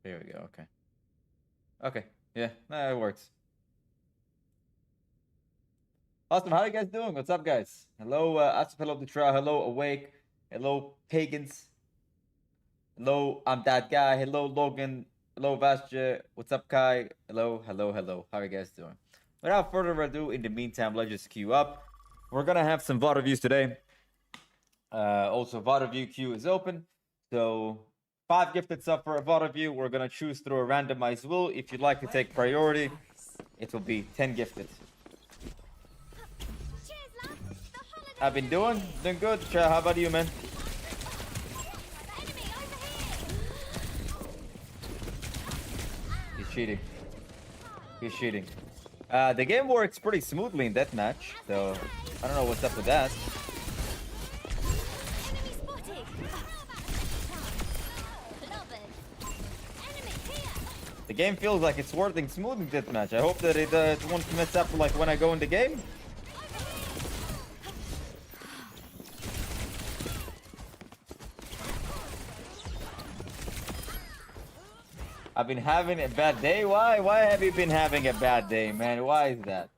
There we go. Okay. Okay. Yeah, nah, it works. Awesome. How you guys doing? What's up, guys? Hello, Asif. Hello, Detra. Hello, Awake. Hello, Pagans. Hello, I'm that guy. Hello, Logan. Hello, Vasja. What's up, Kai? Hello, hello, hello. How are you guys doing? Without further ado, in the meantime, let's just queue up. We're gonna have some VOD reviews today. Also, VOD review queue is open. So 5 gifted sub for a VOD review. We're gonna choose through a randomized will. If you'd like to take priority, it will be 10 gifted. I've been doing good. How about you, man? He's cheating. He's cheating. The game works pretty smoothly in deathmatch, so I don't know what's up with that. The game feels like it's working smooth in deathmatch. I hope that it won't mess up like when I go in the game. I've been having a bad day. Why? Why have you been having a bad day, man? Why is that?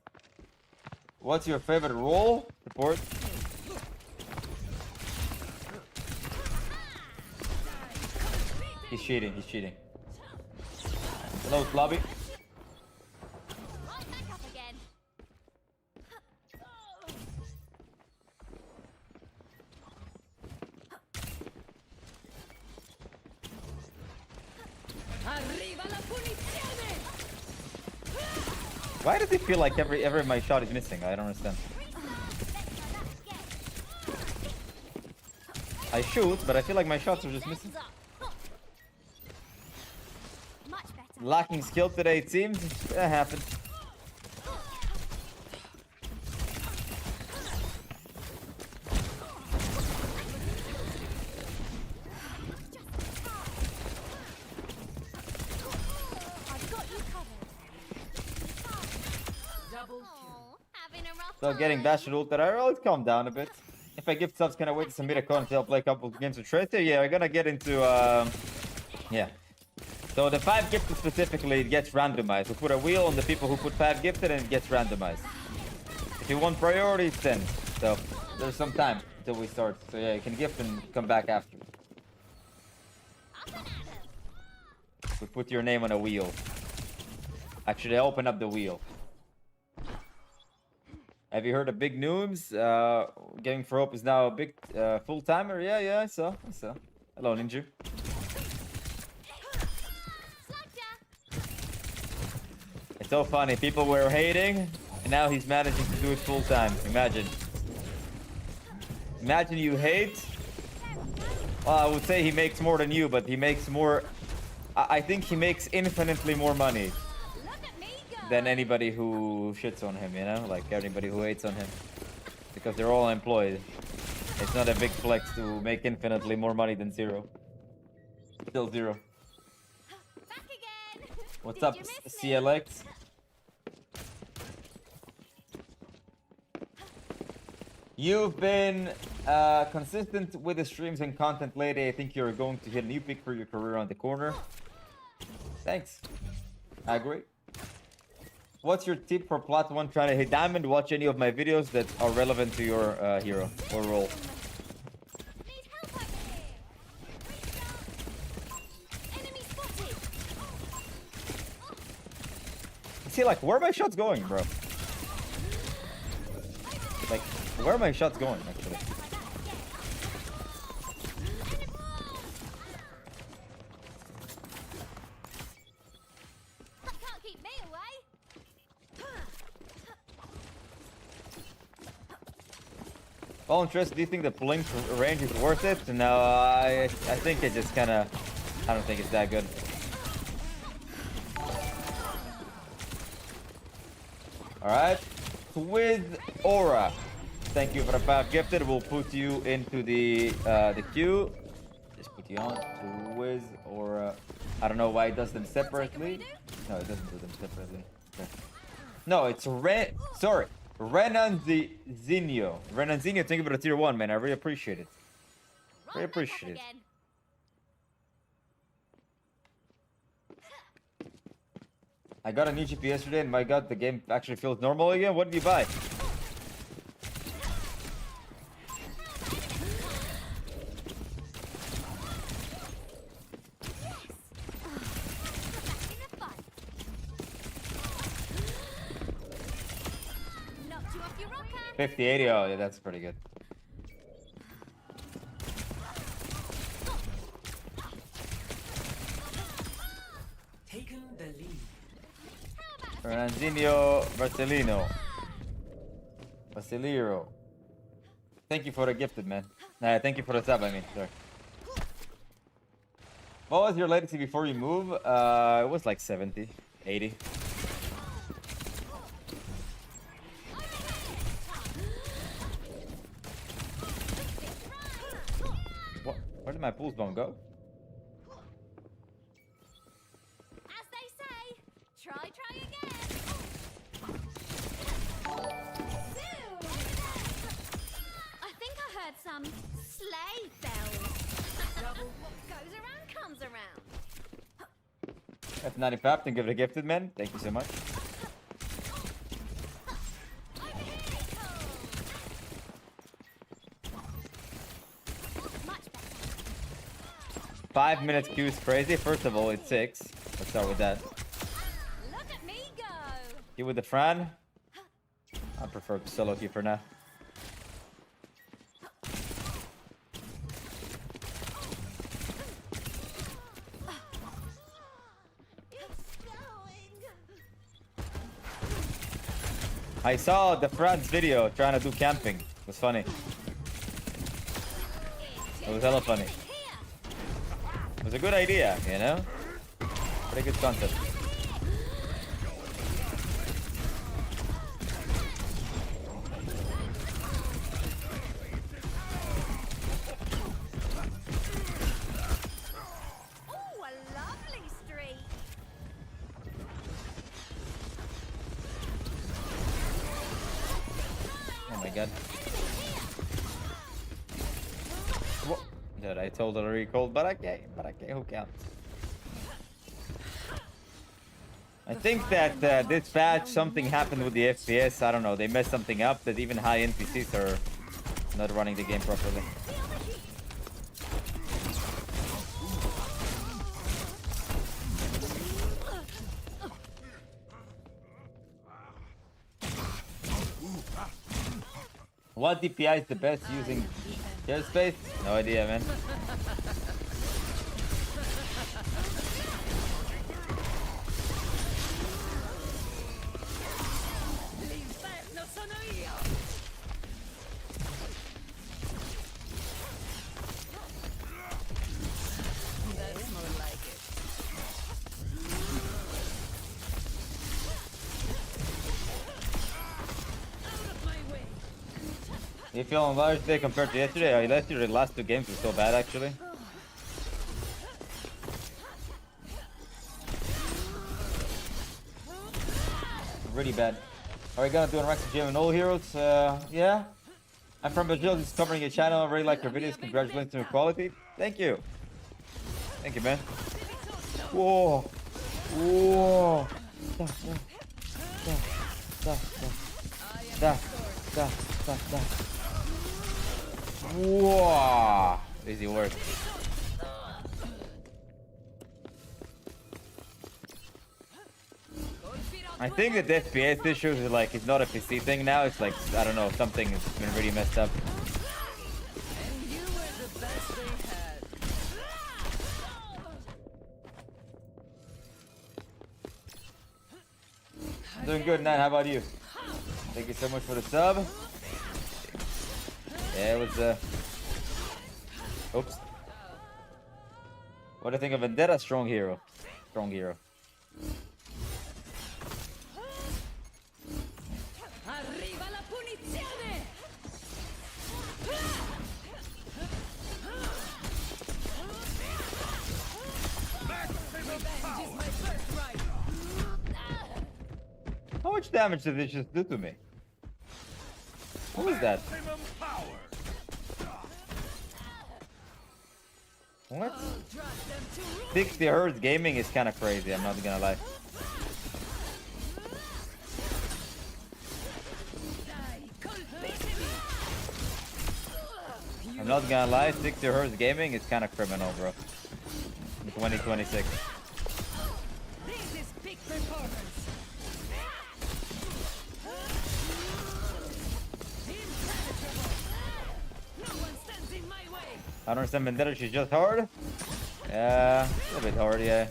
What's your favorite role? Support. He's cheating. He's cheating. Hello, Slobby. Why does it feel like every my shot is missing? I don't understand. I shoot, but I feel like my shots are just missing. Lacking skill today, it seems. That happens. So getting bashed ult that I always calm down a bit. If I give subs, can I wait to submit a code until I play a couple of games with Tracer? Yeah, we're gonna get into yeah. So the 5 gifted specifically, it gets randomized. We put a wheel on the people who put 5 gifted and it gets randomized. If you want priorities, then. So there's some time until we start. So yeah, you can gift and come back after. We put your name on a wheel. Actually, I open up the wheel. Have you heard of Big Noobs? Gaming for Hope is now a big full-timer. Yeah, I saw. Hello, Ninja. It's so funny. People were hating, and now he's managing to do it full-time. Imagine. Imagine you hate. Well, I would say he makes more than you, but he makes more... I think he makes infinitely more money than anybody who shits on him, you know? Like, anybody who hates on him. Because they're all employed. It's not a big flex to make infinitely more money than zero. Still zero. What's up, CLX? You've been consistent with the streams and content lately. I think you're going to hit a new peak for your career on the corner. Thanks. I agree. What's your tip for Plat 1 trying to hit diamond? Watch any of my videos that are relevant to your hero or role. See, like, where are my shots going, bro? Like, where are my shots going, actually? All interest, do you think the pulling range is worth it? No, I think it just kind of... I don't think it's that good. Alright. With Aura. Thank you for the 5 gifted. We'll put you into the queue. Just put you on. With Aura. I don't know why it does them separately. No, it doesn't do them separately. Okay. No, it's Sorry. Renanzinho. Renanzinho, thank you for the tier 1, man. I really appreciate it. Really appreciate it. I got a new GP yesterday, and my god, the game actually feels normal again. What did you buy? Knocked you off your rocker. 50-80. Oh, yeah, that's pretty good. Taken the lead. Fernandinho Marcelino. Basiliro. Thank you for the gifted, man. Thank you for the sub, I mean. Sorry. What was your latency before you move? It was like 70, 80. What? Where did my pulse bomb go? As they say, try again. I think I heard some sleigh bells. What goes around comes around. F95, thank you for the gifted, man. Thank you so much. Much better. 5 minutes queue is crazy. First of all, it's 6. Let's start with that. Look at me go. You with the Fran? I prefer solo queue for now. I saw the Fran's video trying to do camping. It was funny. It was hella funny. It was a good idea, you know? Pretty good concept. Oh, a lovely street. Oh my god. What? Dude, I told her to recall, but I can't hook out. I think that this patch, something happened with the FPS. I don't know. They messed something up that even high NPCs are not running the game properly. What DPI is the best using airspace? No idea, man. L'inferno sono io! That's more like it. Out of my way! You feeling large today compared to yesterday? Yesterday, the last 2 games were so bad, actually. Really bad. Are we gonna do an Rex Gym and all heroes? Yeah. I'm from Brazil, just covering your channel. I really like your videos. Congratulations on your quality. Thank you. Thank you, man. Whoa. Whoa. Da. Whoa. Easy work. I think that the FPS issues is like, it's not a PC thing now. It's like, I don't know, something has been really messed up. And you were the best they had. Doing good, Nat. How about you? Thank you so much for the sub. Yeah, it was, oops. What do you think of Vendetta? Strong hero. Strong hero. Arriva la punizione! Revenge is my birthright! How much damage did this just do to me? What was that? What? Drop them to 60 Hz gaming is kind of crazy, I'm not gonna lie. I'm not gonna lie, 60 Hz gaming is kind of criminal, bro. In 2026. This is peak performance. Impenetrable. No one stands in my way. I don't understand Vendetta, she's just hard. Yeah, a little bit hard, yeah.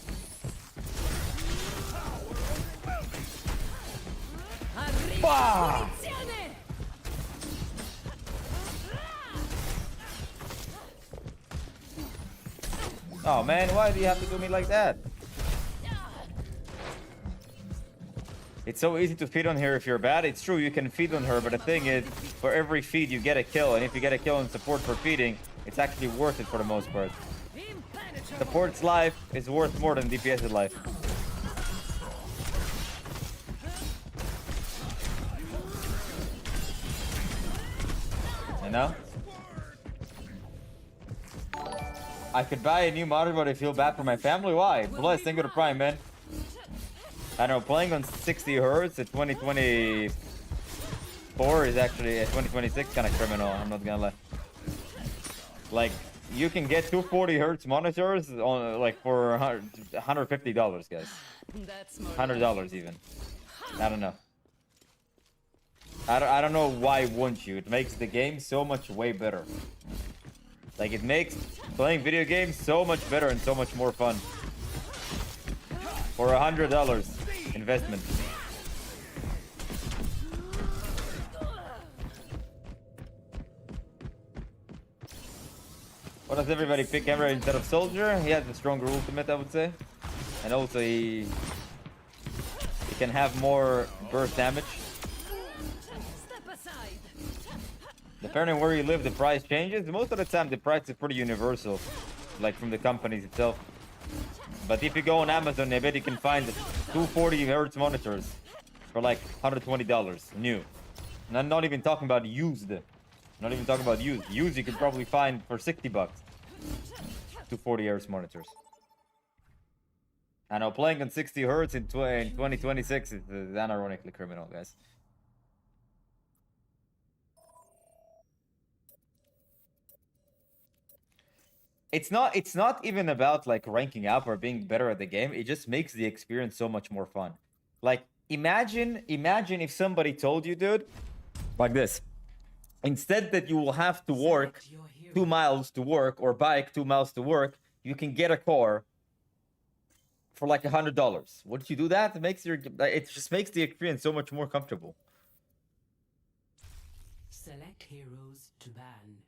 Bah! Oh man, why do you have to do me like that? It's so easy to feed on her if you're bad. It's true, you can feed on her, but the thing is, for every feed you get a kill, and if you get a kill in support for feeding, it's actually worth it for the most part. Support's life is worth more than DPS's life. You know? I could buy a new monitor, but I feel bad for my family. Why? Plus, thank you to Prime, man. I don't know, playing on 60 Hz at 2024 is actually, at 2026, kind of criminal, I'm not gonna lie. Like, you can get 240 Hz monitors on, like, for $150, guys. That's more $100 even. I don't know. I don't know why wouldn't you. It makes the game so much way better. Like, it makes playing video games so much better and so much more fun. For $100 investment. What does everybody pick Emperor instead of Soldier? He has a stronger ultimate, I would say. And also he can have more burst damage. Step aside. Depending on where you live, the price changes. Most of the time, the price is pretty universal, like from the companies itself. But if you go on Amazon, I bet you can find 240 Hz monitors for like $120 new. And I'm not even talking about used. Not even talking about used. Used you could probably find for $60. 240 Hz monitors. I know playing on 60 Hz in 2026 is unironically criminal, guys. It's not even about like ranking up or being better at the game. It just makes the experience so much more fun. Like imagine if somebody told you, dude, like this. Instead that you will have to walk 2 miles to work or bike 2 miles to work, you can get a car for like $100. Would you do that? It just makes the experience so much more comfortable. Select heroes to ban.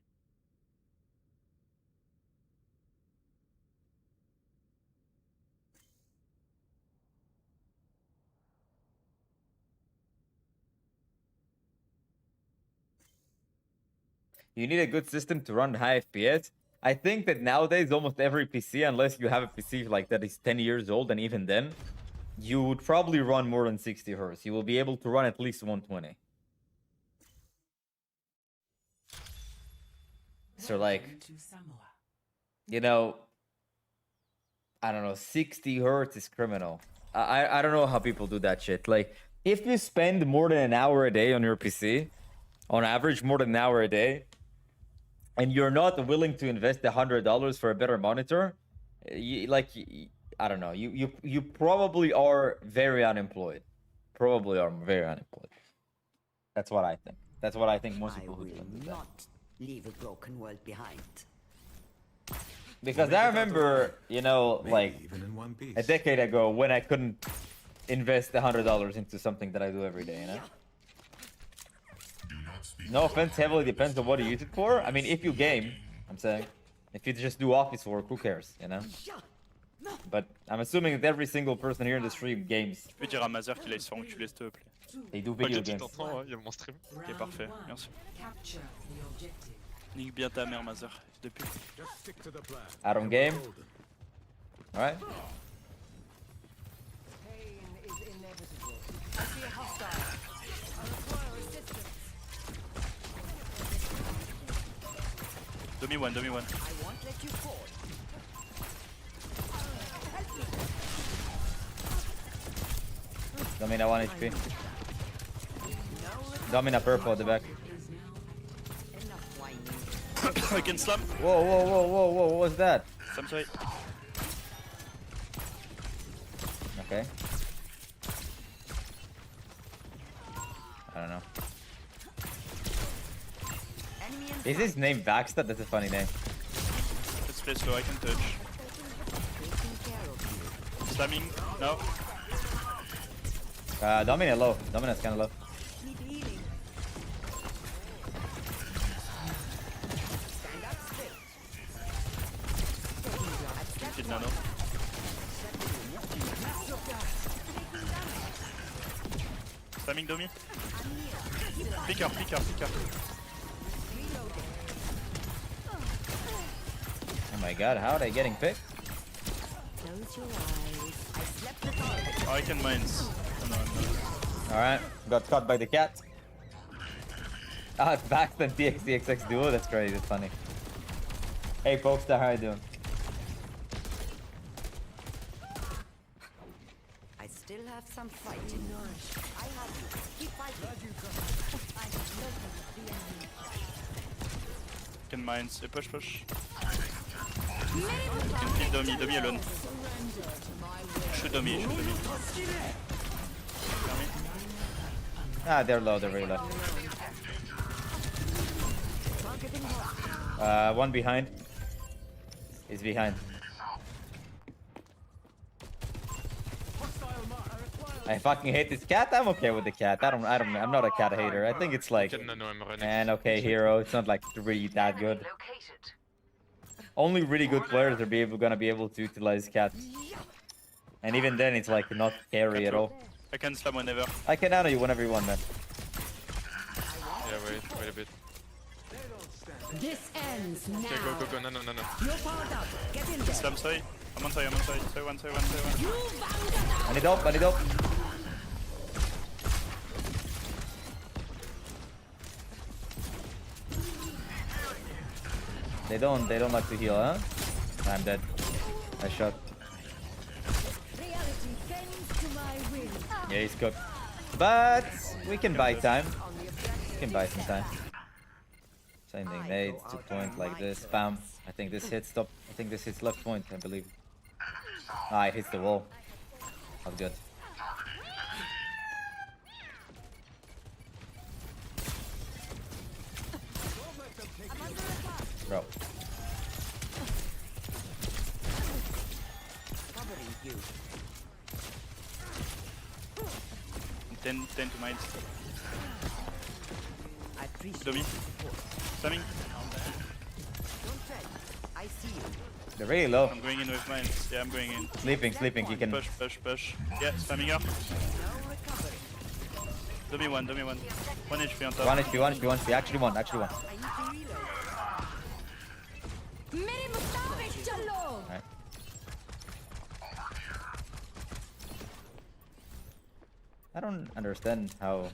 You need a good system to run high FPS. I think that nowadays almost every PC, unless you have a PC like that is 10 years old, and even then, you would probably run more than 60 Hz. You will be able to run at least 120. So like, you know, I don't know, 60 Hz is criminal. I don't know how people do that shit. Like, if you spend more than an hour a day on your PC, on average more than an hour a day, and you're not willing to invest $100 for a better monitor, I don't know, you probably are very unemployed. Probably are very unemployed. That's what I think. That's what I think most people who do that. Not leave a broken world behind. Because I remember, you know, like Even in one piece. a decade ago when I couldn't invest $100 into something that I do every day, you know? No offense, heavily depends on what you use it for. I mean, if you game, I'm saying. If you just do office work, who cares, you know? But I'm assuming that every single person here in the stream games. Tu peux dire à Mazer qu'il aille se faire enculer, s'il te plaît. They do video Ok, tu games. t'entends, ouais, il y a mon stream. Ok, parfait, merci. Nique bien ta mère, Mazer, depuis. Just stick to the plan. Out on game. Alright. Demi one. I won't let you fall. Domina 1 HP. Domina purple at the back. Enough whining. I can slam. Whoa, whoa, whoa, whoa, whoa, what was that? Slam side. Okay. I don't know. Enemy in Is his name Baxter? That's a funny name. Let's play slow, I can touch. taking care of you. Slamming. No. Dominate low. Dominate's kinda low. Need healing. Stand up straight. Taking blood. Step Kid nano. Slamming Domi. Picker, picker, picker. Oh my god, how are they getting picked? Close your eyes. I slept the target. Oh, I can mines. Oh, no, no. Alright, got caught by the cat. Ah, it's Baxter and TXDXX duo? That's crazy, that's funny. Hey, Pokestar, how you doing? I still have some fighting. I have you. Keep fighting. Can mines. Push, push. Can kill Domi. Domi alone. Shoot Domi, shoot Domi. Ah, they're low, they're very low. One behind. He's behind. I fucking hate this cat. I'm okay with the cat. I'm not a cat hater. I think it's like an okay hero. It's not like really that good. Only really good players are gonna be able to utilize cats. And even then, it's like not scary at all. I can slam whenever. I can honor you whenever you want, man. Yeah, wait a bit. This ends now. Okay, go, no. You're powered up. Get in there. Slam side. I'm on side, I'm on side. Side one, side one, side one. I need help, I need help. They don't like to heal, huh? I'm dead. I shot. Reality bends to my will. Yeah, he's cooked. But we can buy time. We can buy some time. Sending nades to point like this. Bam. I think this hits top. I think this hits left point, I believe. Ah, it hits the wall. That's good. Bro. Covering you. 10 to mines. I appreciate Domi. Slamming. Don't tread. I see you. They're really low. I'm going in with mines. Yeah, I'm going in. Sleeping. He can. Push, push, push. Yeah, slamming her. No recovery. Domi 1, Domi 1. 1 HP on top. 1 HP. Actually one. I need to reload. मेरे मुताबिक चलो. Alright. I don't understand how.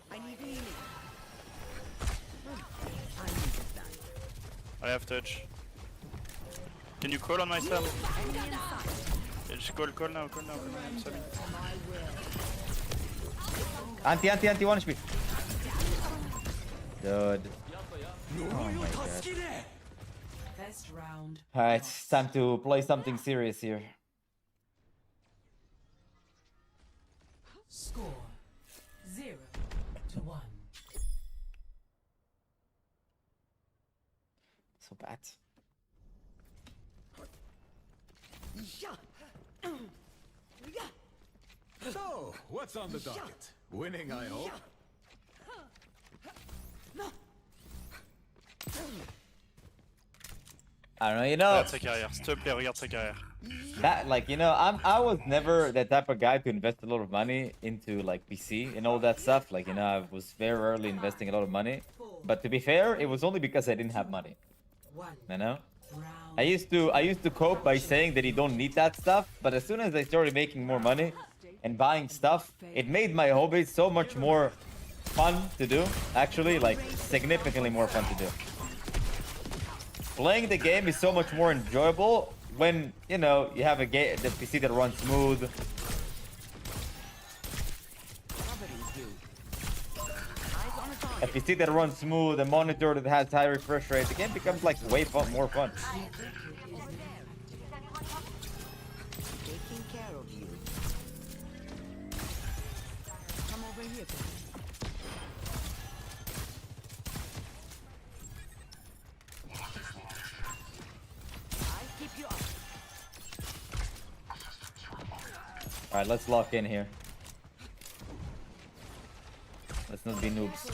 I need healing. I have touch. Can you call on my slam? Enemy in sight. Yeah, just call now. I'm slamming. Anti 1 HP. Dude. Oh my god. Best round. Alright, it's time to play something serious here. Score 0-1. So bad. So, what's on the docket? Winning, I hope. I don't know, you know, Regarde sa carrière. S'il te plaît, regarde sa carrière. that like, you know, I was never the type of guy to invest a lot of money into like PC and all that stuff. Like, you know, I was very early investing a lot of money. But to be fair, it was only because I didn't have money. You know? I used to cope by saying that you don't need that stuff, but as soon as I started making more money and buying stuff, it made my hobby so much more fun to do. Actually, like significantly more fun to do. Playing the game is so much more enjoyable when, you know, you have the PC that runs smooth. Covering If you see that runs smooth, a monitor that has high refresh rate, the game becomes like way more fun. Taking care of you. Come over here, baby. I'll keep you up. All right, let's lock in here. Let's not be noobs.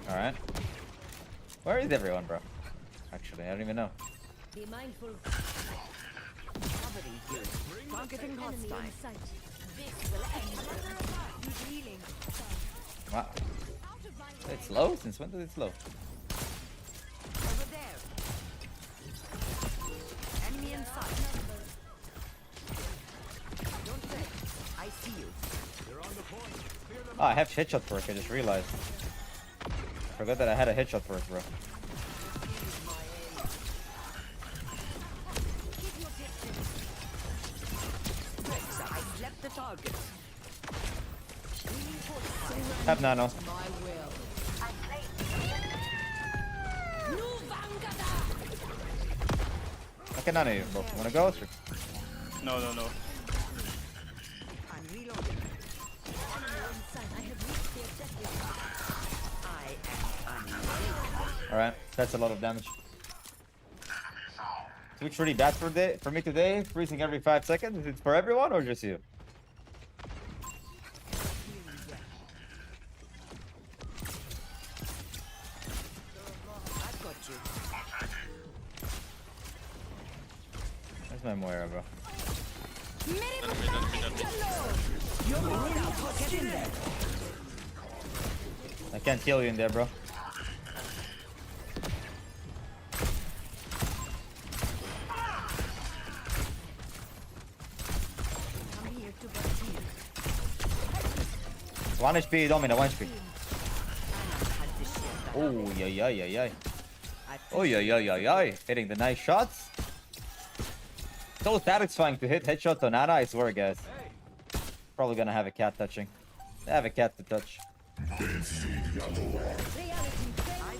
All right. Where is everyone, bro? Actually, I don't even know. Be mindful. Covering here. Targeting Enemy hostile. in sight. Healing. Wow. It's slow? Since when did it slow? Over there. Enemy in sight. Don't say. I see you. Oh, I have headshot perk, I just realized. Forgot that I had a headshot perk, bro. I slept the target. Have nano. My will. No Vangada! I can nano you, bro. Wanna go? Sure. No. I'm reloading. I have reached the objective. I am unreal. Alright, that's a lot of damage. Twitch really bad for me today? Freezing every 5 seconds? Is it for everyone or just you? I've got you. Where's my Moira, bro? I can't kill you in there, bro. I'm here to volunteer. 1 HP, Domino, 1 HP. Had this shit done. Oh, yeah, yeah, yeah, yeah. I Oh, yeah, yeah, yeah, yeah. Hitting the nice shots. So satisfying to hit headshots on Ana, I swear, guys. Probably gonna have a cat touching. I have a cat to touch. Reality bends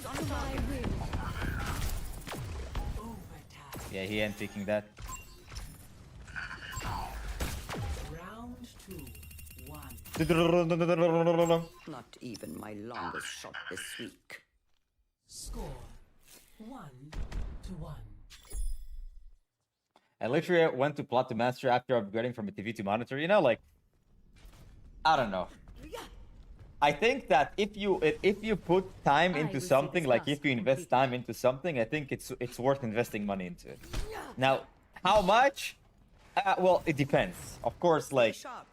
to my will. Yeah, he ain't picking that. Round 2, 1. Not even my longest shot this week. Score 1-1. I literally went to plot to master after upgrading from a TV to monitor. You know, like, I don't know. I think that if you put time I into will see something, this like task if you invest completed. time into something, I think it's worth investing money into it. Now, how much? Well, it depends. Of course, like Sharp.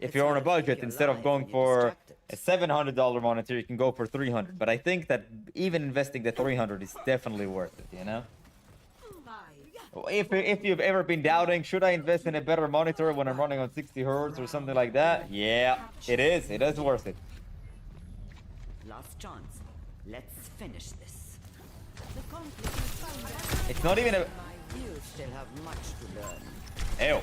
if It's you're on a hard to keep budget, you instead of alive going when you're for distracted. a $700 monitor, you can go for 300. But I think that even investing the 300 is definitely worth it. You know. If you've ever been doubting, should I invest in a better monitor when I'm running on 60 hertz or something like that? Yeah, it is. It is worth it. Last chance. Let's finish this. The conflict is found. It's not even a. You still have much to learn. Ew.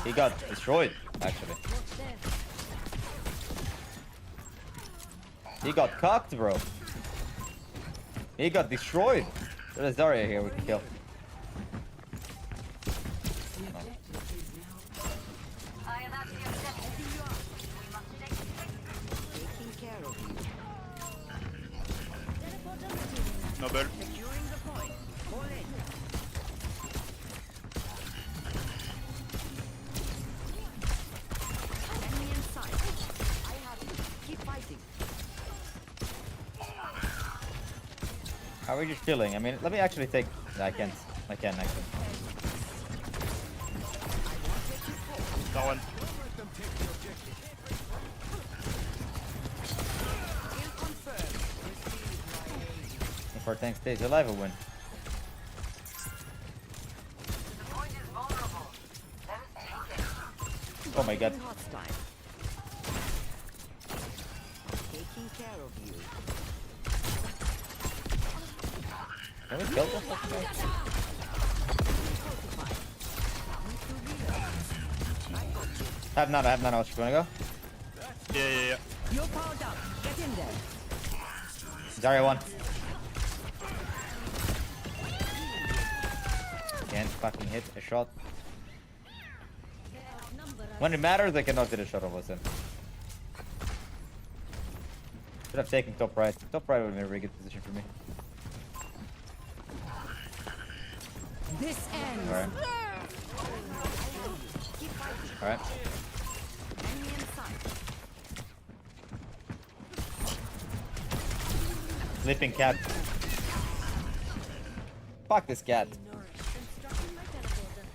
He got destroyed, actually. What's there? He got cocked, bro. He got destroyed. There's Zarya here we can kill. Taking care of you. No bird. Securing the point. Pull in. Enemy in sight. I have you. Keep fighting. How are we just feeling? I mean, let me actually take. I can't. I can actually. That one. Kill confirmed. If our tank stays alive, we'll win. Oh my god. Hostile. Taking care of you. Can we kill this fucking guy? Have none. You wanna go? Yeah. You're powered up. Get in there. Zarya 1. Can't fucking hit a shot. When it matters, I cannot hit a shot almost him. Should have taken top right. Top right would have been a very good position for me. This ends. Alright. Alright. Enemy in sight. Sleeping cat. Fuck this cat. Constructing my teleporter.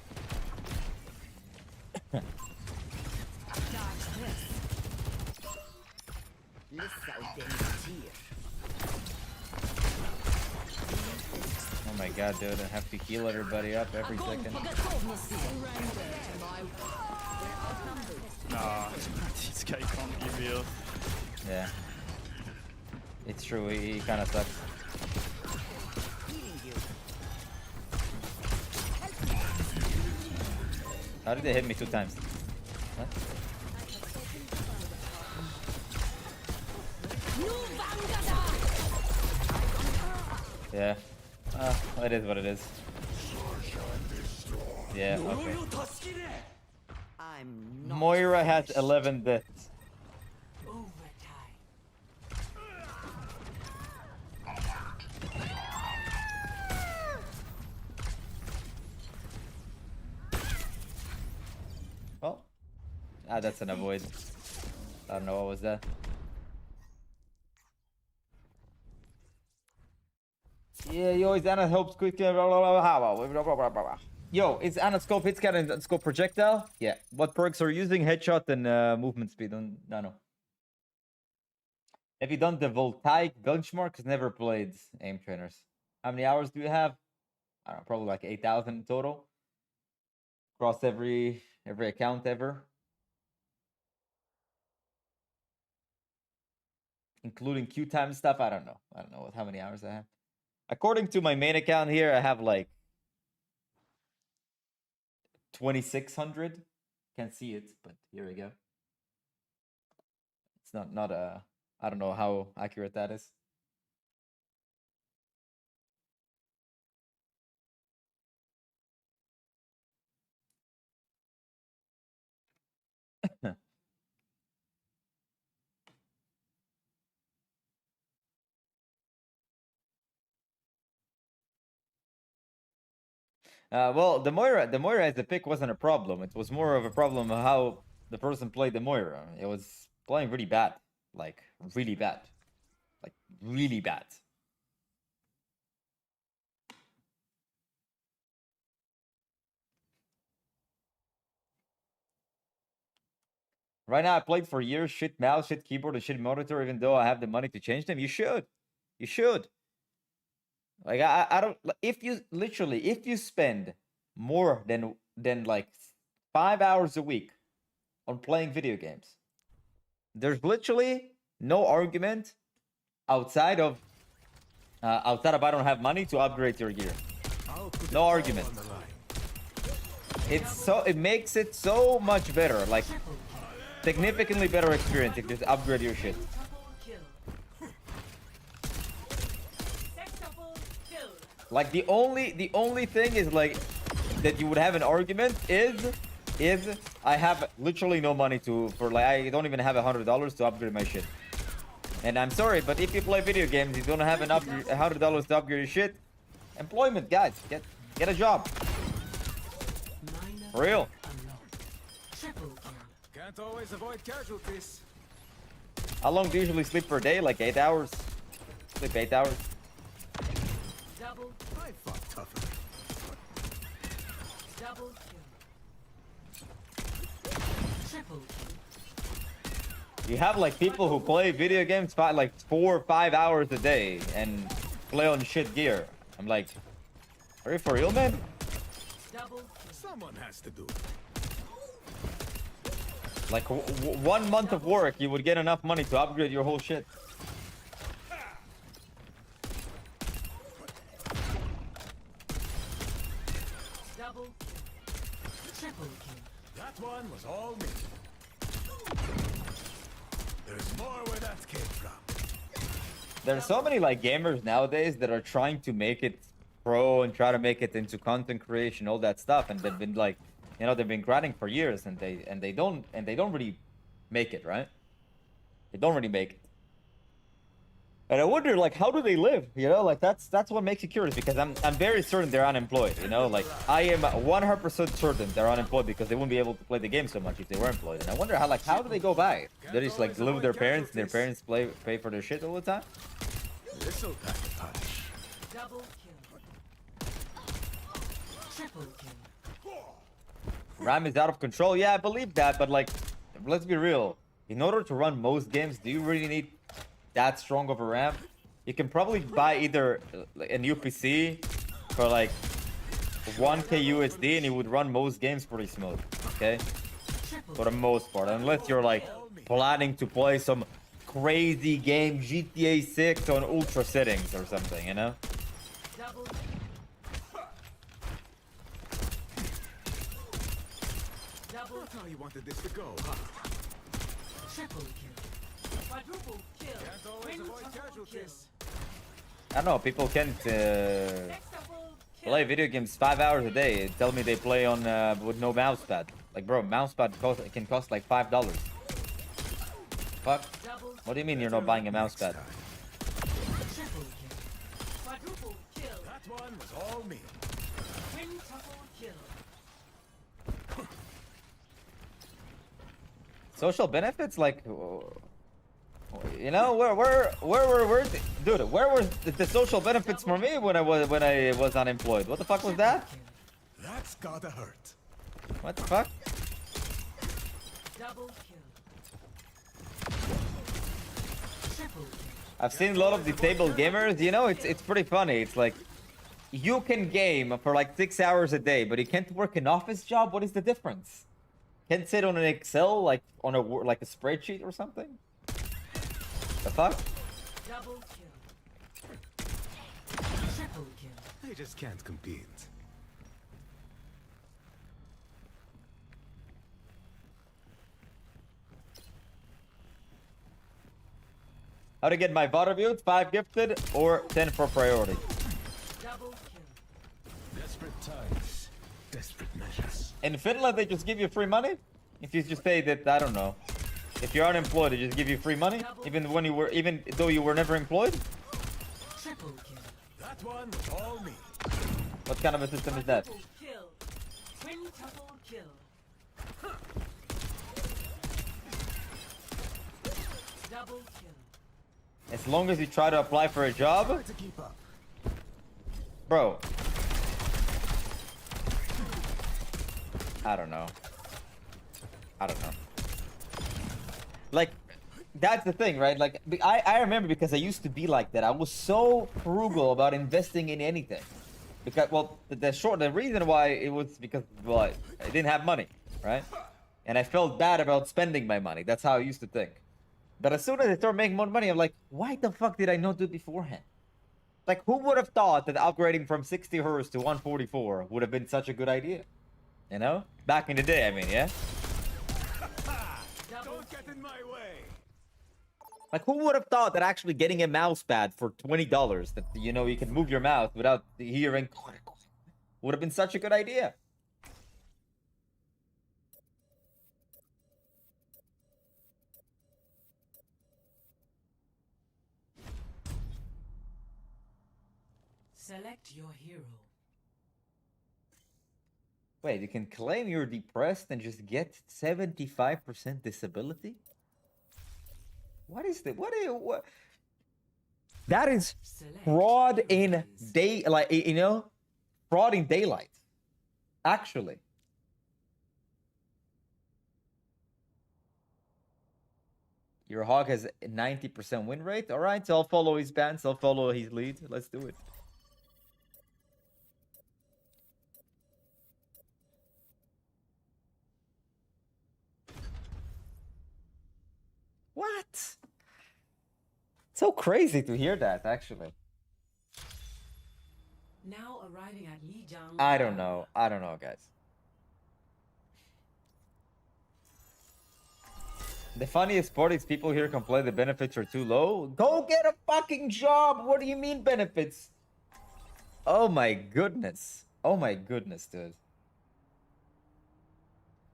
Oh my god, dude, I have to heal everybody up every second. Nah, this guy can't be real. Yeah. It's true, he kinda sucks. How did they hit me 2 times? What? Yeah. It is what it is. Yeah, okay. I'm not. Moira has 11 deaths. Overtime. Well, that's an avoid. I don't know what was that. Yeah, yo, is Anna helps quick. Yo, is Anna scope hit scan and scope projectile? Yeah. What perks are you using? Headshot and movement speed on Nano. Have you done the voltaic benchmarks? Never played aim trainers. How many hours do you have? I don't know, probably like 8,000 in total. Across every account ever. Including queue time stuff. I don't know how many hours I have. According to my main account here, I have like 2,600. Can't see it, but here we go. It's not I don't know how accurate that is. Well, the Moira as the pick wasn't a problem. It was more of a problem of how the person played the Moira. It was playing really bad. Like, really bad. Like, really bad. Right now, I played for years. Shit mouse, shit keyboard, and shit monitor, even though I have the money to change them. You should. You should. Like, I don't... If you spend more than like 5 hours a week on playing video games, there's literally no argument outside of I don't have money to upgrade your gear. No argument. It makes it so much better, like significantly better experience if you just upgrade your shit. Like the only thing is like that you would have an argument is I have literally no money I don't even have $100 to upgrade my shit. And I'm sorry, but if you play video games, you don't have enough $100 to upgrade your shit. Employment, guys, get a job. For real. Can't always avoid casualties. How long do you usually sleep per day? Like 8 hours? Sleep 8 hours. Double, I fought tougher. double kill. Triple kill. You have like people who play video games like 4 or 5 hours a day and play on shit gear. I'm like, are you for real, man? Double kill. Someone has to do it. Like 1 month of work, you would get enough money to upgrade your whole shit. Double kill. Triple kill. That one was all me. There's more where that came from. There's so many like gamers nowadays that are trying to make it pro and try to make it into content creation, all that stuff, and they've been like, you know, they've been grinding for years, and they don't really make it, right? They don't really make it. And I wonder, like, how do they live? You know, like that's what makes you curious, because I'm very certain they're unemployed. You know, like I am 100% certain they're unemployed, because they wouldn't be able to play the game so much if they were employed. And I wonder how do they go by it? They just like live with their parents, and their parents pay for their shit all the time. This'll pack a punch. Double kill. Triple kill. RAM is out of control. Yeah, I believe that, but like, let's be real. In order to run most games, do you really need that strong of a RAM? You can probably buy either a new PC for like 1k USD, and it would run most games pretty smooth. Okay, for the most part, unless you're like planning to play some crazy game, GTA 6 on ultra settings or something, you know. Double double That's how you wanted this to go, huh? triple kill. Quadruple kill. Can't always avoid Quintuple kill. casualties. I don't know. People can't Sextuple kill. play video games 5 hours a day. Tell me they play on with no mouse pad. Like, bro, mouse pad can cost like $5. Fuck. Double What do you mean you're not buying a mouse pad? triple kill. Quadruple kill. That one was all me. Quintuple kill. Social benefits, like, you know, where dude, where were the social benefits for me when I was unemployed? What the fuck was that? That's gotta hurt. What the fuck? Double kill. Triple kill. I've seen a lot of disabled gamers. You know, it's pretty funny. It's like, you can game for like 6 hours a day, but you can't work an office job. What is the difference? Can't sit on an Excel like on a like a spreadsheet or something? The fuck? Double kill. Triple kill. They just can't compete. How to get my VOD reviewed? 5 gifted or 10 for priority. Double kill. Desperate times. Desperate measures. In Finland, they just give you free money. If you just say that, I don't know. If you're unemployed, they just give you free money, even though you were never employed. Triple kill. That one was all me. What kind of a system is that? Quadruple kill. Quintuple kill. Double kill. As long as you try to apply for a job, Hard to keep up. bro. I don't know. Like, that's the thing, right? Like, I remember, because I used to be like that. I was so frugal about investing in anything. Because, well, the reason why it was because, well, I didn't have money, right? And I felt bad about spending my money. That's how I used to think. But as soon as I started making more money, I'm like, why the fuck did I not do it beforehand? Like, who would have thought that upgrading from 60 Hz to 144 would have been such a good idea? You know? Back in the day, I mean, yeah? Don't get in my way. Like, who would have thought that actually getting a mouse pad for $20, that, you know, you can move your mouse without hearing, would have been such a good idea? Select your hero. Wait, you can claim you're depressed and just get 75% disability? What is that? What? That is Select fraud your in weapons. fraud in daylight. Actually. Your hog has a 90% win rate. All right, so I'll follow his bans. I'll follow his lead. Let's do it. What? So crazy to hear that, actually. Now arriving at Lijiang. I don't know, guys. The funniest part is people here complain the benefits are too low. Go get a fucking job. What do you mean benefits? Oh my goodness. Oh my goodness, dude.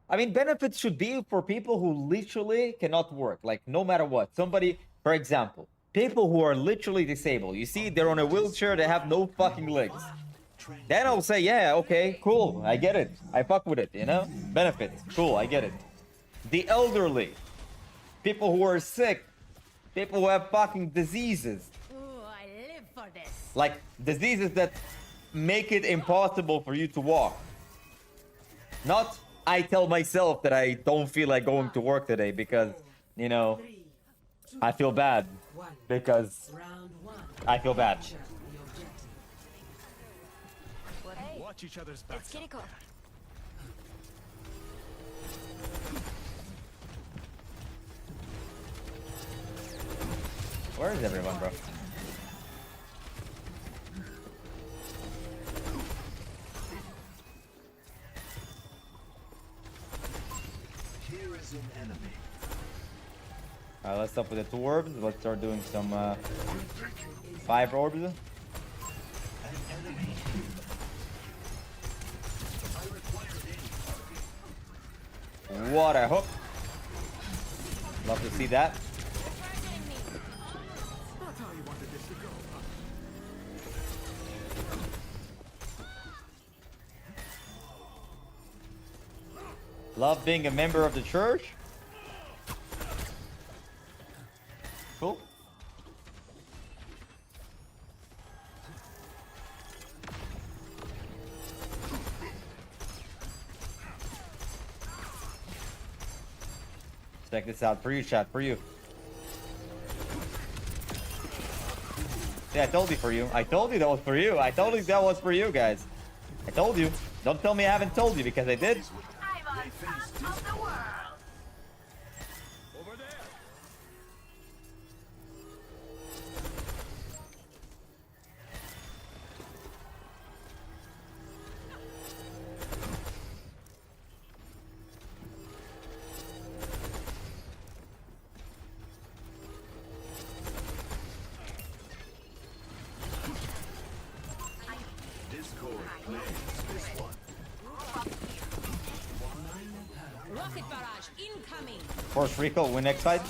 I mean, benefits should be for people who literally cannot work. Like, no matter what. Somebody, for example, people who are literally disabled. You see, they're on a wheelchair, they have no fucking legs. Then I'll say, yeah, okay, cool. I get it. I fuck with it, you know? Benefits. Cool, I get it. The elderly. People who are sick. People who have fucking diseases. Ooh, I live for this. Like, diseases that make it impossible for you to walk. Not, I tell myself that I don't feel like going to work today because, you know, 3, 2, I feel bad. 1. Because Round 1. I feel bad. Capture the objective. Watch each other's backs. It's Kiriko. Where is everyone, bro? Here is an enemy. Alright, let's stop with the 2 orbs. Let's start doing some 5 orbs. What a hook. Love to see that. That's how you wanted this to go, huh? Love being a member of the church. Cool. Check this out for you, chat, for you. Yeah, I told you for you. I told you that was for you. I told you that was for you, guys. I told you. Don't tell me I haven't told you because I did. I'm on top of the world. Over there. Discord claims this one. Rocket barrage incoming. Force Rico, win next fight.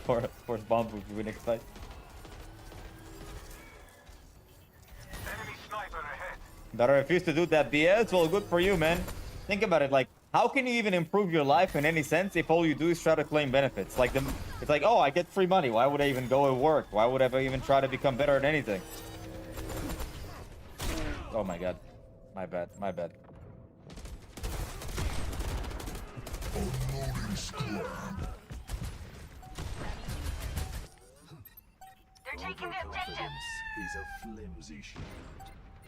Force Bomb, win next fight. Enemy sniper ahead. But I refuse to do that BS. Well, good for you, man. Think about it. Like, how can you even improve your life in any sense if all you do is try to claim benefits? Like, it's like, oh, I get free money. Why would I even go and work? Why would I even try to become better at anything? Oh my god. My bad. My bad. They're taking the objective. Is a flimsy shield.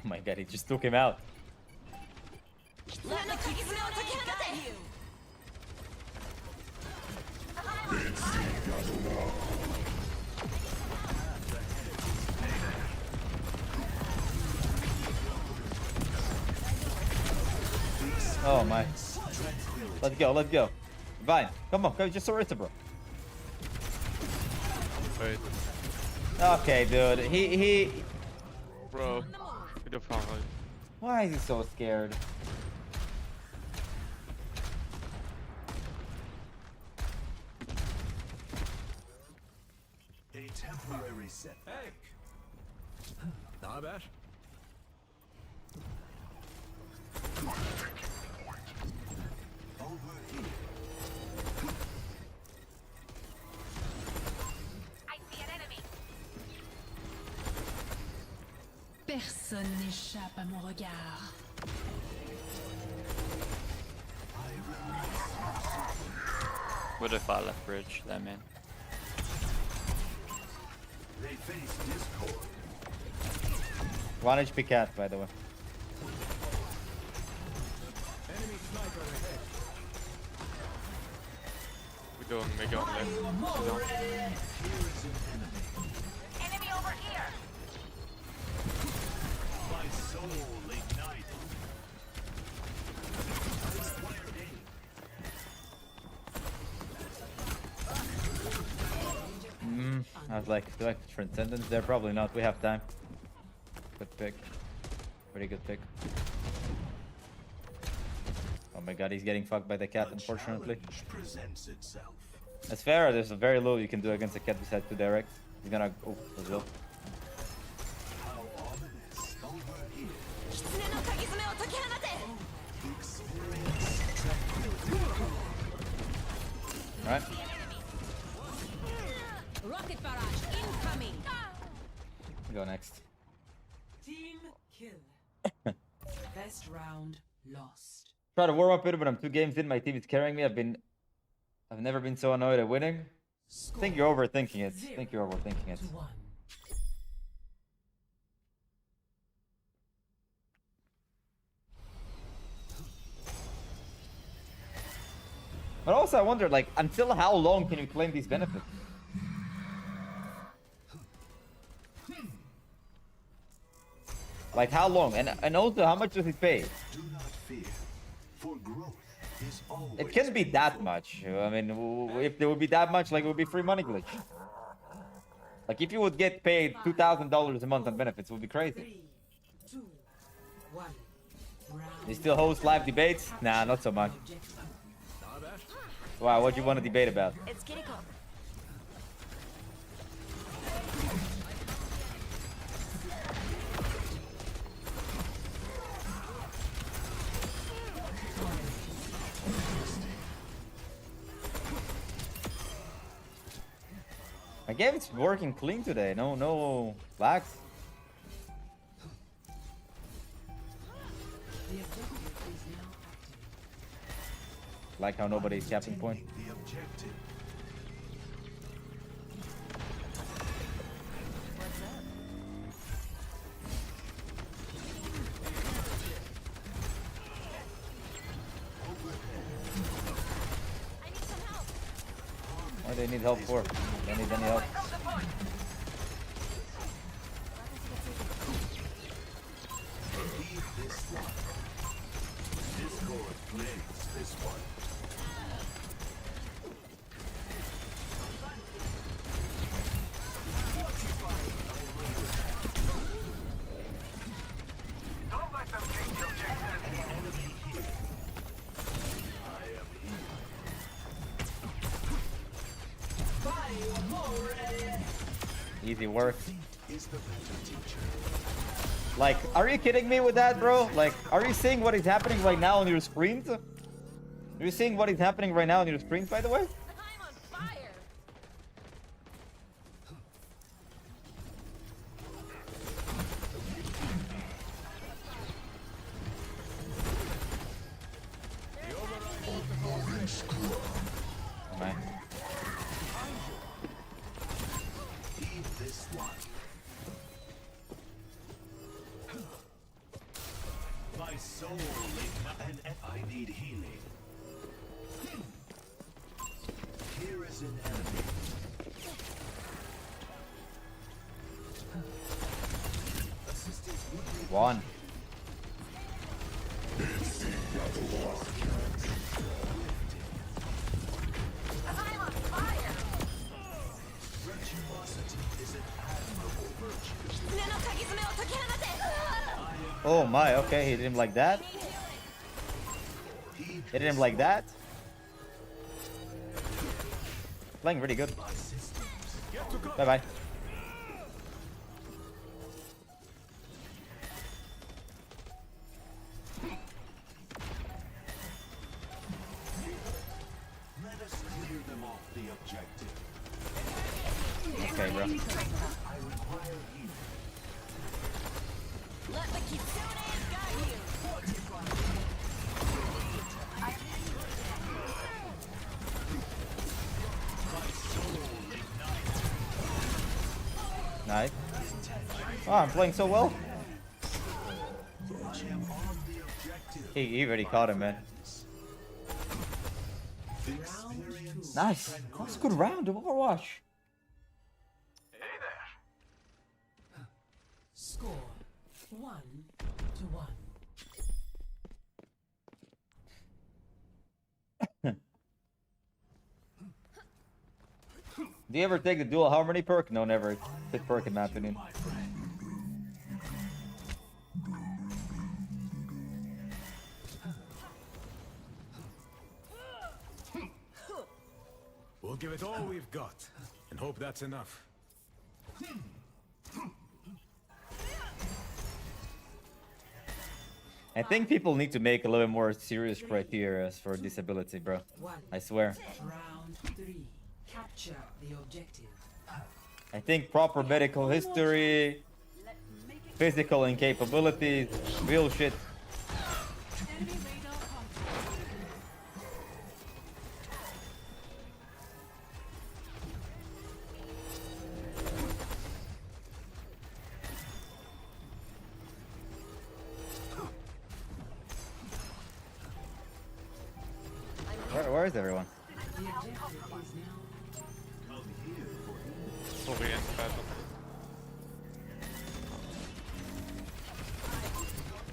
Oh my god, he just took him out. Let me keep got you. Oh my. Let's go, let's go. Vine, come on, just Orisa, bro. Wait, Okay, dude. He. bro. Get the fuck out. Why is he so scared? A temporary setback. Hey. Not bad. Over here. I see an enemy. Personne n'échappe à mon regard. What if I left bridge, that man? They face Discord. 1 HP cat, by the way. Enemy sniper ahead. We're going mega on left. Enemy over here. My soul ignited. do I Transcendence there? Probably not. We have time. Good pick. Pretty good pick. Oh my god, he's getting fucked by the cat, unfortunately. presents itself. That's fair. There's a very little you can do against a cat besides to direct. He's gonna. Oh, Brazil. How ominous over here. 狐の鍵爪を解き放て Alright. Rocket barrage incoming. Go next. Team kill. Best round lost. Try to warm up a bit, but I'm 2 games in. My team is carrying me. I've never been so annoyed at winning. I think you're overthinking it. I think you're overthinking it. 2-1. But also, I wonder, like, until how long can you claim these benefits? Like, how long? And also, how much does it pay? Do not fear, for growth is always. It can't be that much. I mean, if there would be that much, like, it would be free money glitch. Like, if you would get paid $2,000 a month on benefits, it would be crazy. 3, 2, 1. Round You still host live debates? Nah, not so much. objective. Wow, what do you want to debate about? It's Kiriko. My game's working clean today. No lags. The objective is now active. Like how nobody's capping point. The objective. I need some help. What do they need help for? They need any help. Leave this one. Discord plays this one. Easy work. Is the better teacher. Like, are you kidding me with that, bro? Like, are you seeing what is happening right now on your screens? Are you seeing what is happening right now on your screens, by the way? I'm on fire. Oh my. Leave this one. My soul and I need healing. Here is an enemy. Assistance would be One. I'm on fire. virtuosity is an admirable virtue. 狐の鍵爪を解き放て Oh my, okay, he did him like that? He Hit him like that? Playing really good. Bye bye. let us clear them off the objective. Okay, bro. I require healing. Let the kitsune guide you. Nice. Oh, I'm playing so well. I am on the objective. He already caught him, man. Experience. Nice. That was a good round of Overwatch. Score 1-1. Do you ever take the dual harmony perk? No, never. It's a good perk in my opinion. My friend. We'll give it all we've got, and hope that's enough. I think people need to make a little bit more serious criteria for disability, bro. One. I swear. Round 3. Capture the objective. I think proper medical history, physical incapabilities, real shit. Enemy radar contact. Where is everyone? The objective is now Orient battle.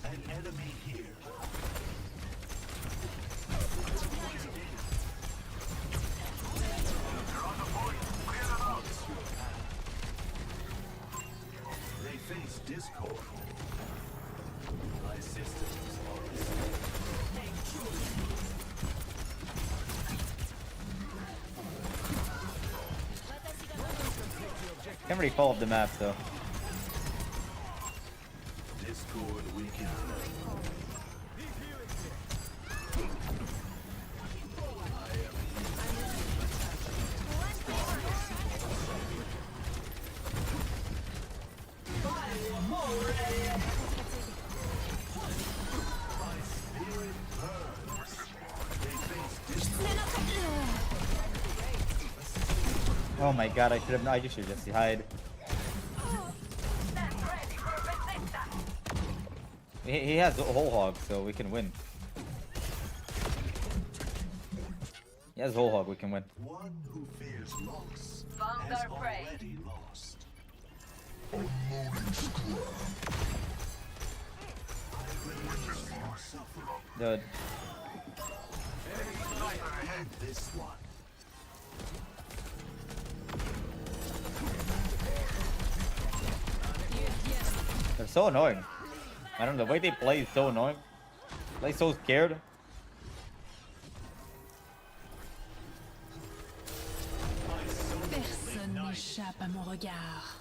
An enemy here. They face discord. My systems are Can't really follow up the map though. discord weakened. Oh my god, I just should just hide. He has a whole hog, so we can win. He has whole hog, we can win. One who fears loss has already lost. Dude. And this one. They're so annoying. I don't know, the way they play is so annoying. Play so scared. Personne n'échappe à mon regard.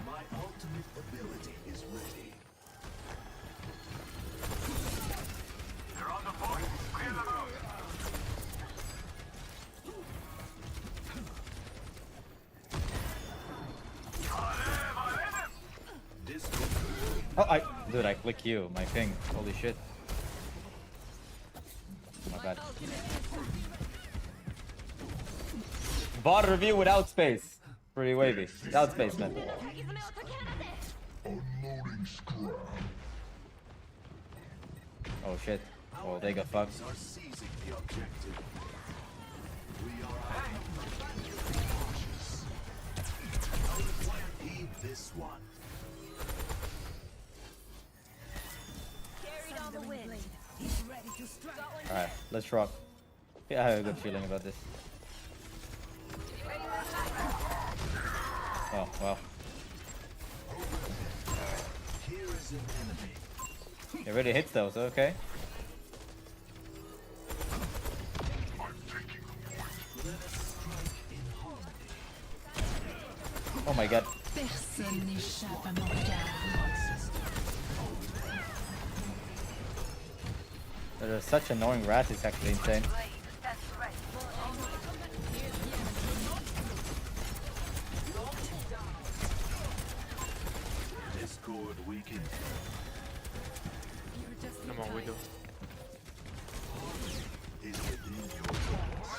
My ultimate ability is ready. They're on the point. Clear them out. Discord. Oh, dude, I click you, my ping. Holy shit. My bad. Bot review without space. Pretty wavy. Without space, man. Oh shit. Oh, they got fucked. Are seizing the objective. We are cautious. Heed this one. Alright, let's rock. Yeah, I have a good feeling about this. Oh, well. Here is an enemy. It really hits those, okay. Oh my god. Personne n'échappe à mon regard. There's such annoying rats, it's actually insane. Discord weakened. No more widow. Is within your doors.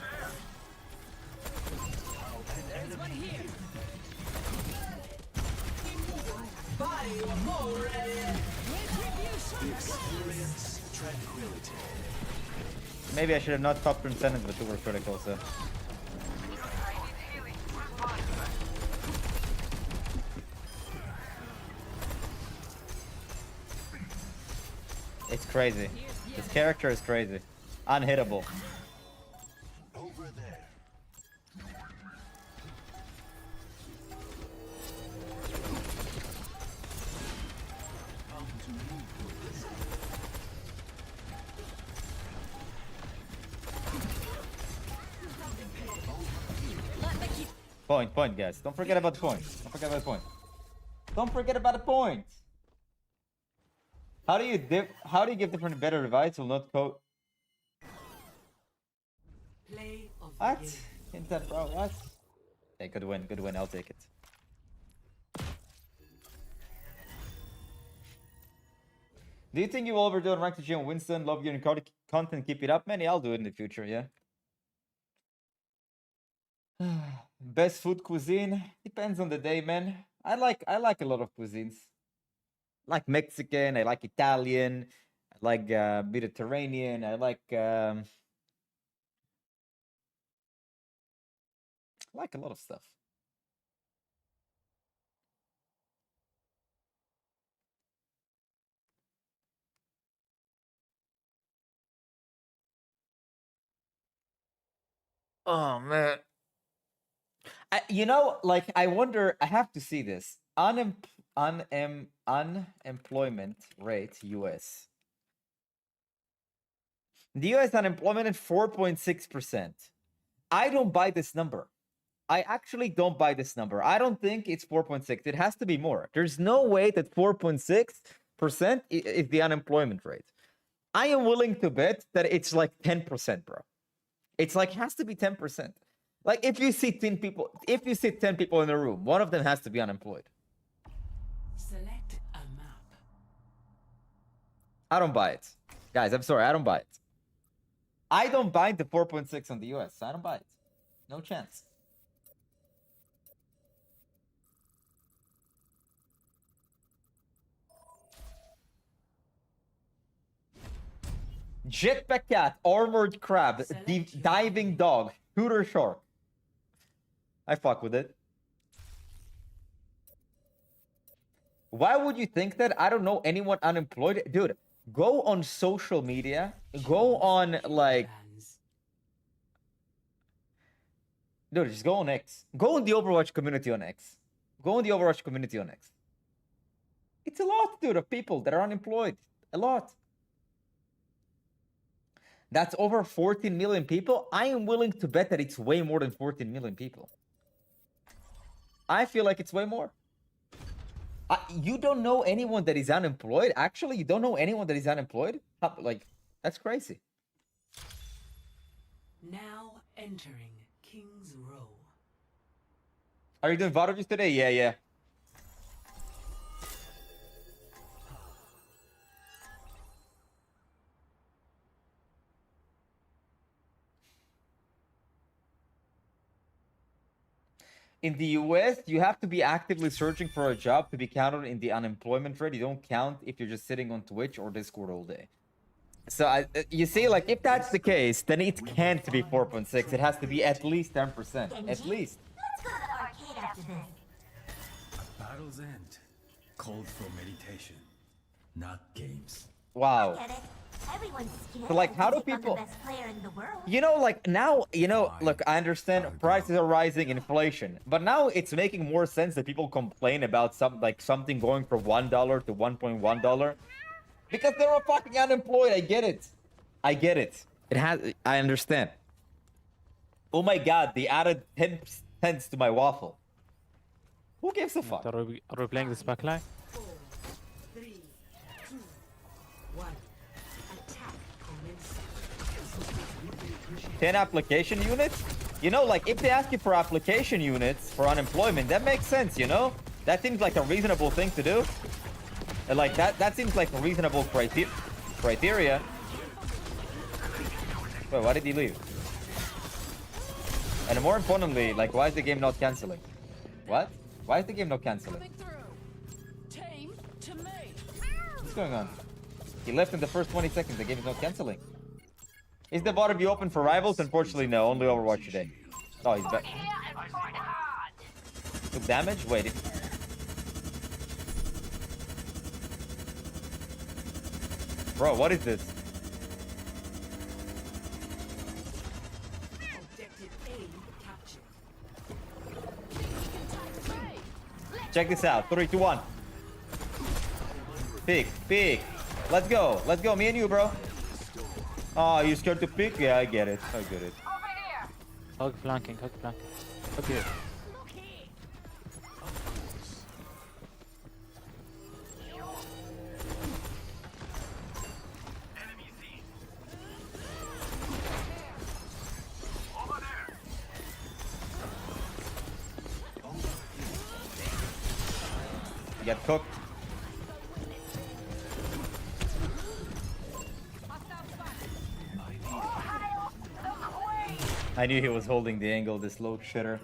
Experience tranquility. Maybe I should have not top turn sentence, but super critical, so. It's crazy. This character is crazy. Unhittable. Over there. Point, guys. Don't forget about the point. Don't forget about the point. Don't forget about the point. How do you give different better advice? Will not quote. Play of the What? game. Hint that, bro. What? Hey, good win. Good win. I'll take it. Do you think you will overdo it ranked to Jim Winston? Love your content. Keep it up, man. Yeah, I'll do it in the future. Yeah. Best food cuisine depends on the day, man. I like a lot of cuisines. I like Mexican. I like Italian. I like Mediterranean. I like a lot of stuff. Oh man. Like I wonder. I have to see this unemployment rate U.S. The U.S. unemployment at 4.6%. I don't buy this number. I actually don't buy this number. I don't think it's 4.6. It has to be more. There's no way that 4.6% is the unemployment rate. I am willing to bet that it's like 10%, bro. It's like has to be 10%. Like if you see 10 people in a room, one of them has to be unemployed. Select a map. I don't buy it. Guys, I'm sorry, I don't buy it. I don't buy the 4.6 on the US. I don't buy it. No chance. Jetpack cat, armored crab, diving dog, shooter shark. I fuck with it. Why would you think that? I don't know anyone unemployed. Dude, go on social media. Go on like... Plans. Dude, just go on X. Go on the Overwatch community on X. Go on the Overwatch community on X. It's a lot, dude, of people that are unemployed. A lot. That's over 14 million people. I am willing to bet that it's way more than 14 million people. I feel like it's way more. You don't know anyone that is unemployed? Actually, you don't know anyone that is unemployed? Like, that's crazy. Now entering King's Row. Are you doing Varovich today? Yeah. In the US, you have to be actively searching for a job to be counted in the unemployment rate. You don't count if you're just sitting on Twitch or Discord all day. So you see, like, if that's the case, then it can't be 4.6. It has to be at least 10%. At least. Let's go to the arcade after this. Battle's end called for meditation, not games. Wow. Get it? Everyone's scared So, like, how do to take on people- the best player in the world. Like now, look, I understand prices are rising, inflation, but now it's making more sense that people complain about something going from $1 to $1.1 because they're fucking unemployed. I get it. I understand. Oh my god, they added 10 cents to my waffle. Who gives a fuck? Are we playing this backline? 4, 3, 2, 1. Attack commence. 10 application units? Like if they ask you for application units for unemployment, that makes sense, That seems like a reasonable thing to do. And like that seems like a reasonable criteria. Wait, why did he leave? And more importantly, like why is the game not canceling? What? Why is the game not canceling? Coming through. What's going on? He left in the first 20 seconds. The game is not canceling. Is the bottom view open for rivals? Unfortunately, no. Only Overwatch today. Oh, he's back. Took damage? Wait. Bro, what is this? Objective A captured. Check this out. 3, 2, 1. Pick, pick. Let's go. Let's go. Me and you, bro. Oh, you scared to pick? Yeah, I get it. I get it. Hug flanking, hug flanking. Okay. You get cooked. I knew he was holding the angle, this low shitter.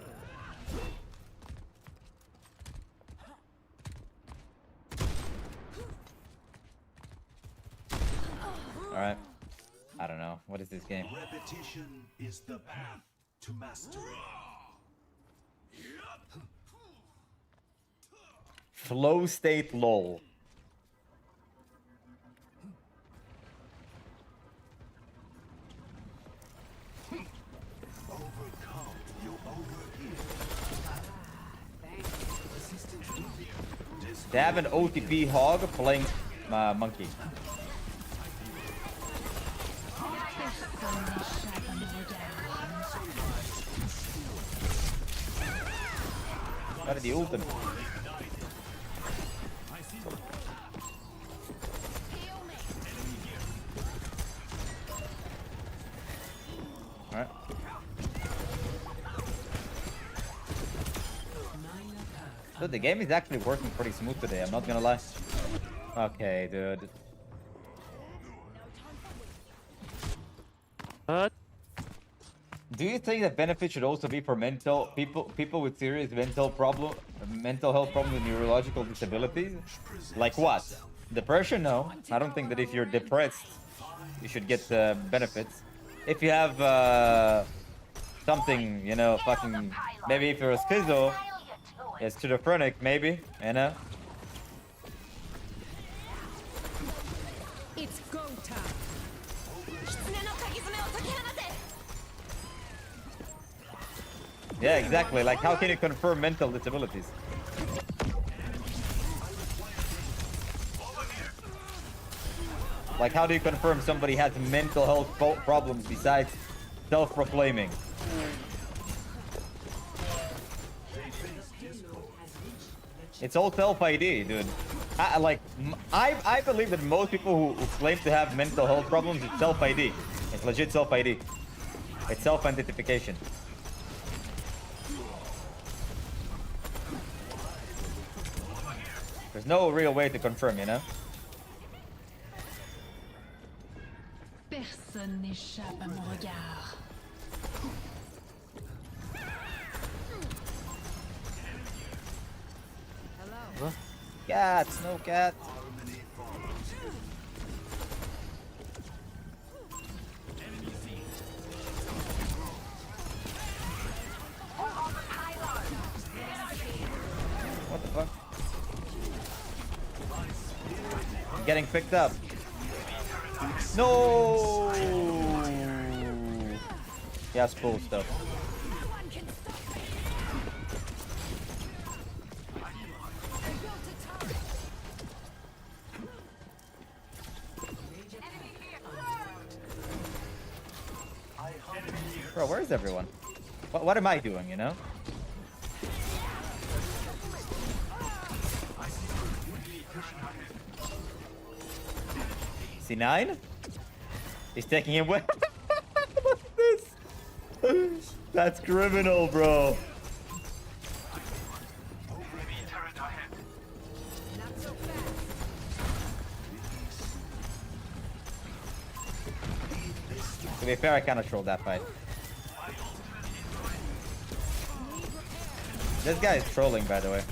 Alright. I don't know. What is this game? Repetition is the path to mastery. Flow state lol. Overcome your overheat. They have an OTP hog playing monkey. How did he ult him? Alright. Dude, the game is actually working pretty smooth today, I'm not gonna lie. Okay, dude. What? Do you think that benefit should also be for people with serious mental health problems and neurological disabilities? Like what? Depression? No. I don't think that if you're depressed, you should get benefits. If you have something, you know, fucking, maybe if you're a schizo, a schizophrenic, maybe, you know. It's go time. Yeah, exactly. Like, how can you confirm mental disabilities? Like, how do you confirm somebody has mental health problems besides self-proclaiming? It's all self-ID, dude. I believe that most people who claim to have mental health problems, it's self-ID. It's legit self-ID. It's self-identification. There's no real way to confirm, you know? Personne n'échappe à mon regard. Cats, no cat. What the fuck? I'm getting picked up. No! Yeah, spool stuff. Bro, where is everyone? What am I doing, you know? C9? He's taking him away. What's this? That's criminal, bro. To be fair, I kind of trolled that fight. This guy is trolling, by the way.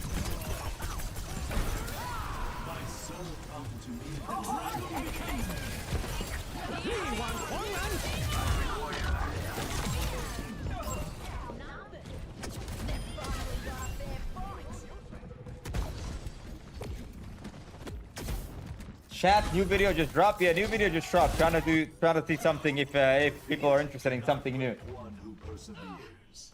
Chat, new video just dropped. Yeah, new video just dropped. Trying to see something if people are interested in something new. One who perseveres.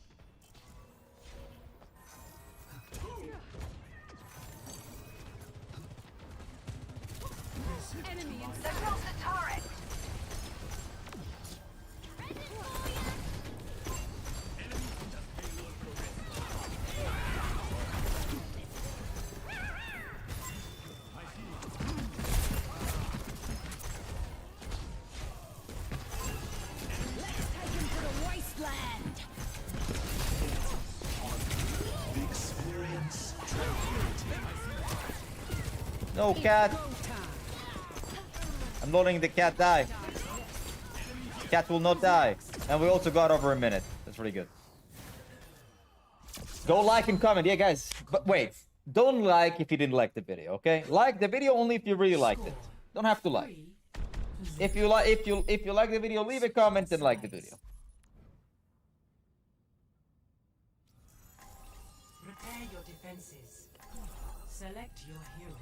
Enemy in Across the turret. Experience. No cat. I'm not letting the cat die. Cat will not die. And we also got over a minute. That's pretty good. Go like and comment. Yeah, guys. But wait. Don't like if you didn't like the video, okay? Like the video only if you really liked it. Don't have to like. If you like the video, leave a comment and like the video. Prepare your defenses. Select your hero.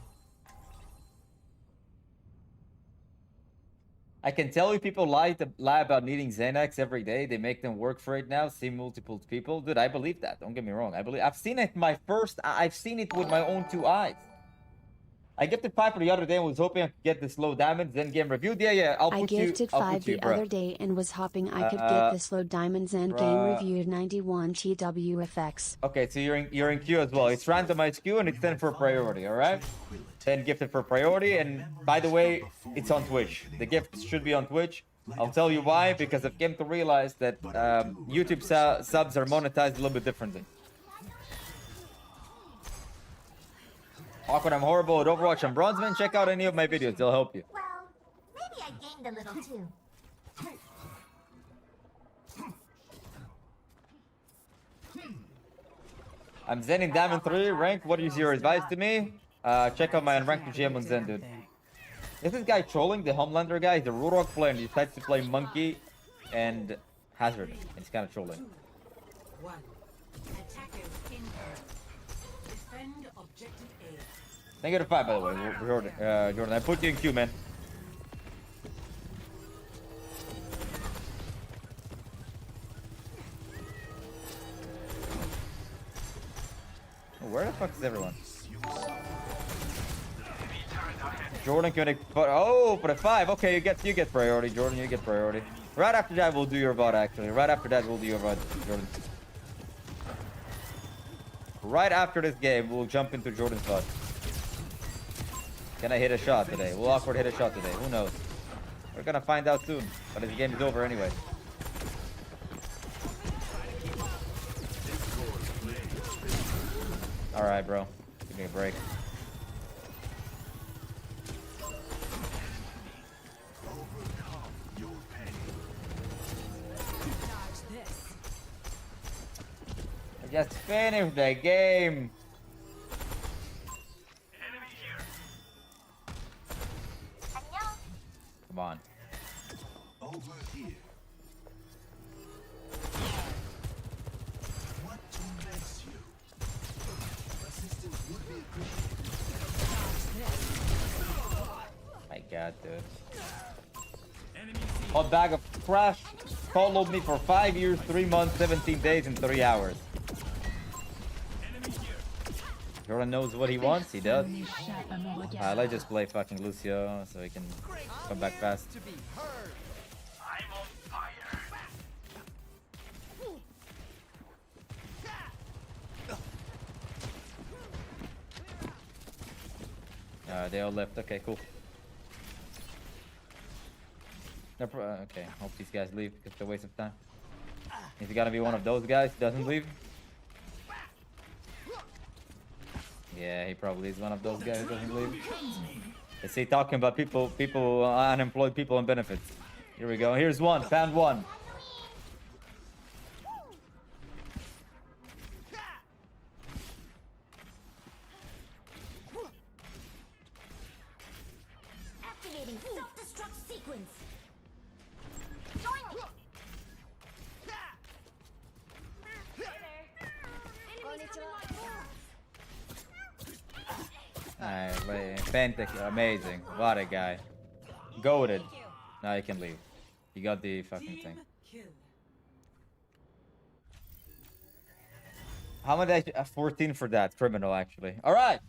I can tell you people lie about needing Xanax every day. They make them work for it now. See multiple people. Dude, I believe that. Don't get me wrong. I've seen it I've seen it with my own 2 eyes. I gifted 5 for the other day and was hoping I could get this low diamonds, then game reviewed. Yeah, I'll put you. I gifted 5 the other day and was hoping I could get this low diamonds and game reviewed 91 TWFX. Okay, so you're in queue as well. It's randomized queue and it's 10 for priority, alright? 10 gifted for priority, and by the way, it's on Twitch. The gift should be on Twitch. I'll tell you why, because I've came to realize that YouTube subs are monetized a little bit differently. Awkward, I'm horrible at Overwatch and Bronzeman. Check out any of my videos, they'll help you. Well, maybe I gained a little too. I'm Zen in Diamond 3 rank. What is your advice to me? Check out my unranked GM on Zen, dude. Is this guy trolling? The Homelander guy? He's a Rurok player and he decides to play Monkey and Hazard. He's kind of trolling. 1. Attackers inbound. Defend objective A. Thank you to 5, by the way, Jordan. I put you in queue, man. Where the fuck is everyone? Jordan can put a 5. Okay, you get priority, Jordan. You get priority. Right after that, we'll do your VOD. Actually, right after that, we'll do your VOD, Jordan. Right after this game, we'll jump into Jordan's VOD. Can I hit a shot today? Will Awkward hit a shot today? Who knows? We're gonna find out soon. But this game is over anyway. All right, bro. Give me a break. I just finished the game. Come on. Over here. What to mess you? Assistance would be appreciated. My god, dude. Hot bag of trash followed me for 5 years, 3 months, 17 days, and 3 hours. Jordan knows what he wants, he does. Let's just play fucking Lucio so he can come back fast. They all left. Okay, cool. No okay, hope these guys leave because it's a waste of time. Is he gonna be one of those guys who doesn't leave? Yeah, he probably is one of those guys who doesn't leave. Is he talking about people, unemployed people on benefits? Here we go. Here's one. Found one. Pentakill, amazing. What a guy. Goated. Now you can leave. You got the fucking thing. Kill. How much? 14 for that. Criminal, actually. All right.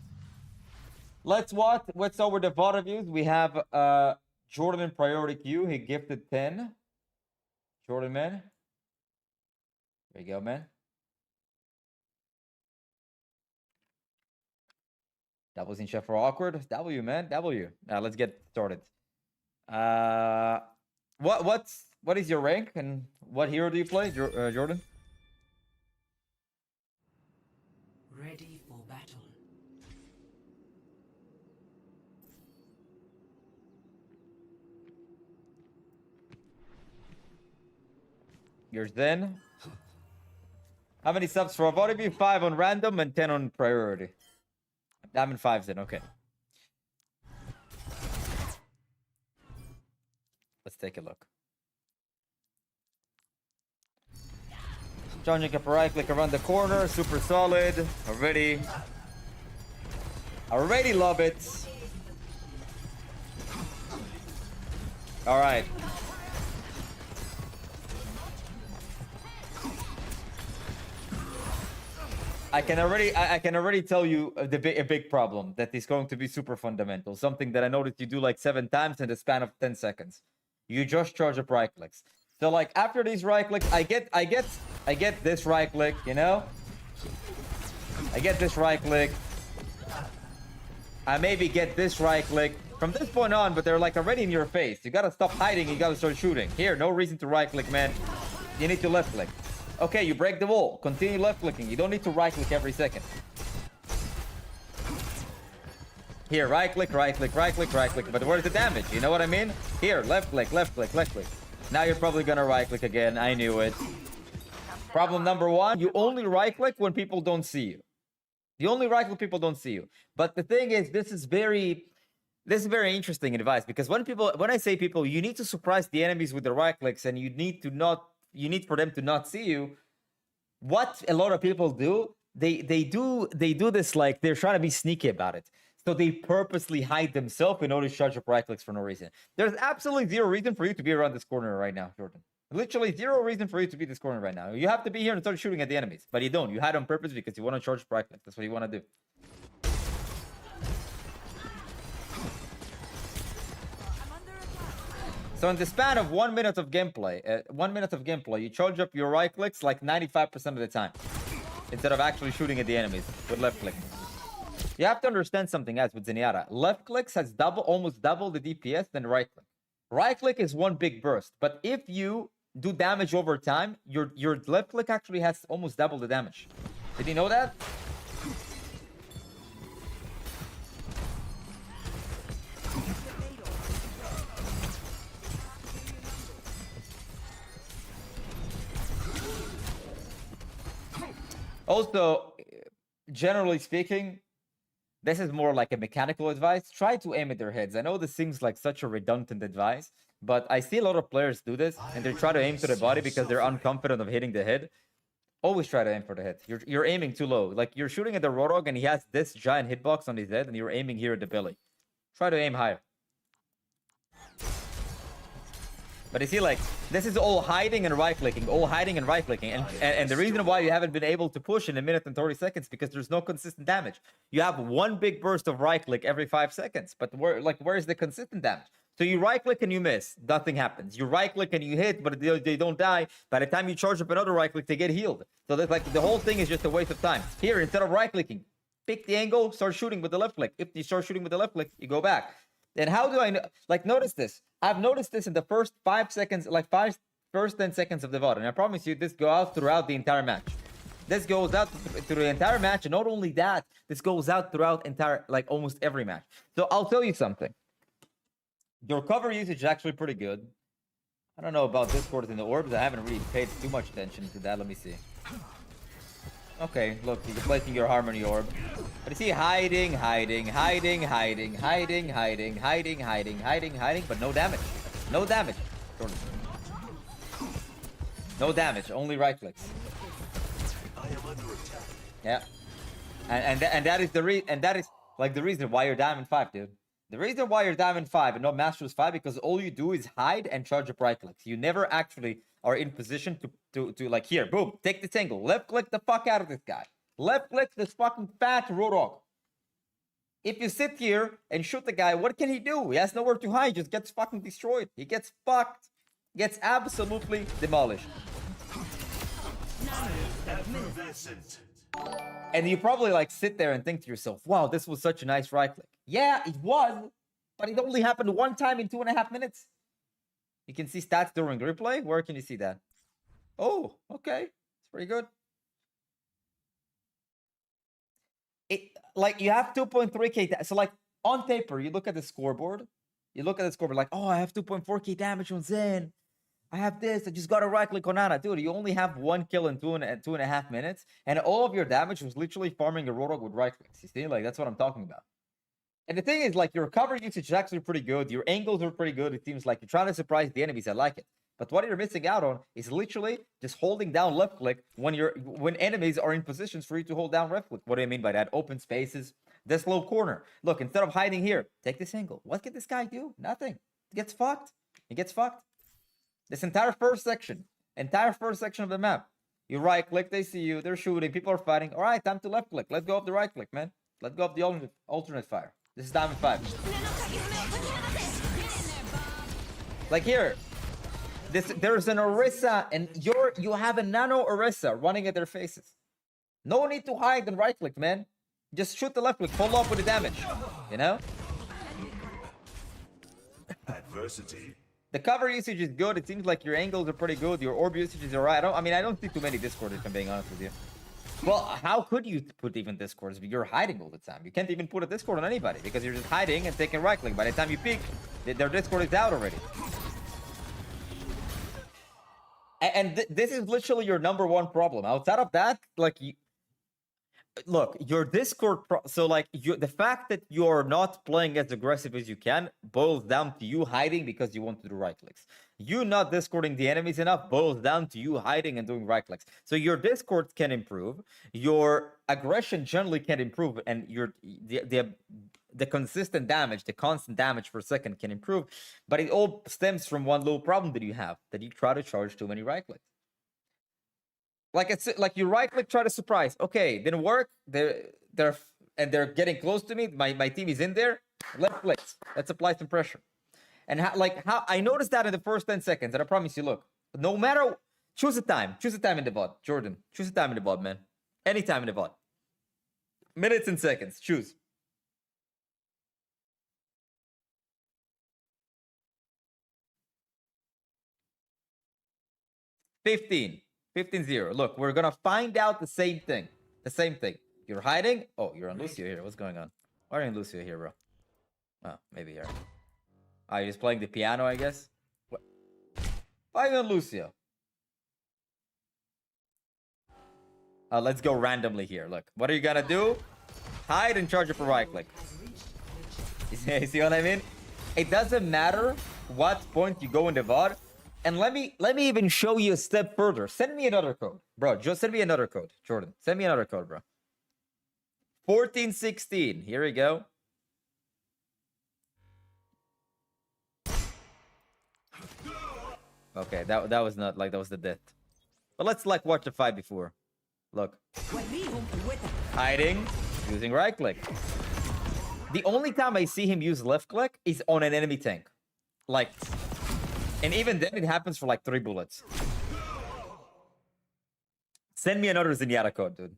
Let's watch. What's over the VOD reviews? We have Jordan in priority queue. He gifted 10. Jordan, man. There you go, man. Doubles in chef for awkward. W, man. W. Now let's get started. What is your rank and what hero do you play, Jordan? Ready for battle. Yours then. How many subs for a VOD review? 5 on random and 10 on priority. I'm in 5s then, okay. Let's take a look. John Jacob right click around the corner, super solid. Already love it. All right. I can already tell you a big problem that is going to be super fundamental. Something that I noticed you do like 7 times in the span of 10 seconds. You just charge up right clicks. So like after these right clicks, I get this right click, you know? I get this right click. I maybe get this right click. From this point on, but they're like already in your face. You gotta stop hiding, you gotta start shooting. Here, no reason to right click, man. You need to left click. Okay, you break the wall. Continue left clicking. You don't need to right click every second. Here, right click, right click, right click, right click. But where's the damage? You know what I mean? Here, left click, left click, left click. Now you're probably gonna right click again. I knew it. Problem number 1, you only right click when people don't see you. You only right click people don't see you. But the thing is, this is very interesting advice, because when I say people, you need to surprise the enemies with the right clicks, and you need for them to not see you. What a lot of people do, they do this like they're trying to be sneaky about it. So they purposely hide themselves in order to charge up right clicks for no reason. There's absolutely 0 reason for you to be around this corner right now, Jordan. Literally 0 reason for you to be this corner right now. You have to be here and start shooting at the enemies, but you don't. You hide on purpose because you want to charge up right clicks. That's what you want to do. So in the span of 1 minute of gameplay, you charge up your right clicks like 95% of the time, instead of actually shooting at the enemies with left click. You have to understand something else with Zenyatta. Left clicks has almost double the DPS than right click. Right click is one big burst, but if you do damage over time, your left click actually has almost double the damage. Did you know that? Also, generally speaking, this is more like a mechanical advice. Try to aim at their heads. I know this seems like such a redundant advice, but I see a lot of players do this, and they try to aim to the body because they're unconfident of hitting the head. Always try to aim for the head. You're aiming too low. Like, you're shooting at the Roadhog, and he has this giant hitbox on his head, and you're aiming here at the belly. Try to aim higher. But you see, like, this is all hiding and right-clicking, And the reason why you haven't been able to push in 1 minute and 30 seconds because there's no consistent damage. You have one big burst of right-click every 5 seconds. But where is the consistent damage? So you right-click and you miss. Nothing happens. You right-click and you hit, but they don't die. By the time you charge up another right-click, they get healed. So that's like the whole thing is just a waste of time. Here, instead of right-clicking, pick the angle, start shooting with the left click. If you start shooting with the left click, you go back. Then how do I know? Like, notice this. I've noticed this in the first 5 seconds, like first 10 seconds of the VOD. And I promise you, this goes out throughout the entire match. This goes out through the entire match. And not only that, this goes out throughout almost every match. So I'll tell you something. Your cover usage is actually pretty good. I don't know about Discord and the orbs. I haven't really paid too much attention to that. Let me see. Okay, look, you're placing your Harmony Orb. But you see, hiding, but no damage. No damage. No damage, only right clicks. Yeah. And that is Like the reason why you're Diamond 5, dude. The reason why you're Diamond 5 and not Masters 5 because all you do is hide and charge up right clicks. You never actually are in position to like, here, boom, take this angle. Left click the fuck out of this guy. Left click this fucking fat Roadhog. If you sit here and shoot the guy, what can he do? He has nowhere to hide. He just gets fucking destroyed. He gets fucked. Gets absolutely demolished. Effervescent. And you probably like sit there and think to yourself, wow, this was such a nice right click. Yeah, it was, but it only happened one time in 2.5 minutes. You can see stats during replay. Where can you see that? Oh, okay. It's pretty good. It like you have 2.3k. So like on paper, you look at the scoreboard. You look at the scoreboard like, oh, I have 2.4k damage on Zen. I have this. I just got a right click on Ana. Dude, you only have 1 kill in 2.5 minutes. And all of your damage was literally farming a Roadhog with right clicks. You see? Like, that's what I'm talking about. And the thing is, like, your cover usage is actually pretty good. Your angles are pretty good. It seems like you're trying to surprise the enemies. I like it. But what you're missing out on is literally just holding down left click when enemies are in positions for you to hold down left click. What do I mean by that? Open spaces, this low corner. Look, instead of hiding here, take this angle. What can this guy do? Nothing. He gets fucked. He gets fucked. This entire first section of the map. You right click, they see you, they're shooting, people are fighting. All right, time to left click. Let's go up the right click, man. Let's go up the alternate fire. This is Diamond 5. Like here, there's an Orisa, and you have a nano Orisa running at their faces. No need to hide and right click, man. Just shoot the left click, follow up with the damage. You know? Adversity. The cover usage is good. It seems like your angles are pretty good. Your orb usage is alright. I don't see too many Discords, if I'm being honest with you. Well, how could you put even Discords if you're hiding all the time? You can't even put a Discord on anybody because you're just hiding and taking right click. By the time you peek, their Discord is out already. And this is literally your #1 problem. Outside of that, like, look, your Discord so like the fact that you're not playing as aggressive as you can boils down to you hiding because you want to do right clicks. You not discording the enemies enough boils down to you hiding and doing right clicks. So your Discord can improve, your aggression generally can improve, and your the consistent damage, the constant damage per second can improve, but it all stems from one little problem that you have, that you try to charge too many right clicks. Like it's like you right click, try to surprise. Okay, didn't work. They're getting close to me. My team is in there. Left clicks. Let's apply some pressure. And how I noticed that in the first 10 seconds. And I promise you, look, no matter, choose a time in the VOD, Jordan. Choose a time in the VOD, man. Any time in the VOD. Minutes and seconds. Choose. $15. 15-0. Look, we're gonna find out the same thing. The same thing. You're hiding? Oh, you're on Lucio here. What's going on? Why are you on Lucio here, bro? Oh, maybe here. Ah, you're just playing the piano, I guess? What? Why are you on Lucio? Let's go randomly here. Look, what are you gonna do? Hide and charge up a right click. You see what I mean? It doesn't matter what point you go in the VOD. And let me even show you a step further. Send me another code. Bro, just send me another code. Jordan, send me another code, bro. 1416. Here we go. Okay, that was not like that was the death. But let's like watch the fight before. Look. Hiding, using right click. The only time I see him use left click is on an enemy tank. Like, and even then it happens for like 3 bullets. Send me another Zenyatta code, dude.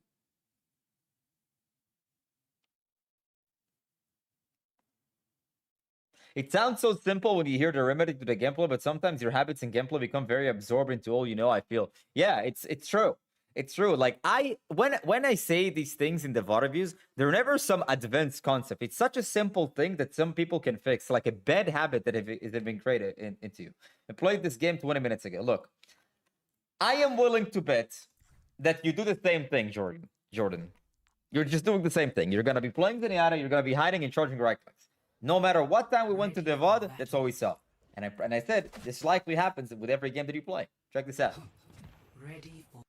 It sounds so simple when you hear the remedy to the gameplay, but sometimes your habits in gameplay become very absorbed into all you know, I feel. Yeah, it's true. It's true. Like when I say these things in the VOD reviews, they're never some advanced concept. It's such a simple thing that some people can fix, like a bad habit that has been created into you. I played this game 20 minutes ago. Look, I am willing to bet that you do the same thing, Jordan. You're just doing the same thing. You're gonna be playing Zenyatta, you're gonna be hiding and charging right clicks. No matter what time we went to the VOD, that's all we saw. And I said, this likely happens with every game that you play. Check this out. Ready for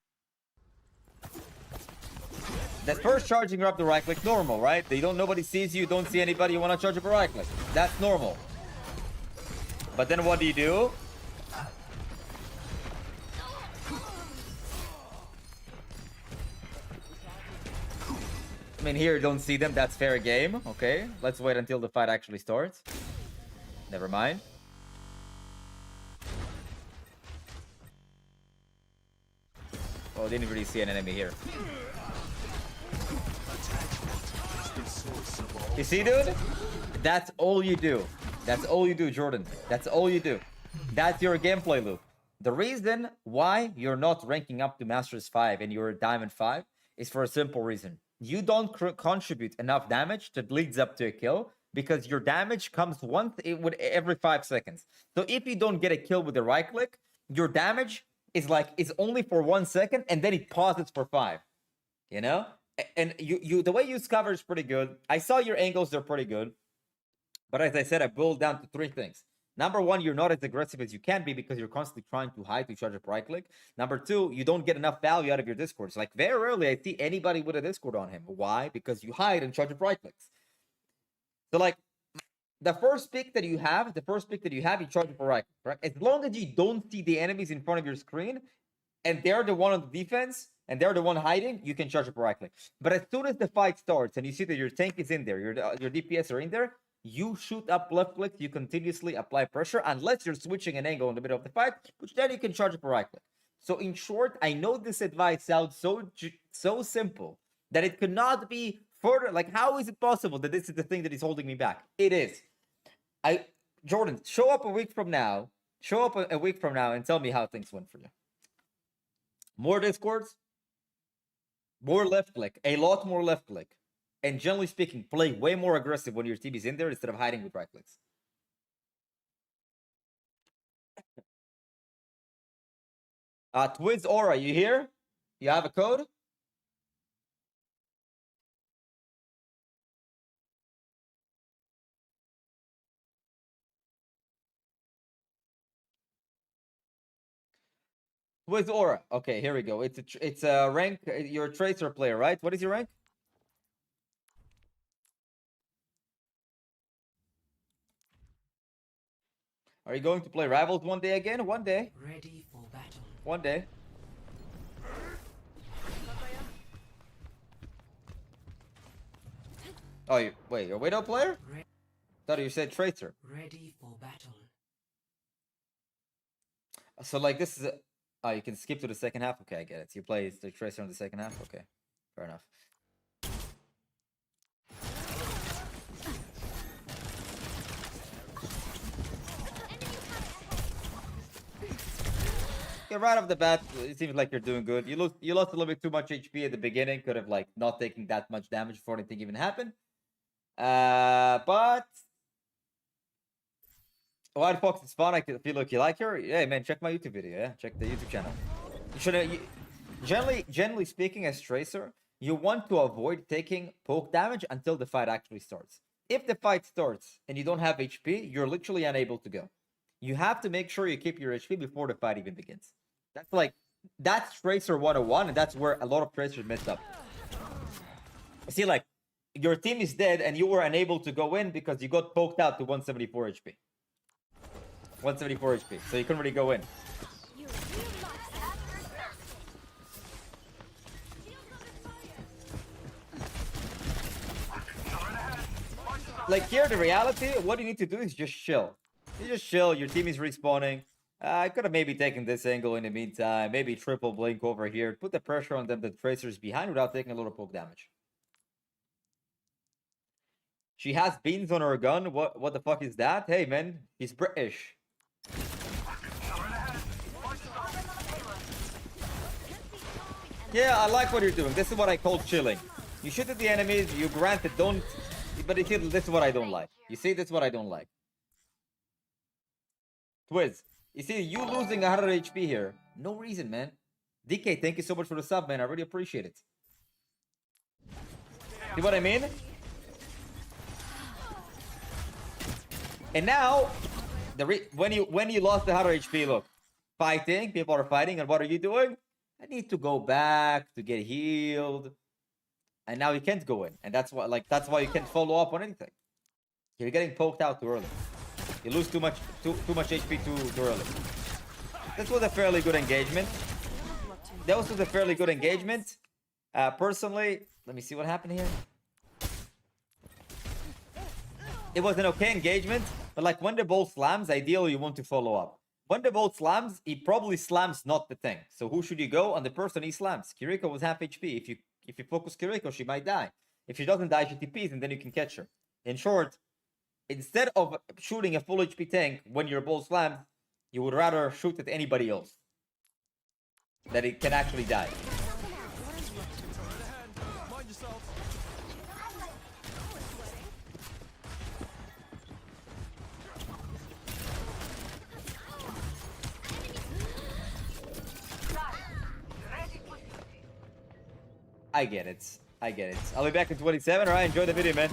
That first charging up the right click, normal, right? Nobody sees you, don't see anybody, you want to charge up a right click. That's normal. But then what do? I mean, here you don't see them, that's fair game. Okay, let's wait until the fight actually starts. Never mind. Oh, didn't really see an enemy here. You see, dude? That's all you do. That's all you do, Jordan. That's all you do. That's your gameplay loop. The reason why you're not ranking up to Masters 5 and you're a Diamond 5 is for a simple reason. You don't contribute enough damage that leads up to a kill because your damage comes every 5 seconds. So if you don't get a kill with the right click, your damage is only for 1 second and then it pauses for 5. You know? And the way you use cover is pretty good. I saw your angles, they're pretty good. But as I said, I boiled down to 3 things. Number 1, you're not as aggressive as you can be because you're constantly trying to hide to charge up right click. Number 2, you don't get enough value out of your discords. Like very rarely I see anybody with a discord on him. Why? Because you hide and charge up right clicks. So like the first pick that you have, you charge up a right click, right? As long as you don't see the enemies in front of your screen and they're the one on the defense and they're the one hiding, you can charge up a right click. But as soon as the fight starts and you see that your tank is in there, your DPS are in there, you shoot up left click, you continuously apply pressure unless you're switching an angle in the middle of the fight, which then you can charge up a right click. So in short, I know this advice sounds so simple that it could not be further. Like, how is it possible that this is the thing that is holding me back? It is. Jordan, show up a week from now and tell me how things went for you. More discords, more left click, a lot more left click. And generally speaking, play way more aggressive when your team is in there instead of hiding with right clicks. Twiz Aura, you here? You have a code? Twiz Aura. Okay, here we go. It's a rank. You're a Tracer player, right? What is your rank? Are you going to play Rivals one day again? One day. Ready for battle. One day. Oh, wait, you're a Widow player? Thought you said Tracer. Ready for battle. So like this is oh, you can skip to the second half? Okay, I get it. You play the Tracer in the second half? Okay, fair enough. Yeah, right off the bat, it seems like you're doing good. You lost a little bit too much HP at the beginning. Could have like not taken that much damage before anything even happened. But White Fox is fun. I feel like you like her. Yeah, man, check my YouTube video. Yeah, check the YouTube channel. You should generally speaking, as Tracer, you want to avoid taking poke damage until the fight actually starts. If the fight starts and you don't have HP, you're literally unable to go. You have to make sure you keep your HP before the fight even begins. That's Tracer 101, and that's where a lot of Tracers mess up. See, like, your team is dead, and you were unable to go in because you got poked out to 174 HP. 174 HP, so you couldn't really go in. Like, here, the reality, what you need to do is just chill. You just chill, your team is respawning. I could have maybe taken this angle in the meantime. Maybe triple blink over here. Put the pressure on them, the Tracer's behind, without taking a lot of poke damage. She has beans on her gun. What the fuck is that? Hey, man, he's British. Yeah, I like what you're doing. This is what I call chilling. You shoot at the enemies, you granted don't... But this is what I don't like. You see, this is what I don't like. Twiz, you see, you losing 100 HP here. No reason, man. DK, thank you so much for the sub, man. I really appreciate it. See what I mean? And now, when you lost the 100 HP, look. Fighting, people are fighting, and what are you doing? I need to go back to get healed. and now you can't go in, and that's why you can't follow up on anything. You're getting poked out too early. You lose too much HP too early. This was a fairly good engagement. Personally, let me see what happened here. It was an okay engagement, but like when the ball slams, ideally you want to follow up. When the ball slams, he probably slams not the thing. So who should you go on the person he slams? Kiriko was half HP. If you focus Kiriko, she might die. If she doesn't die, she TPs and then you can catch her. In short, instead of shooting a full HP tank when your ball slams, you would rather shoot at anybody else that it can actually die. Mind yourself. I get it. I'll be back in 27. All right, enjoy the video, man.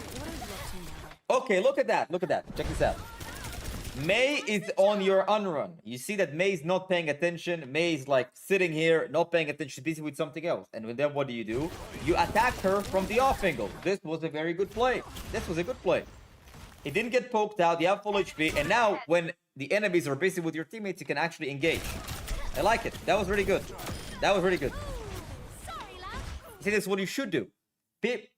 Okay, look at that. Check this out. Mei is on your unrun. You see that Mei is not paying attention. Mei is like sitting here, not paying attention, busy with something else. And then what do? You attack her from the off angle. This was a very good play. He didn't get poked out. You have full HP. And now when the enemies are busy with your teammates, you can actually engage. I like it. That was really good. Sorry, love. See, this is what you should do.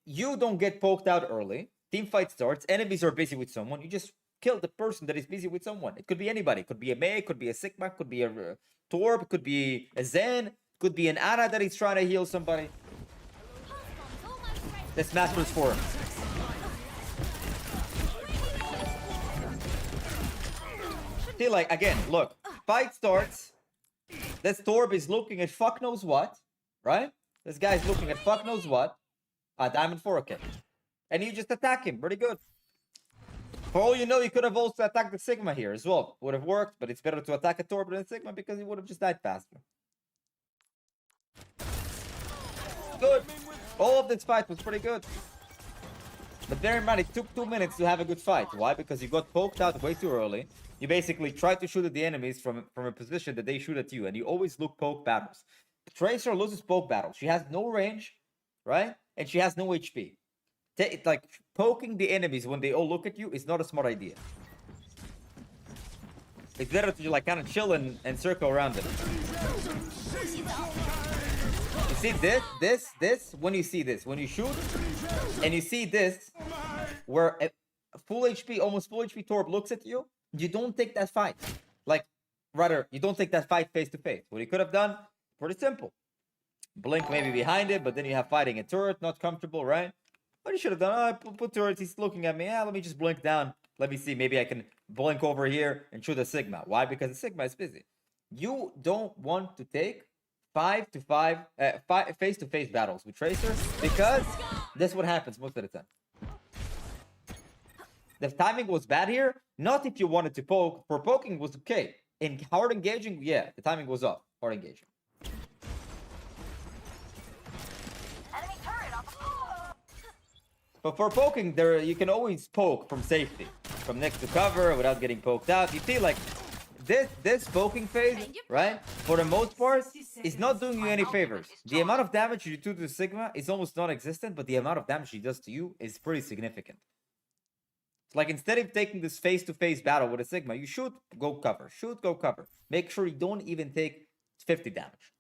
You don't get poked out early. Team fight starts. Enemies are busy with someone. You just kill the person that is busy with someone. It could be anybody. It could be a Mei. It could be a Sigma. It could be a Torb. It could be a Zen. It could be an Ana that is trying to heal somebody. This master is for him. See, like, again, look. Fight starts. This Torb is looking at fuck knows what. Right? This guy's looking at fuck knows what. Diamond 4K. And you just attack him. Pretty good. For all you know, you could have also attacked the Sigma here as well. Would have worked, but it's better to attack a Torb than a Sigma because he would have just died faster. Good. All of this fight was pretty good. But bear in mind, it took 2 minutes to have a good fight. Why? Because you got poked out way too early. You basically tried to shoot at the enemies from a position that they shoot at you. And you always look poke battles. Tracer loses poke battles. She has no range, right? And she has no HP. Like, poking the enemies when they all look at you is not a smart idea. It's better to like kind of chill and circle around them. You see this, when you see this, when you shoot, and you see this, where a full HP, almost full HP Torb looks at you, you don't take that fight. Like, rather, you don't take that fight face to face. What you could have done, pretty simple. Blink maybe behind it, but then you have fighting a turret, not comfortable, right? What you should have done, I put turrets, he's looking at me, let me just blink down. Let me see, maybe I can blink over here and shoot a Sigma. Why? Because the Sigma is busy. You don't want to take 5-5 face-to-face battles with Tracer because that's what happens most of the time. The timing was bad here, not if you wanted to poke. For poking was okay. In hard engaging, yeah, the timing was off. Hard engaging. But for poking, there you can always poke from safety, from next to cover without getting poked out. You see, like this poking phase, right? For the most part, is not doing you any favors. The amount of damage you do to the Sigma is almost non-existent, but the amount of damage he does to you is pretty significant. Like instead of taking this face-to-face battle with a Sigma, you shoot, go cover. Shoot, go cover. Make sure you don't even take 50 damage.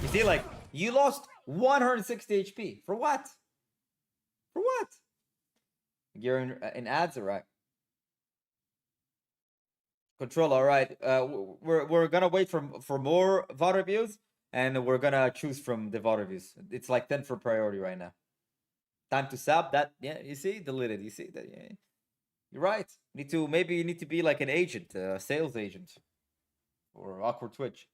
You see, like, you lost 160 HP. For what? For what? You're in ads, alright. Control, alright. We're gonna wait for more VOD reviews, and we're gonna choose from the VOD reviews. It's like 10 for priority right now. Time to sub that. Yeah, you see, deleted. You see that? Yeah, you're right. Maybe you need to be like an agent, a sales agent, or awkward Twitch.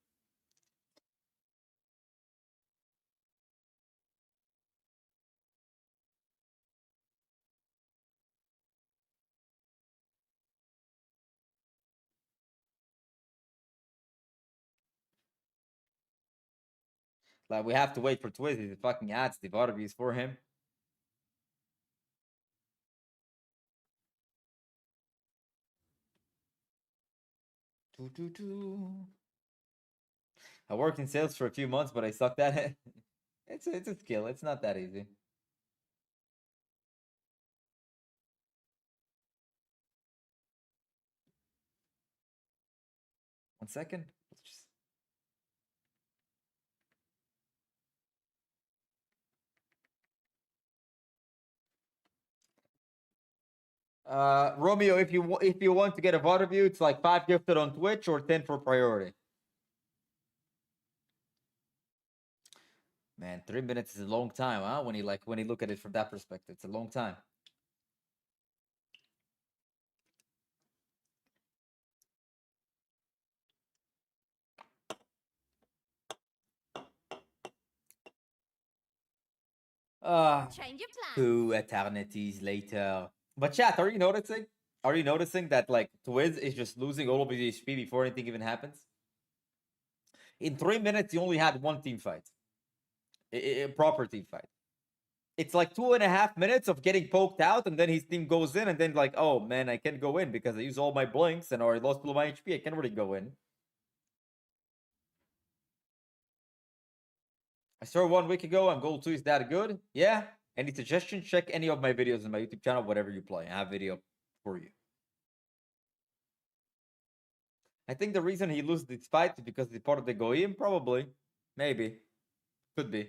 Like we have to wait for Twitch. He fucking adds the VOD reviews for him. I worked in sales for a few months, but I sucked at it. It's a skill. It's not that easy. One second. Let's just... Romeo, if you want to get a VOD review, it's like 5 gifted on Twitch or 10 for priority. Man, 3 minutes is a long time, huh? When you look at it from that perspective, it's a long time. Change your plan. 2 eternities later. But chat, are you noticing? Are you noticing that like Twiz is just losing all of his HP before anything even happens? In 3 minutes, he only had 1 team fight. A proper team fight. It's like 2.5 minutes of getting poked out, and then his team goes in, and then like, oh man, I can't go in because I used all my blinks and or I lost all of my HP. I can't really go in. I started 1 week ago, and Gold 2 is that good? Yeah. Any suggestions? Check any of my videos on my YouTube channel, whatever you play. I have video for you. I think the reason he loses this fight is because he's part of the Goyim, probably. Maybe. Could be.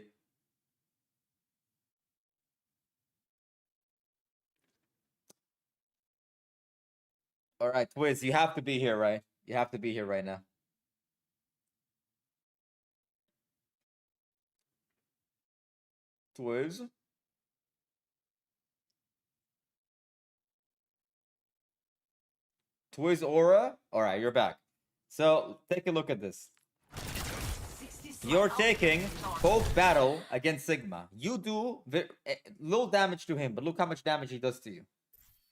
Alright, Twiz, you have to be here, right? You have to be here right now. Twiz? Twiz Aura? Alright, you're back. So, take a look at this. You're taking Poke Battle against Sigma. You do little damage to him, but look how much damage he does to you.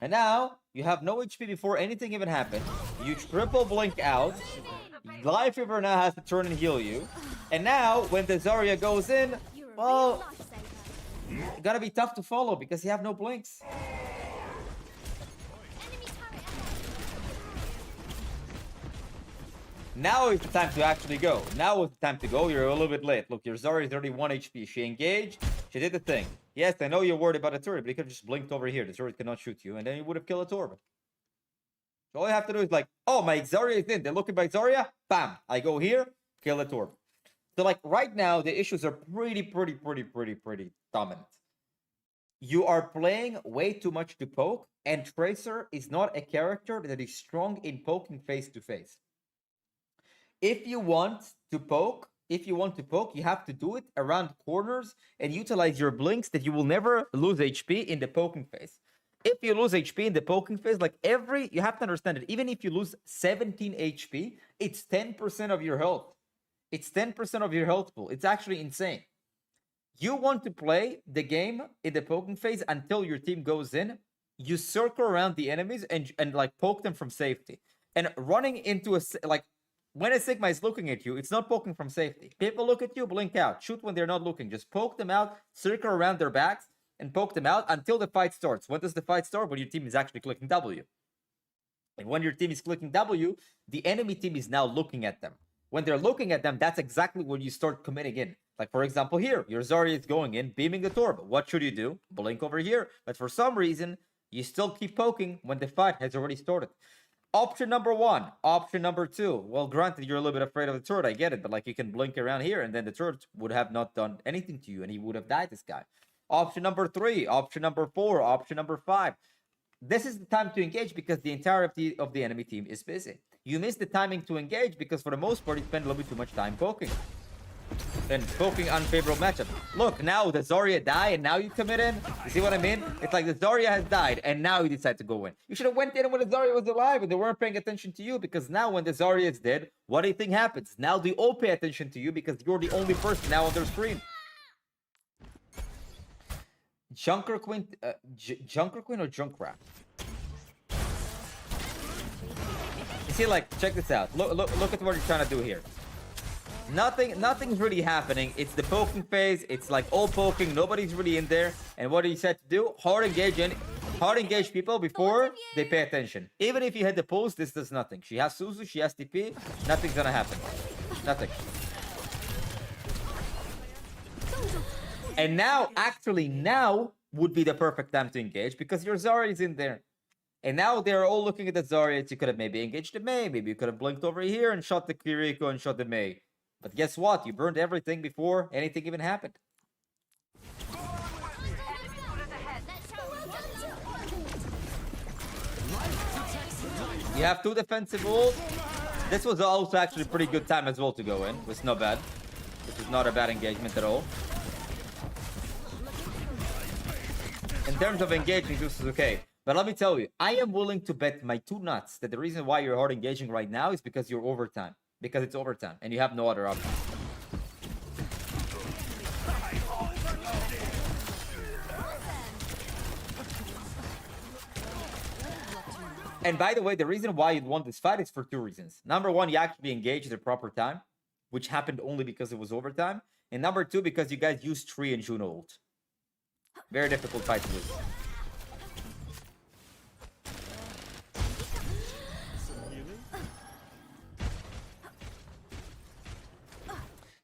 And now, you have no HP before anything even happened. You triple blink out. Life Fever now has to turn and heal you. And now, when the Zarya goes in, well, it's gonna be tough to follow because you have no blinks. Now is the time to actually go. Now is the time to go. You're a little bit late. Look, your Zarya is already 1 HP. She engaged. She did the thing. Yes, I know you're worried about the turret, but you could have just blinked over here. The turret cannot shoot you, and then you would have killed a Torb. So all you have to do is like, oh, my Zarya is in. They're looking by Zarya. Bam. I go here, kill a Torb. So like right now, the issues are pretty dominant. You are playing way too much to poke, and Tracer is not a character that is strong in poking face to face. If you want to poke, you have to do it around corners and utilize your blinks that you will never lose HP in the poking phase. If you lose HP in the poking phase, like you have to understand that even if you lose 17 HP, it's 10% of your health. It's 10% of your health pool. It's actually insane. You want to play the game in the poking phase until your team goes in. You circle around the enemies and like poke them from safety. And running into when a Sigma is looking at you, it's not poking from safety. People look at you, blink out. Shoot when they're not looking. Just poke them out, circle around their backs, and poke them out until the fight starts. When does the fight start? When your team is actually clicking W. And when your team is clicking W, the enemy team is now looking at them. When they're looking at them, that's exactly when you start committing in. Like, for example, here, your Zarya is going in, beaming the Torb. What should you do? Blink over here. But for some reason, you still keep poking when the fight has already started. Option number 1. Option number 2. Well, granted, you're a little bit afraid of the turret. I get it. But, like, you can blink around here, and then the turret would have not done anything to you, and he would have died, this guy. Option number 3. Option number 4. Option number 5. This is the time to engage because the entirety of the enemy team is busy. You miss the timing to engage because, for the most part, you spend a little bit too much time poking. Then poking unfavorable matchup. Look, now the Zarya died and now you commit in. You see what I mean? It's like the Zarya has died and now you decide to go in. You should have went in when the Zarya was alive and they weren't paying attention to you, because now when the Zarya is dead, what do you think happens? Now they all pay attention to you because you're the only person now on their screen. Junker Queen or Junkrat? You see, like, check this out. Look at what you're trying to do here. Nothing's really happening. It's the poking phase. It's like all poking. Nobody's really in there. And what he said to do? Hard engage people before they pay attention. Even if you hit the pulse, this does nothing. She has Suzu, she has TP. Nothing's gonna happen. Nothing. And now, actually, now would be the perfect time to engage because your Zarya is in there. And now they're all looking at the Zarya. You could have maybe engaged the Mei. Maybe you could have blinked over here and shot the Kiriko and shot the Mei. But guess what? You burned everything before anything even happened. You have 2 defensive ult. This was also actually a pretty good time as well to go in. It was not bad. This is not a bad engagement at all. In terms of engaging, this is okay. But let me tell you, I am willing to bet my 2 nuts that the reason why you're hard engaging right now is because you're overtime. Because it's overtime and you have no other option. And by the way, the reason why you'd want this fight is for 2 reasons. Number 1, you actually engaged at the proper time, which happened only because it was overtime. And number 2, because you guys used Tree and Juno ult. Very difficult fight to lose.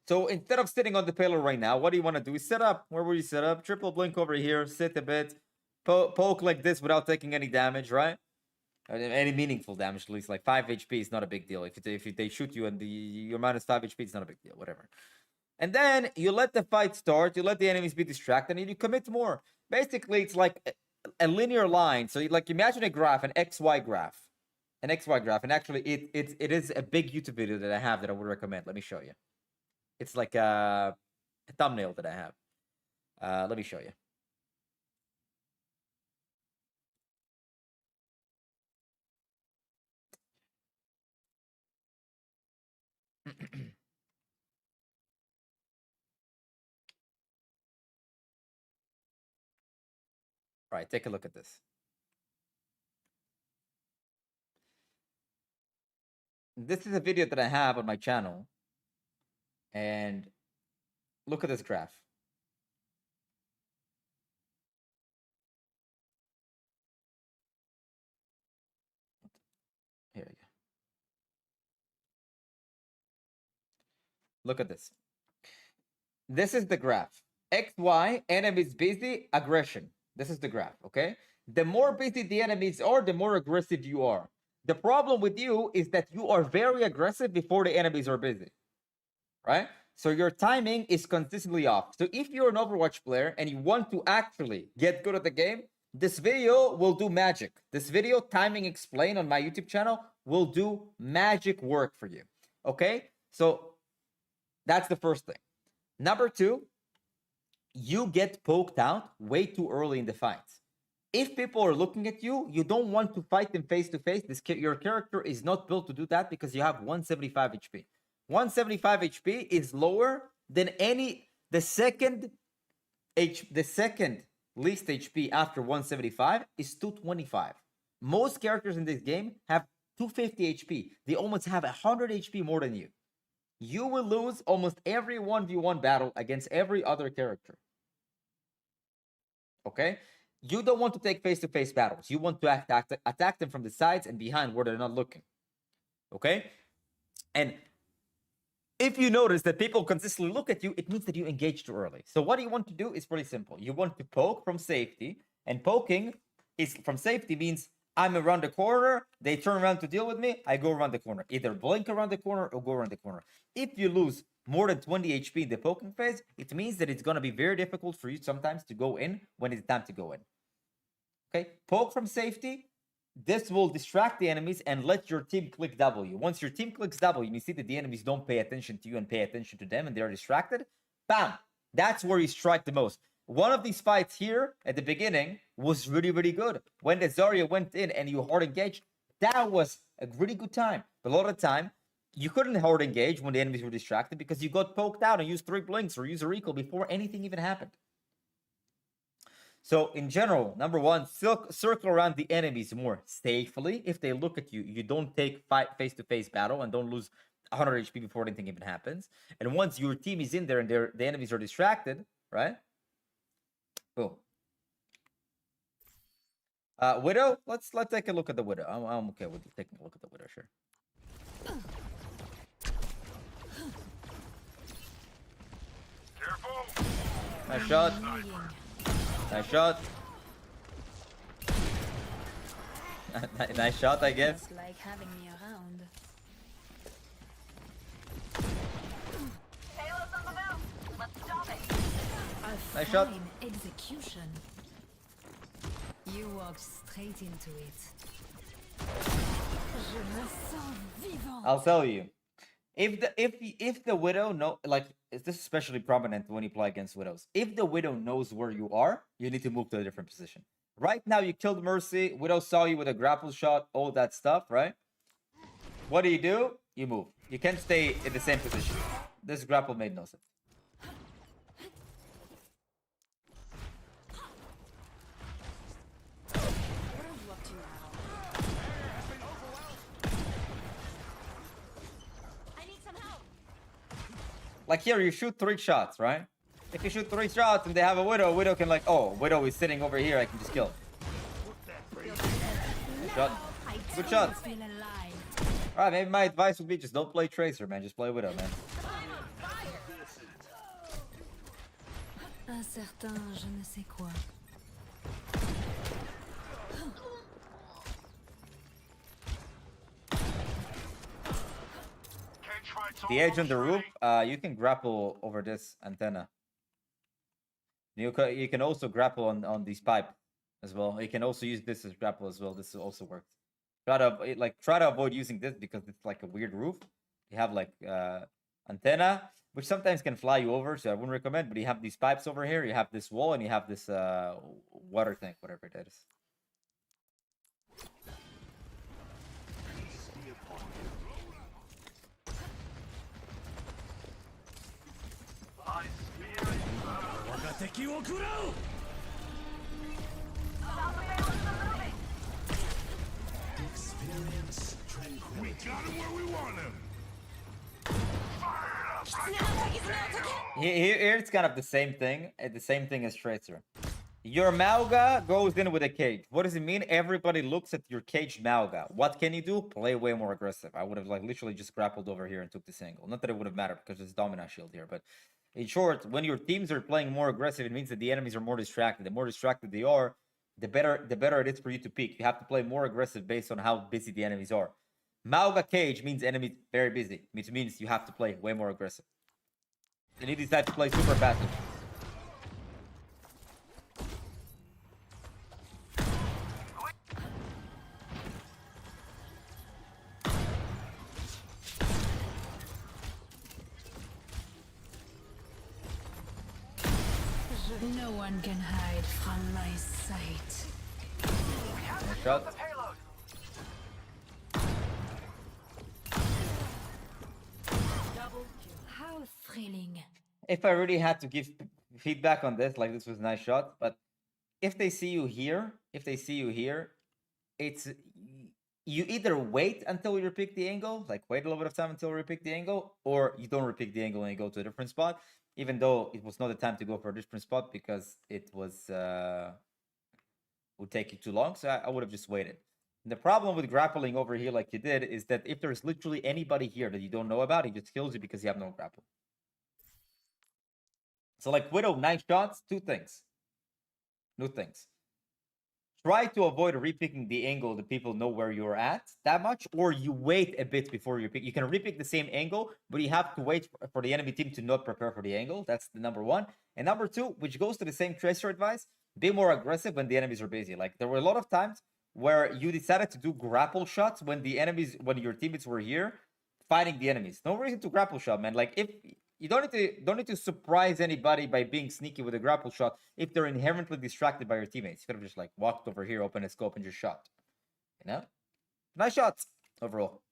So instead of sitting on the pillar right now, what do you want to do? Set up. Where will you set up? Triple blink over here. Sit a bit. Poke like this without taking any damage, right? Any meaningful damage, at least. Like 5 HP is not a big deal. If they shoot you and you're minus 5 HP, it's not a big deal. Whatever. And then you let the fight start. You let the enemies be distracted and you commit more. Basically, it's like a linear line. So like imagine a graph, an XY graph. An XY graph. And actually, it is a big YouTube video that I have that I would recommend. Let me show you. It's like a thumbnail that I have. Let me show you. All right, take a look at this. This is a video that I have on my channel. And look at this graph. Here we go. Look at this. This is the graph. XY, enemies busy, aggression. This is the graph, okay? The more busy the enemies are, the more aggressive you are. The problem with you is that you are very aggressive before the enemies are busy. Right? So your timing is consistently off. So if you're an Overwatch player and you want to actually get good at the game, this video will do magic. This video, Timing Explained on my YouTube channel, will do magic work for you. Okay? So that's the first thing. Number 2, you get poked out way too early in the fight. If people are looking at you, you don't want to fight them face to face. Your character is not built to do that because you have 175 HP. 175 HP is lower than the second least HP after 175 is 225. Most characters in this game have 250 HP. They almost have 100 HP more than you. You will lose almost every 1v1 battle against every other character. Okay? You don't want to take face-to-face battles. You want to attack them from the sides and behind where they're not looking. Okay? And if you notice that people consistently look at you, it means that you engage too early. So what you want to do is pretty simple. You want to poke from safety. And poking is from safety means I'm around the corner. They turn around to deal with me. I go around the corner. Either blink around the corner or go around the corner. If you lose more than 20 HP in the poking phase, it means that it's going to be very difficult for you sometimes to go in when it's time to go in. Okay? Poke from safety. This will distract the enemies and let your team click W. Once your team clicks W and you see that the enemies don't pay attention to you and pay attention to them and they're distracted, bam! That's where you strike the most. One of these fights here at the beginning was really, really good. When the Zarya went in and you hard engaged, that was a really good time. But a lot of the time, you couldn't hard engage when the enemies were distracted because you got poked out and used 3 blinks or used a recall before anything even happened. So in general, number 1, circle around the enemies more safely. If they look at you, you don't take face-to-face battle and don't lose 100 HP before anything even happens. And once your team is in there and the enemies are distracted, right? Boom. Widow, let's take a look at the Widow. I'm okay with taking a look at the Widow, sure. Careful! Nice shot. Nice shot. Nice shot, I guess. Just like having me around. A Nice shot. fine execution. You walked straight into it. Je me sens vivant. I'll tell you. If the widow this is especially prominent when you play against widows. If the widow knows where you are, you need to move to a different position. Right now, you killed Mercy. Widow saw you with a grapple shot, all that stuff, right? What do? You move. You can't stay in the same position. This grapple made no sense. I need some help. Like here, you shoot 3 shots, right? If you shoot 3 shots and they have a widow, widow can like, oh, widow is sitting over here, I can just kill. Good shot. Good shot. Feel alive. Alright, maybe my advice would be just don't play Tracer, man. Just play Widow, man. Un certain je ne sais quoi. The edge on the roof, you can grapple over this antenna. You can also grapple on this pipe as well. You can also use this as grapple as well. This also works. Try to avoid using this because it's like a weird roof. You have like antenna, which sometimes can fly you over, so I wouldn't recommend. But you have these pipes over here. You have this wall, and you have this water tank, whatever that is. Experience tranquility. We got him where we want him. Here it's kind of the same thing. The same thing as Tracer. Your Mauga goes in with a cage. What does it mean? Everybody looks at your caged Mauga. What can you do? Play way more aggressive. I would have like literally just grappled over here and took this angle. Not that it would have mattered because there's Domina shield here, but in short, when your teams are playing more aggressive, it means that the enemies are more distracted. The more distracted they are, the better it is for you to peek. You have to play more aggressive based on how busy the enemies are. Mauga cage means enemy very busy, which means you have to play way more aggressive. And you decide to play super passive. No one can hide from my sight. Nice shot. How thrilling. If I really had to give feedback on this, like this was a nice shot, but if they see you here, it's you either wait until you repick the angle, like wait a little bit of time until you repick the angle, or you don't repick the angle and you go to a different spot, even though it was not the time to go for a different spot because it was would take you too long. So I would have just waited. The problem with grappling over here like you did is that if there's literally anybody here that you don't know about, he just kills you because you have no grapple. So like Widow, 9 shots, 2 things. New things. Try to avoid repicking the angle that people know where you're at that much, or you wait a bit before you pick. You can repick the same angle, but you have to wait for the enemy team to not prepare for the angle. That's the number 1. And number 2, which goes to the same Tracer advice, be more aggressive when the enemies are busy. Like there were a lot of times where you decided to do grapple shots when when your teammates were here fighting the enemies. No reason to grapple shot, man. Like if you don't need to surprise anybody by being sneaky with a grapple shot if they're inherently distracted by your teammates. You could have just like walked over here, opened a scope, and just shot. You know? Nice shots overall.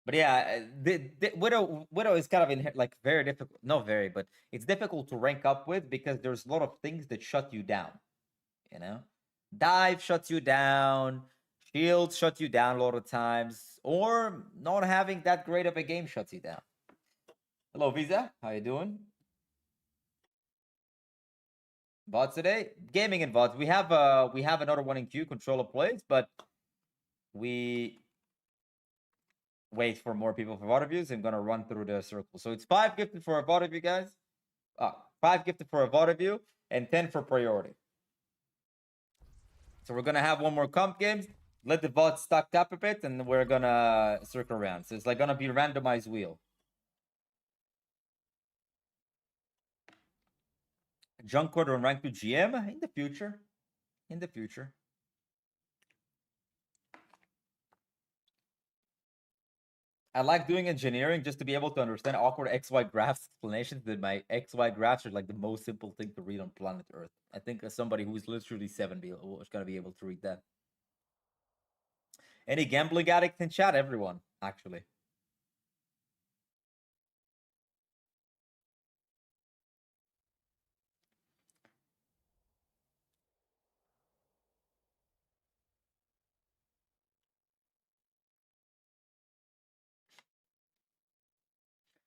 But yeah, the Widow is kind of like very difficult. Not very, but it's difficult to rank up with because there's a lot of things that shut you down. You know? Dive shuts you down, shield shuts you down a lot of times, or not having that great of a game shuts you down. Hello, Visa. How you doing? VODs today? Gaming and VODs. We have another one in queue, Controller Plays, but we wait for more people for VOD reviews. I'm gonna run through the circle. So it's 5 gifted for a VOD review, guys. 5 gifted for a VOD review and 10 for priority. So we're gonna have one more comp games. Let the VOD stack up a bit, and we're gonna circle around. So it's like gonna be a randomized wheel. Junk quarter on rank 2 GM in the future. In the future. I like doing engineering just to be able to understand awkward XY graphs explanations. That my XY graphs are like the most simple thing to read on planet Earth. I think as somebody who's literally 7 is gonna be able to read that. Any gambling addict in chat? Everyone, actually.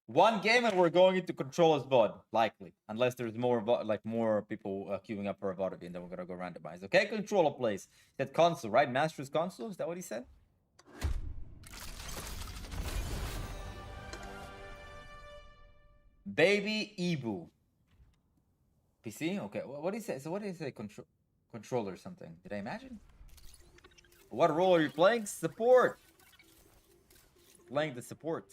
One game and we're going into controller's VOD, likely. Unless there's more more people queuing up for a VOD, and then we're gonna go randomize. Okay, controller plays. That console, right? Master's console, is that what he said? Baby Ebu. PC? Okay, what did he say? So what did he say? Controller or something. Did I imagine? What role are you playing? Support. Playing the support.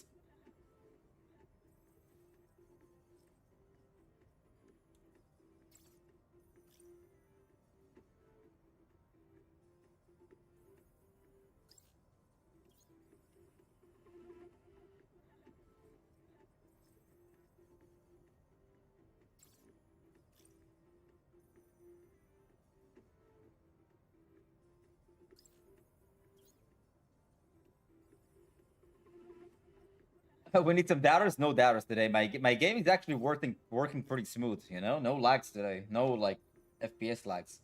We need some doubters. No doubters today. My game is actually working pretty smooth. You know, no lags today. No like FPS lags.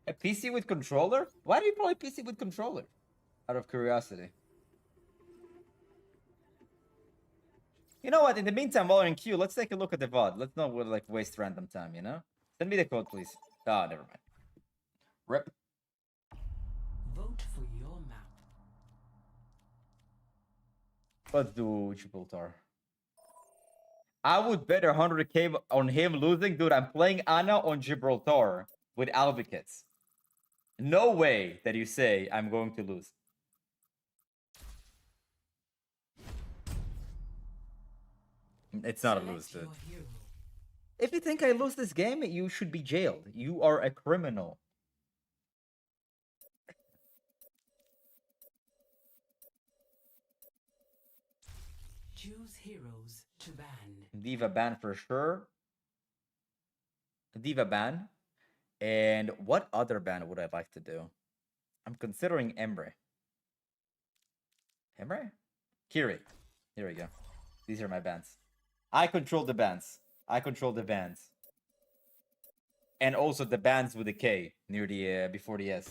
A PC with controller? Why do you play PC with controller? Out of curiosity. You know what? In the meantime, while we're in queue, let's take a look at the VOD. Let's not like waste random time. You know. Send me the code, please. Ah, never mind. Rip. Vote for your map. Let's do Gibraltar. I would bet 100k on him losing. Dude, I'm playing Ana on Gibraltar with Albicets. No way that you say I'm going to lose. It's not a lose, dude. If you think I lose this game, you should be jailed. You are a criminal. Choose heroes to ban. Diva ban for sure. Diva ban. And what other ban would I like to do? I'm considering Emre. Emre? Kiri. Here we go. These are my bans. I control the bans. I control the bans. And also the bans with the K near the before the S.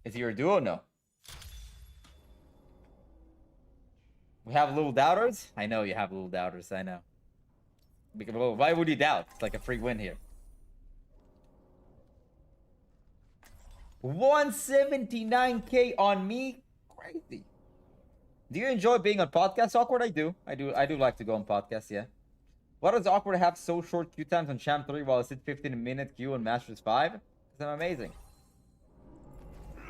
Is he your duo? No. We have little doubters? I know you have little doubters, I know. Because, well, why would you doubt? It's like a free win here. 179k on me? Crazy. Do you enjoy being on podcasts, Awkward? I do like to go on podcasts, yeah. Why does Awkward have so short queue times on Champ 3 while I sit 15-minute queue on Masters 5? Because I'm amazing.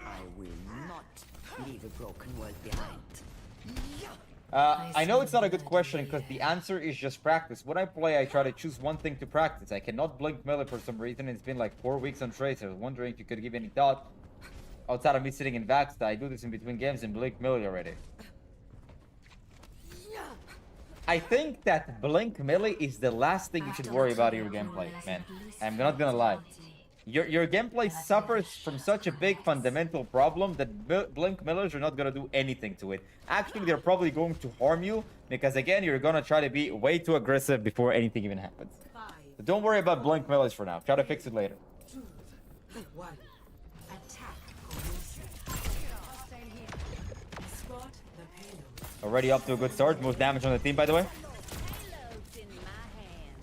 I will not leave a broken world behind. I know it's not a good question because the answer is just practice. When I play, I try to choose one thing to practice. I cannot blink melee for some reason. It's been like 4 weeks on Tracer. I was wondering if you could give any thought outside of me sitting in Vaxta. I do this in between games and blink melee already. I think that blink melee is the last thing you should worry about in your gameplay, man. I'm not gonna lie. Your gameplay suffers from such a big fundamental problem that blink millers are not gonna do anything to it. Actually, they're probably going to harm you because again, you're gonna try to be way too aggressive before anything even happens. So don't worry about blink millers for now. Try to fix it later. 2, 1. Attack. Spot the payload. Already up to a good start. Most damage on the team, by the way. Payload's in my hands.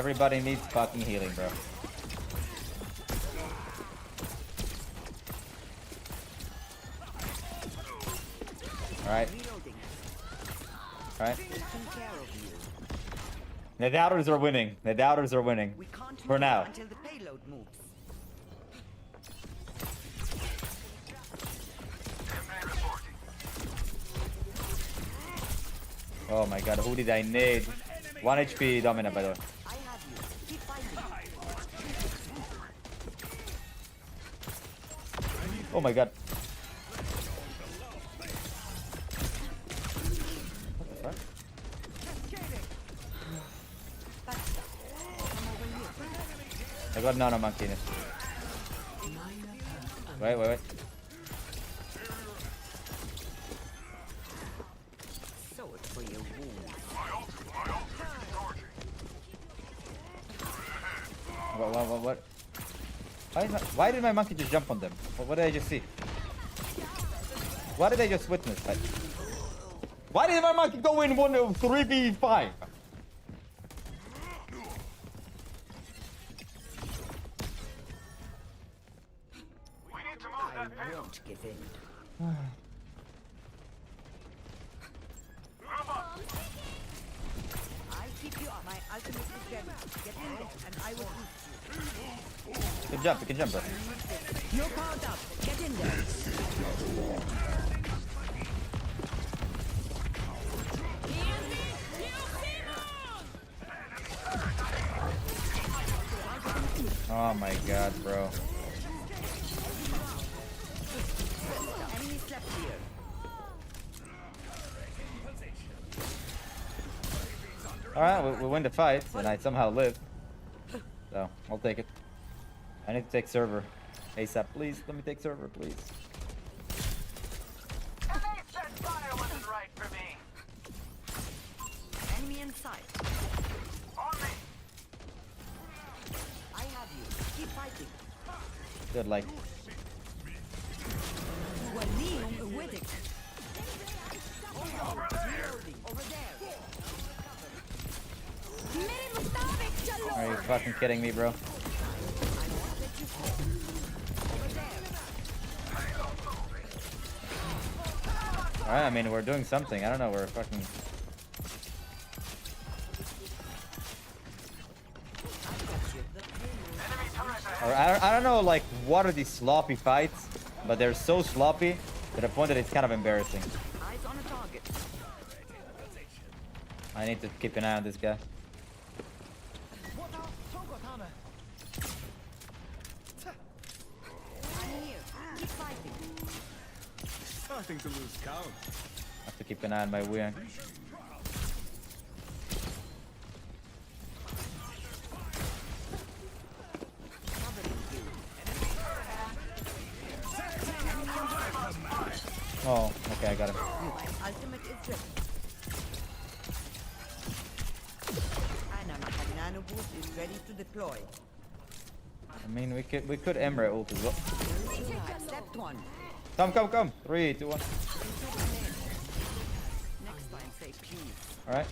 Everybody needs fucking healing, bro. Alright. Alright. The doubters are winning. The doubters are winning. We can't For now. until the payload moves. Oh my god, who did I need? 1 HP Domina, by the way. I have you. Keep fighting. Oh my god. What the fuck? I got nano monkey in it. Wait. So it's for your wound. What? Why did my monkey just jump on them? What did I just see? What did I just witness? Why did my monkey go in 3v5? I won't give in. I keep you up. My ultimate is ready. Get in there, and I will boost you. You can jump, bro. You're powered up. Get in there. Oh my god, bro. Enemy slept here. Alright, we win the fight, and I somehow live. So, I'll take it. I need to take server. ASAP, please. Let me take server, please. Enemy in sight. I have you. Keep fighting. Good, like. Walim with it. Over there. Are you fucking kidding me, bro? Alright, I mean, we're doing something. I don't know, we're fucking... Or I don't know, like, what are these sloppy fights, but they're so sloppy to the point that it's kind of embarrassing. Eyes on a target. I need to keep an eye on this guy. I'm here. Keep fighting. Starting to lose count. I have to keep an eye on my Wuyang. Oh, okay, I got him. My ultimate is ready. And my nano boost is ready to deploy. I mean, we could Emre ult as well. Accept one. Come. 3, 2, 1. Next time say please. Alright.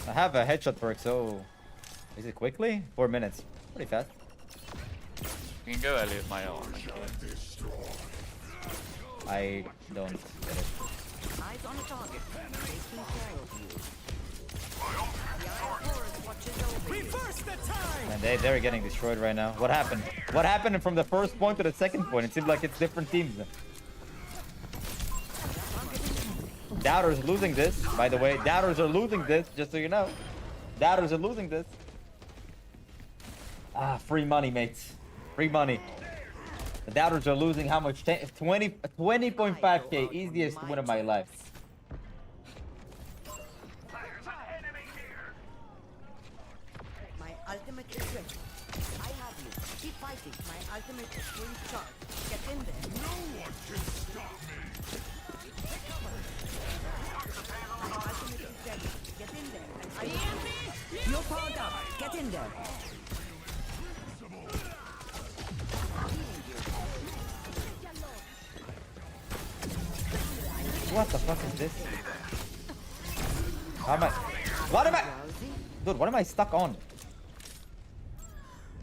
I have a headshot perk, so... Is it quickly? 4 minutes. Pretty fast. You can go Ellie with my arm. I don't get it. Eyes on a target. Taking care of you. The Iron Forest watches over you. Reverse the time! And they're getting destroyed right now. What happened? What happened from the first point to the second point? It seemed like it's different teams. Doubters losing this, by the way. Doubters are losing this, just so you know. Doubters are losing this. Ah, free money, mates. Free money. The Doubters are losing how much? 20.5k. Easiest win of my life. My ultimate is ready. I have you. Keep fighting. My ultimate is fully charged. Get in there. No one can stop me. My ultimate is ready. Get in there. And I will... You're powered up. Get in there. What the fuck is this? How am I? What am I? Rousey. Dude, what am I stuck on?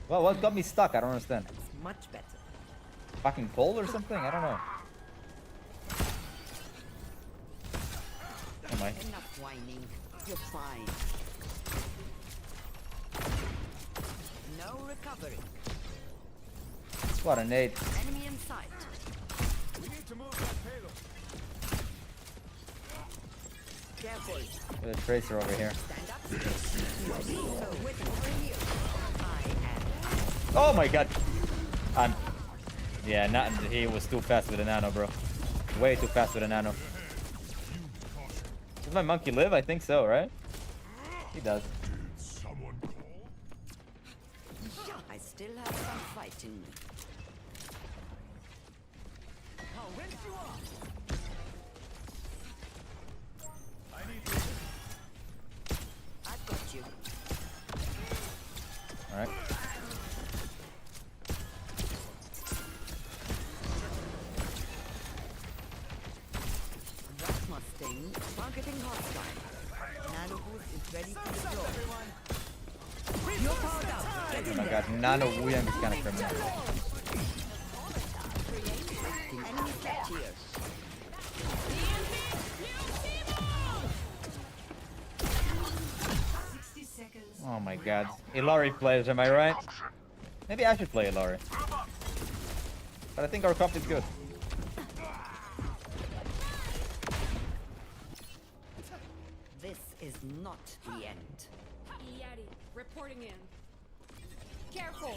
Well, what got me stuck? I don't understand. It's much better. Fucking cold or something? I don't know. Am I? Enough whining. You're fine. No recovery. What a nade. Enemy in sight. We need to move that payload. Careful. There's a tracer over here. Stand up. So waiting for you. Oh my god. Yeah, he was too fast with a nano, bro. Way too fast with a nano. Does my monkey live? I think so, right? He does. Someone call? I still have some fight in me. I'll rinse you off. I've got you. Alright. That Mustang targeting hostile. Nano boost is ready to deploy. You're powered up. Get Oh in my there. god, Nano Wuyang is kind of criminal. Enemy set here. 60 seconds. Oh my god. Ilari plays, am I right? Maybe I should play Ilari. But I think our comp is good. This is not the end. Yeti, reporting in. Careful.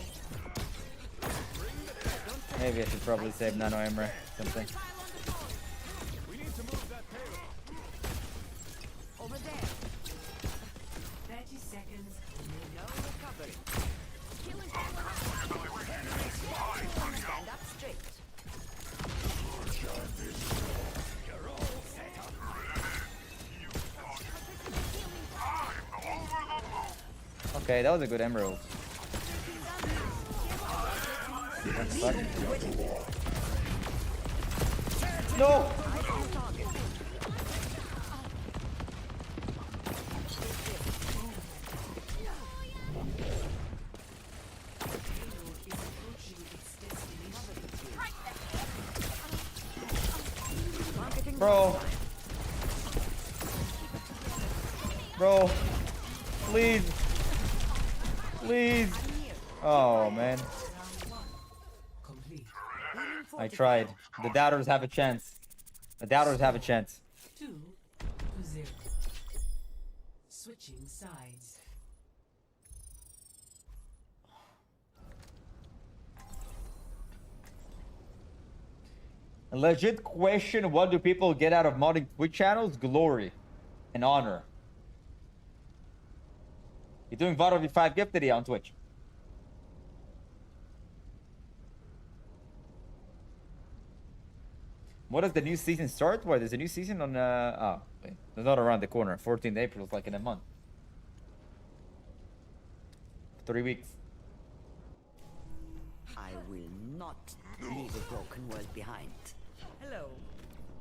Maybe I should probably save Nano Emre. Something. We need to move that payload. Over there. 30 seconds. No recovery. Stand up straight. Okay, that was a good emerald. Fuck. No! Bro. Bro. Please. Please. Oh, man. Complete. I tried. The doubters have a chance. The doubters have a chance. 2-0. Switching sides. A legit question, what do people get out of modding Twitch channels? Glory and honor. You're doing VOD V5 gifted on Twitch. What does the new season start? Where there's a new season on oh, wait. It's not around the corner. 14th April is like in a month. 3 weeks. I will not leave a broken world behind. Hello.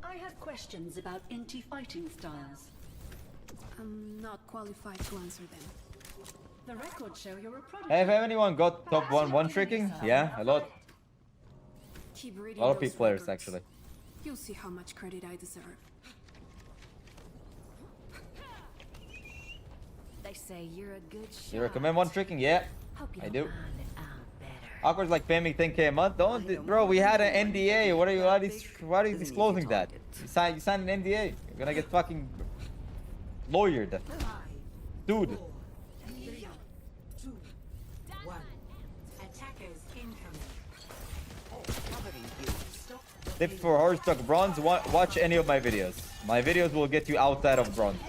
I have questions about Inti fighting styles. I'm not qualified to answer them. The records show you're a prodigy. Hey, have anyone got top 1 tricking? Yeah, a lot. Keep A reading lot of those people players records. actually. You'll see how much credit I deserve. They say you're a good shot. You recommend 1 tricking? Yeah, Hope you I don't do. mind it out better. Awkward's like paying me 10k a month. Don't, bro. We had an NDA. What are you? Why are you disclosing that? You signed an NDA. You're gonna get fucking lawyered, dude. 4, 3, 2, 1. Attackers incoming. Covering you. Stop. Tip for Horsestock Bronze. Watch any of my videos. My videos will get you outside of bronze.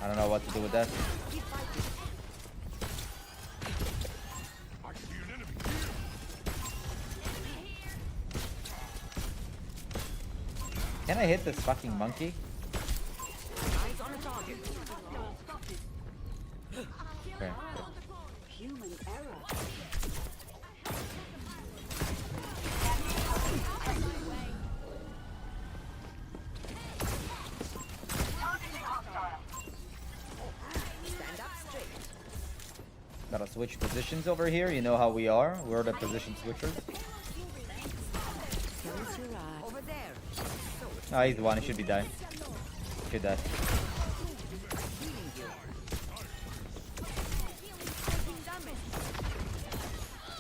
I don't know what to do with that. Can I hit this fucking monkey? Eyes on a target. Okay. switch positions over here. You know how we are. We're the position switchers. Over there. Oh, he's the one. He should be dying. Should die.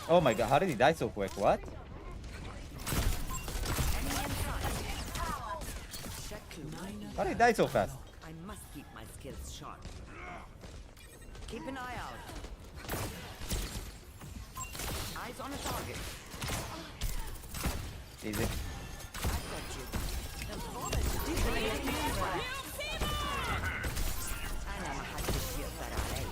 Oh my god, how did he die so quick? What? How did he die so fast? I must keep my skills sharp. Keep an eye out. Eyes on a target. Easy. I've got you. أنا ما حدش يقدر عليا.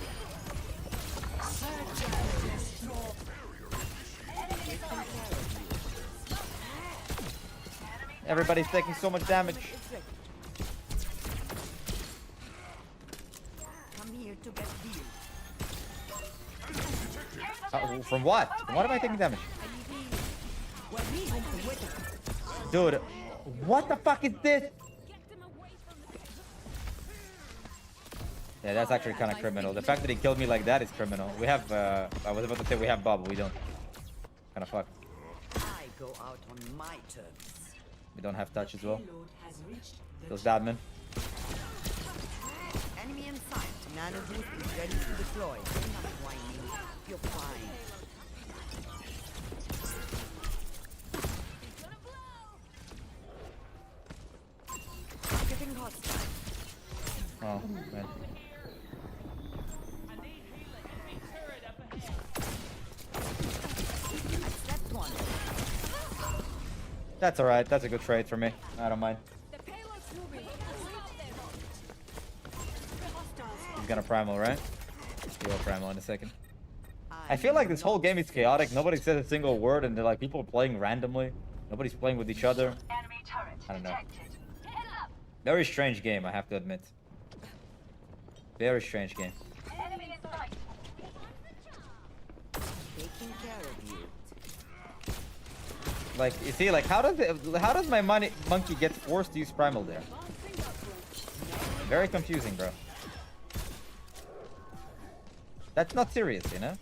Everybody's taking so much damage. Come here to get healed. From what? From what am I taking damage? Dude, what the fuck is this? Yeah, that's actually kind of criminal. The fact that he killed me like that is criminal. We have, I was about to say we have Bob, but we don't. Kind of fucked. I go out on my terms. We don't have touch as well. Payload has reached the Those Dadman. Enemy in sight. Nano boost is ready to deploy. You're not whining. You're fine. Getting hostile. Oh, man. I slept one. That's alright. That's a good trade for me. I don't mind. He's gonna primal, right? He will primal in a second. I feel like this whole game is chaotic. Nobody says a single word, and they're like people playing randomly. Nobody's playing with each other. I don't know. Very strange game, I have to admit. Very strange game. Taking care of you. Like, you see, like, how does my monkey get forced to use primal there? Very confusing, bro. That's not serious, you know?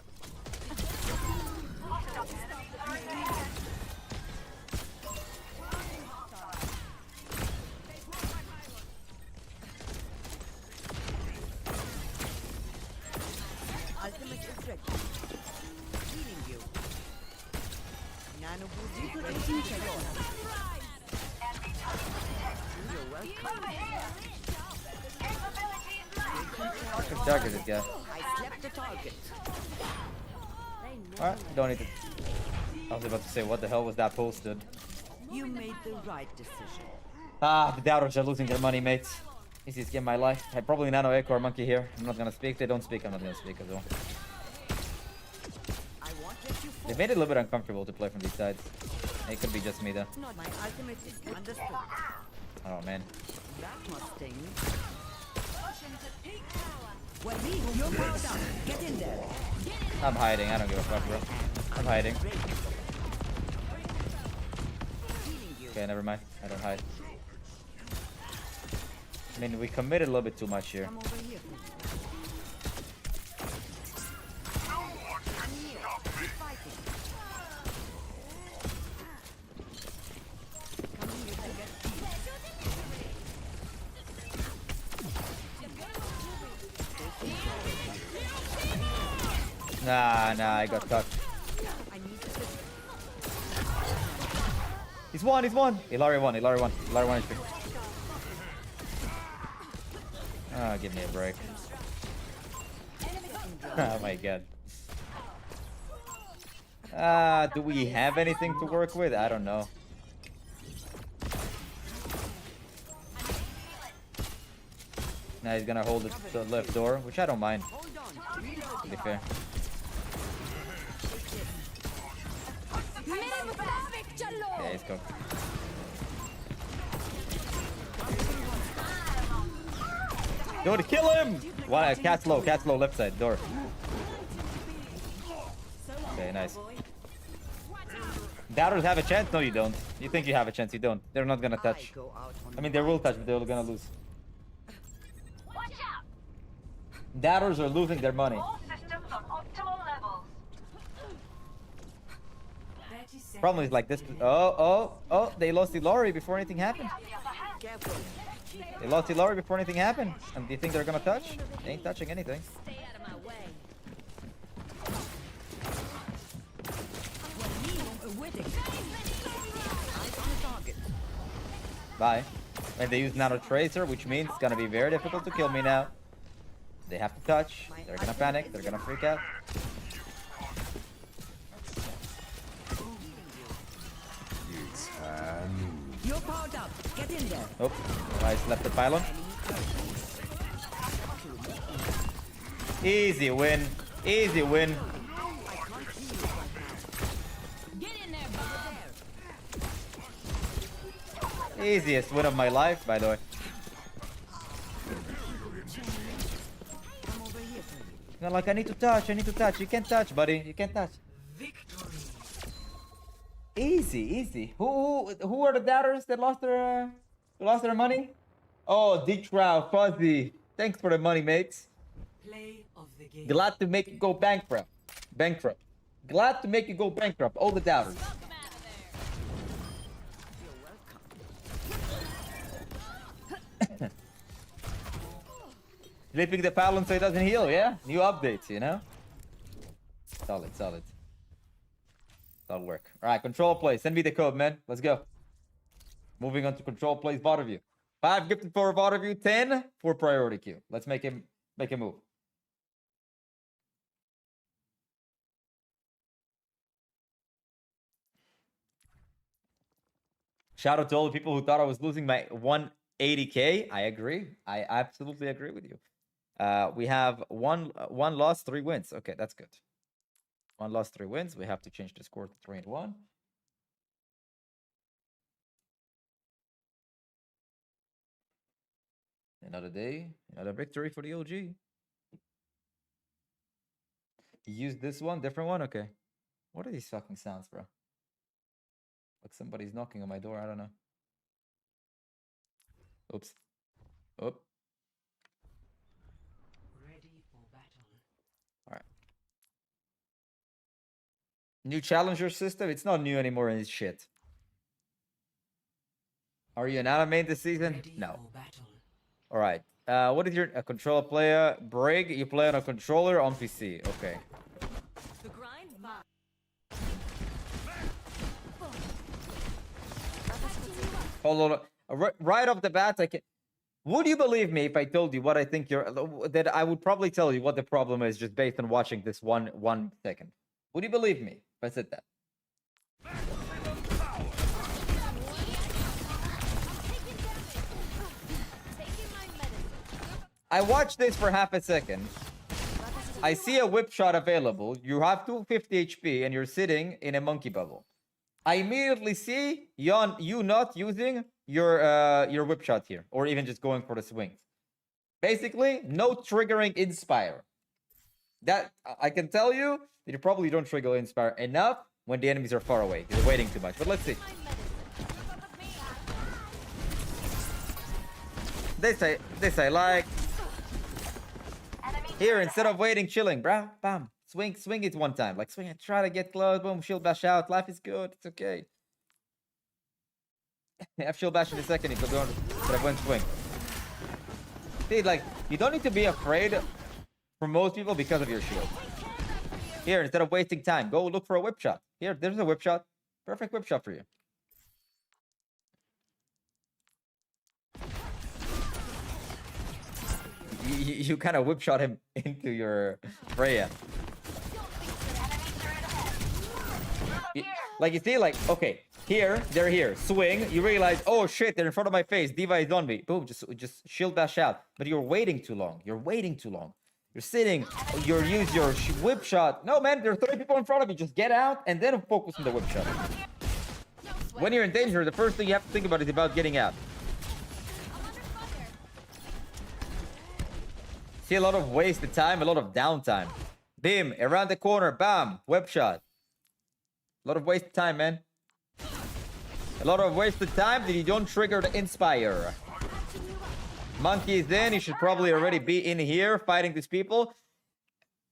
Ultimate is ready. Healing you. Nano boost is ready to deploy. You're welcome. Good target, this guy. I slept the target. Alright, don't need to. I was about to say, what the hell was that posted? You made the right decision. Ah, the doubters are losing their money, mates. Easiest game of my life. I probably Nano Echo or Monkey here. I'm not gonna speak. They don't speak. I'm not gonna speak as well. I won't let you fall. They made it a little bit uncomfortable to play from these sides. It could be just me though. Not my ultimate is understood. Oh man. That must sting. Well, you're powered up. Get in there. I'm hiding. I don't give a fuck, bro. I'm hiding. Healing you. Okay, never mind. I don't hide. I mean, we committed a little bit too much here. Come over here. I'm here. Keep fighting. Come here to get Nah, I got cut. I need to sit. He's one. Ilaria won HP. Ah, give me a break. Oh my god. Do we have anything to work with? I don't know. Now he's gonna hold the left door, which I don't mind, Hold on. Reload. to be fair. Yeah, he's cooked. Dude, kill him! Why? Cat's low, left side, door. Okay, nice. Doubters have a chance? No, you don't. You think you have a chance, you don't. They're not gonna touch. I go out on I mean, they will touch, but they're gonna lose. Doubters are losing their money. Problem is like this. Oh, they lost Ilori before anything happened. Careful. They lost Ilori before anything happened. And do you think they're gonna touch? They ain't touching anything. Stay out of my way. Eyes on the target. Bye. And they use Nano Tracer, which means it's gonna be very difficult to kill me now. They have to touch. They're gonna panic. They're gonna freak out. You're powered up. Get in there. Oh, I left the pylon. Easy win. Easy win. Get in there, Bob. Easiest win of my life, by the way. Come over here for me. You're like, I need to touch. I need to touch. You can't touch, buddy. You can't touch. Easy, easy. Who are the doubters that lost their money? Oh, Dick Trow, Fuzzy. Thanks for the money, mates. Play of the game. Glad to make you go bankrupt. Bankrupt. Glad to make you go bankrupt. All the doubters. Welcome out of there. Flipping the pylon so it doesn't heal, yeah? New updates, you know? Solid, solid. That'll work. Alright, control play. Send me the code, man. Let's go. Moving on to control plays VOD review. 5 gifted for VOD review, 10 for priority queue. Let's make him move. Shout out to all the people who thought I was losing my 180k. I agree. I absolutely agree with you. We have one loss, 3 wins. Okay, that's good. 1 loss, 3 wins. We have to change the score to 3-1. Another day, another victory for the OG. Use this one, different one? Okay. What are these fucking sounds, bro? Like somebody's knocking on my door, I don't know. Oops. Oop. Ready for battle. Alright. New challenger system? It's not new anymore in this shit. Are you an anime this season? Ready No. for battle. Alright. What is your controller player? Brig, you play on a controller on PC. Okay. The grind vibe. Hold on. Right off the bat, I can. Would you believe me if I told you what I think that I would probably tell you what the problem is just based on watching this one second? Would you believe me if I said that? Taking my medicine. I watched this for half a second. I see a whip shot available. You have 250 HP and you're sitting in a monkey bubble. I immediately see you not using your whip shot here, or even just going for the swings. Basically, no triggering Inspire. That I can tell you that you probably don't trigger Inspire enough when the enemies are far away. You're waiting too much. But let's see. This I like. Here, instead of waiting, chilling, bro. Bam. Swing it one time. Like swing it, try to get close, boom, shield bash out. Life is good, it's okay. Have shield bash in a second, you could go but one swing. See, like, you don't need to be afraid for most people because of your shield. Here, instead of wasting time, go look for a whip shot. Here, there's a whip shot. Perfect whip shot for you. You kind of whip shot him into your Freya. Like you see, like, okay, here, they're here. Swing, you realize, oh shit, they're in front of my face. D.Va is on me. Boom, just shield bash out. But you're waiting too long. You're waiting too long. You're sitting, use your whip shot. No, man, there are 3 people in front of you. Just get out and then focus on the whip shot. When you're in danger, the first thing you have to think about is about getting out. See a lot of wasted time, a lot of downtime. Bim, around the corner, bam, whip shot. A lot of wasted time, man. A lot of wasted time that you don't trigger the Inspire. Monkey is in. You should probably already be in here fighting these people.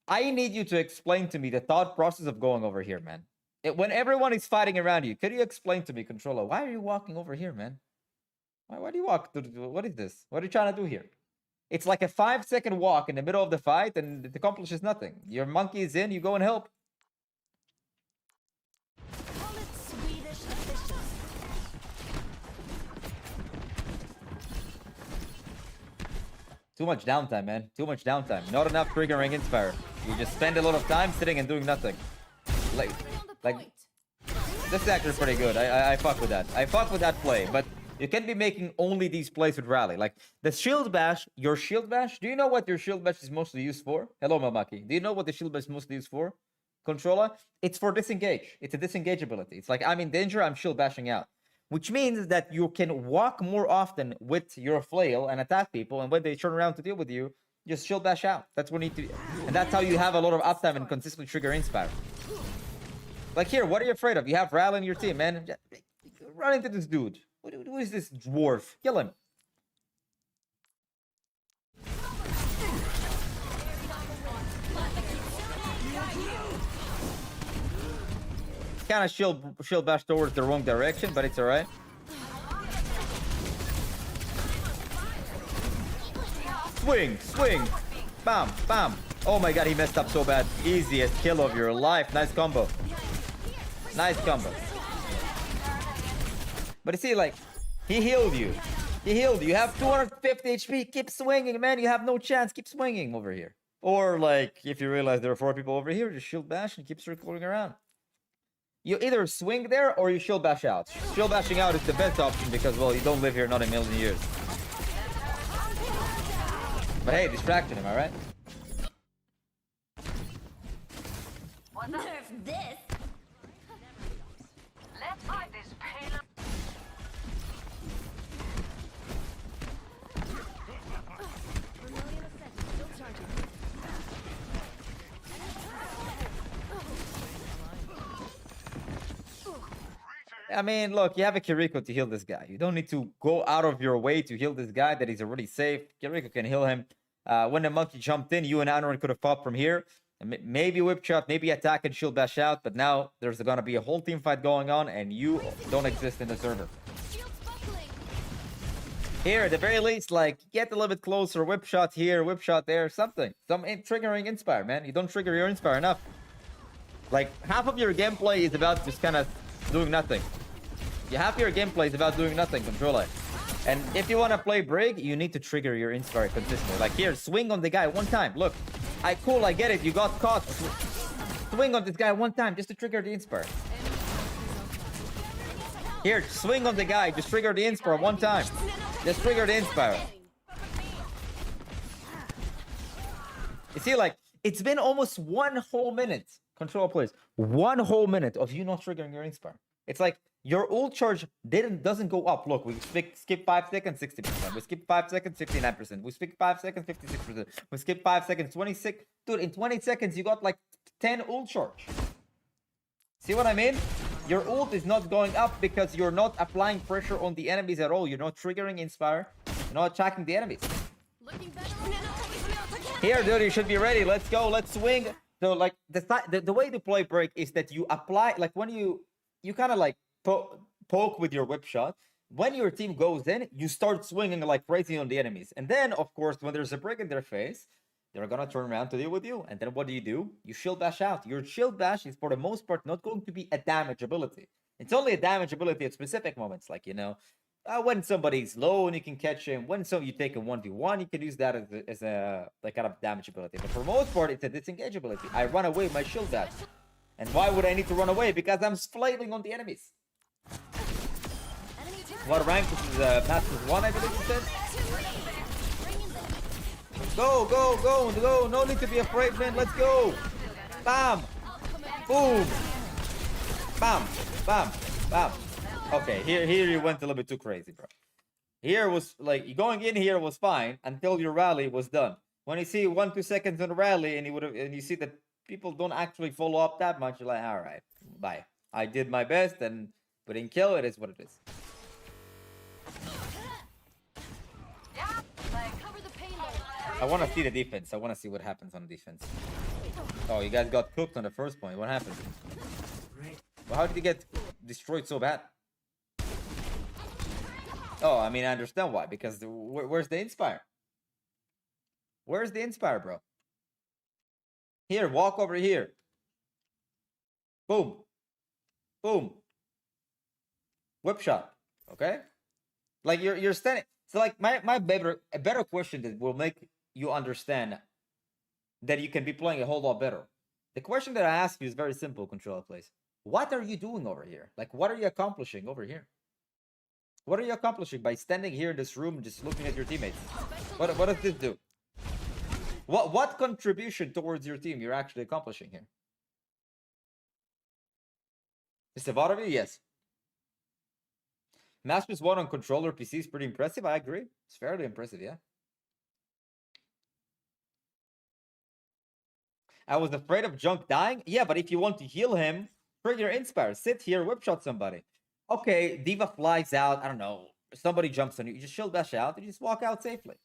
I need you to explain to me the thought process of going over here, man. when everyone is fighting around you, could you explain to me, controller, why are you walking over here, man? Why do you walk? What is this? What are you trying to do here? It's like a 5-second walk in the middle of the fight, and it accomplishes nothing. Your monkey is in, you go and help. Call it Swedish efficiency. Too much downtime, man. Too much downtime. Not enough triggering Inspire. You just spend a lot of time sitting and doing nothing. Like, this is actually pretty good. I fuck with that. I fuck with that play, but you can't be making only these plays with rally. Like, the shield bash, your shield bash, do you know what your shield bash is mostly used for? Hello, Mamaki. Do you know what the shield bash is mostly used for? Controller? It's for disengage. It's a disengage ability. It's like, I'm in danger, I'm shield bashing out. Which means that you can walk more often with your flail and attack people, and when they turn around to deal with you, just shield bash out. That's what you need to, and that's how you have a lot of uptime and consistently trigger Inspire. Like here, what are you afraid of? You have Ral in your team, man. Run into this dude. Who is this dwarf? Kill him. Kind of shield bash towards the wrong direction, but it's alright. Swing, swing, bam, bam. Oh my god, he messed up so bad. Easiest kill of your life. Nice combo. Nice combo. But you see, like, he healed you. He healed you. You have 250 HP. Keep swinging, man. You have no chance. Keep swinging over here. Or, like, if you realize there are 4 people over here, just shield bash and keep circling around. You either swing there or you shield bash out. Shield bashing out is the best option because, well, you don't live here not a million years. But hey, distraction, am I right? Nerf this. Let's fight this payload. I mean, look, you have a Kiriko to heal this guy. You don't need to go out of your way to heal this guy that is already safe. Kiriko can heal him. When the monkey jumped in, you and Anoran could have fought from here. Maybe whip shot, maybe attack and shield bash out, but now there's gonna be a whole team fight going on and you don't exist in the server. Shield's buckling. Here, at the very least, like, get a little bit closer, whip shot here, whip shot there, something. Some triggering Inspire, man. You don't trigger your Inspire enough. Like, half of your gameplay is about just kind of doing nothing. Half your gameplay is about doing nothing, controller. And if you want to play Brig, you need to trigger your Inspire consistently. Like here, swing on the guy one time. Look, I get it. You got caught. Swing on this guy one time just to trigger the Inspire. Here, swing on the guy. Just trigger the Inspire one time. Just trigger the Inspire. You see, like, it's been almost 1 whole minute. Control, please. 1 whole minute of you not triggering your Inspire. It's like your ult charge doesn't go up. Look, we skip 5 seconds, 60%. We skip 5 seconds, 59%. We skip 5 seconds, 56%. We skip 5 seconds, 26. Dude, in 20 seconds, you got like 10 ult charge. See what I mean? Your ult is not going up because you're not applying pressure on the enemies at all. You're not triggering Inspire. You're not attacking the enemies. Looking better. Here, dude, you should be ready. Let's go. Let's swing. So, like, the way to play Break is that you apply, like, when you kind of like poke with your whip shot. When your team goes in, you start swinging like crazy on the enemies. And then, of course, when there's a break in their face, they're gonna turn around to deal with you. And then what do? You shield bash out. Your shield bash is, for the most part, not going to be a damage ability. It's only a damage ability at specific moments, like, you know, when somebody's low and you can catch him. When you take a 1v1, you can use that as a like kind of damage ability. But for the most part, it's a disengage ability. I run away with my shield bash. And why would I need to run away? Because I'm flailing on the enemies. What rank? This is Masters 1, I believe you said. Go, go, go, go. No need to be afraid, man. Let's go. Bam. Boom. Bam. Bam. Bam. Okay, here you went a little bit too crazy, bro. Here was, like, going in here was fine until your rally was done. When you see 1-2 seconds on the rally and you see that people don't actually follow up that much, you're like, all right, bye. I did my best and we didn't kill. It is what it is. I want to see the defense. I want to see what happens on defense. Oh, you guys got cooked on the first point. What happened? Well, how did he get destroyed so bad? Oh, I mean, I understand why. Because where's the Inspire? Where's the Inspire, bro? Here, walk over here. Boom. Boom. Whip shot. Okay? Like you're standing. So like a better question that will make you understand that you can be playing a whole lot better. The question that I ask you is very simple, controller plays. What are you doing over here? Like, what are you accomplishing over here? What are you accomplishing by standing here in this room and just looking at your teammates? What does this do? What contribution towards your team you're actually accomplishing here? Is it of you? Yes. Masters 1 on controller PC is pretty impressive. I agree. It's fairly impressive, yeah. I was afraid of Junk dying. Yeah, but if you want to heal him, trigger Inspire. Sit here, whip shot somebody. Okay, D.Va flies out. I don't know. Somebody jumps on you. You just shield bash out. You just walk out safely.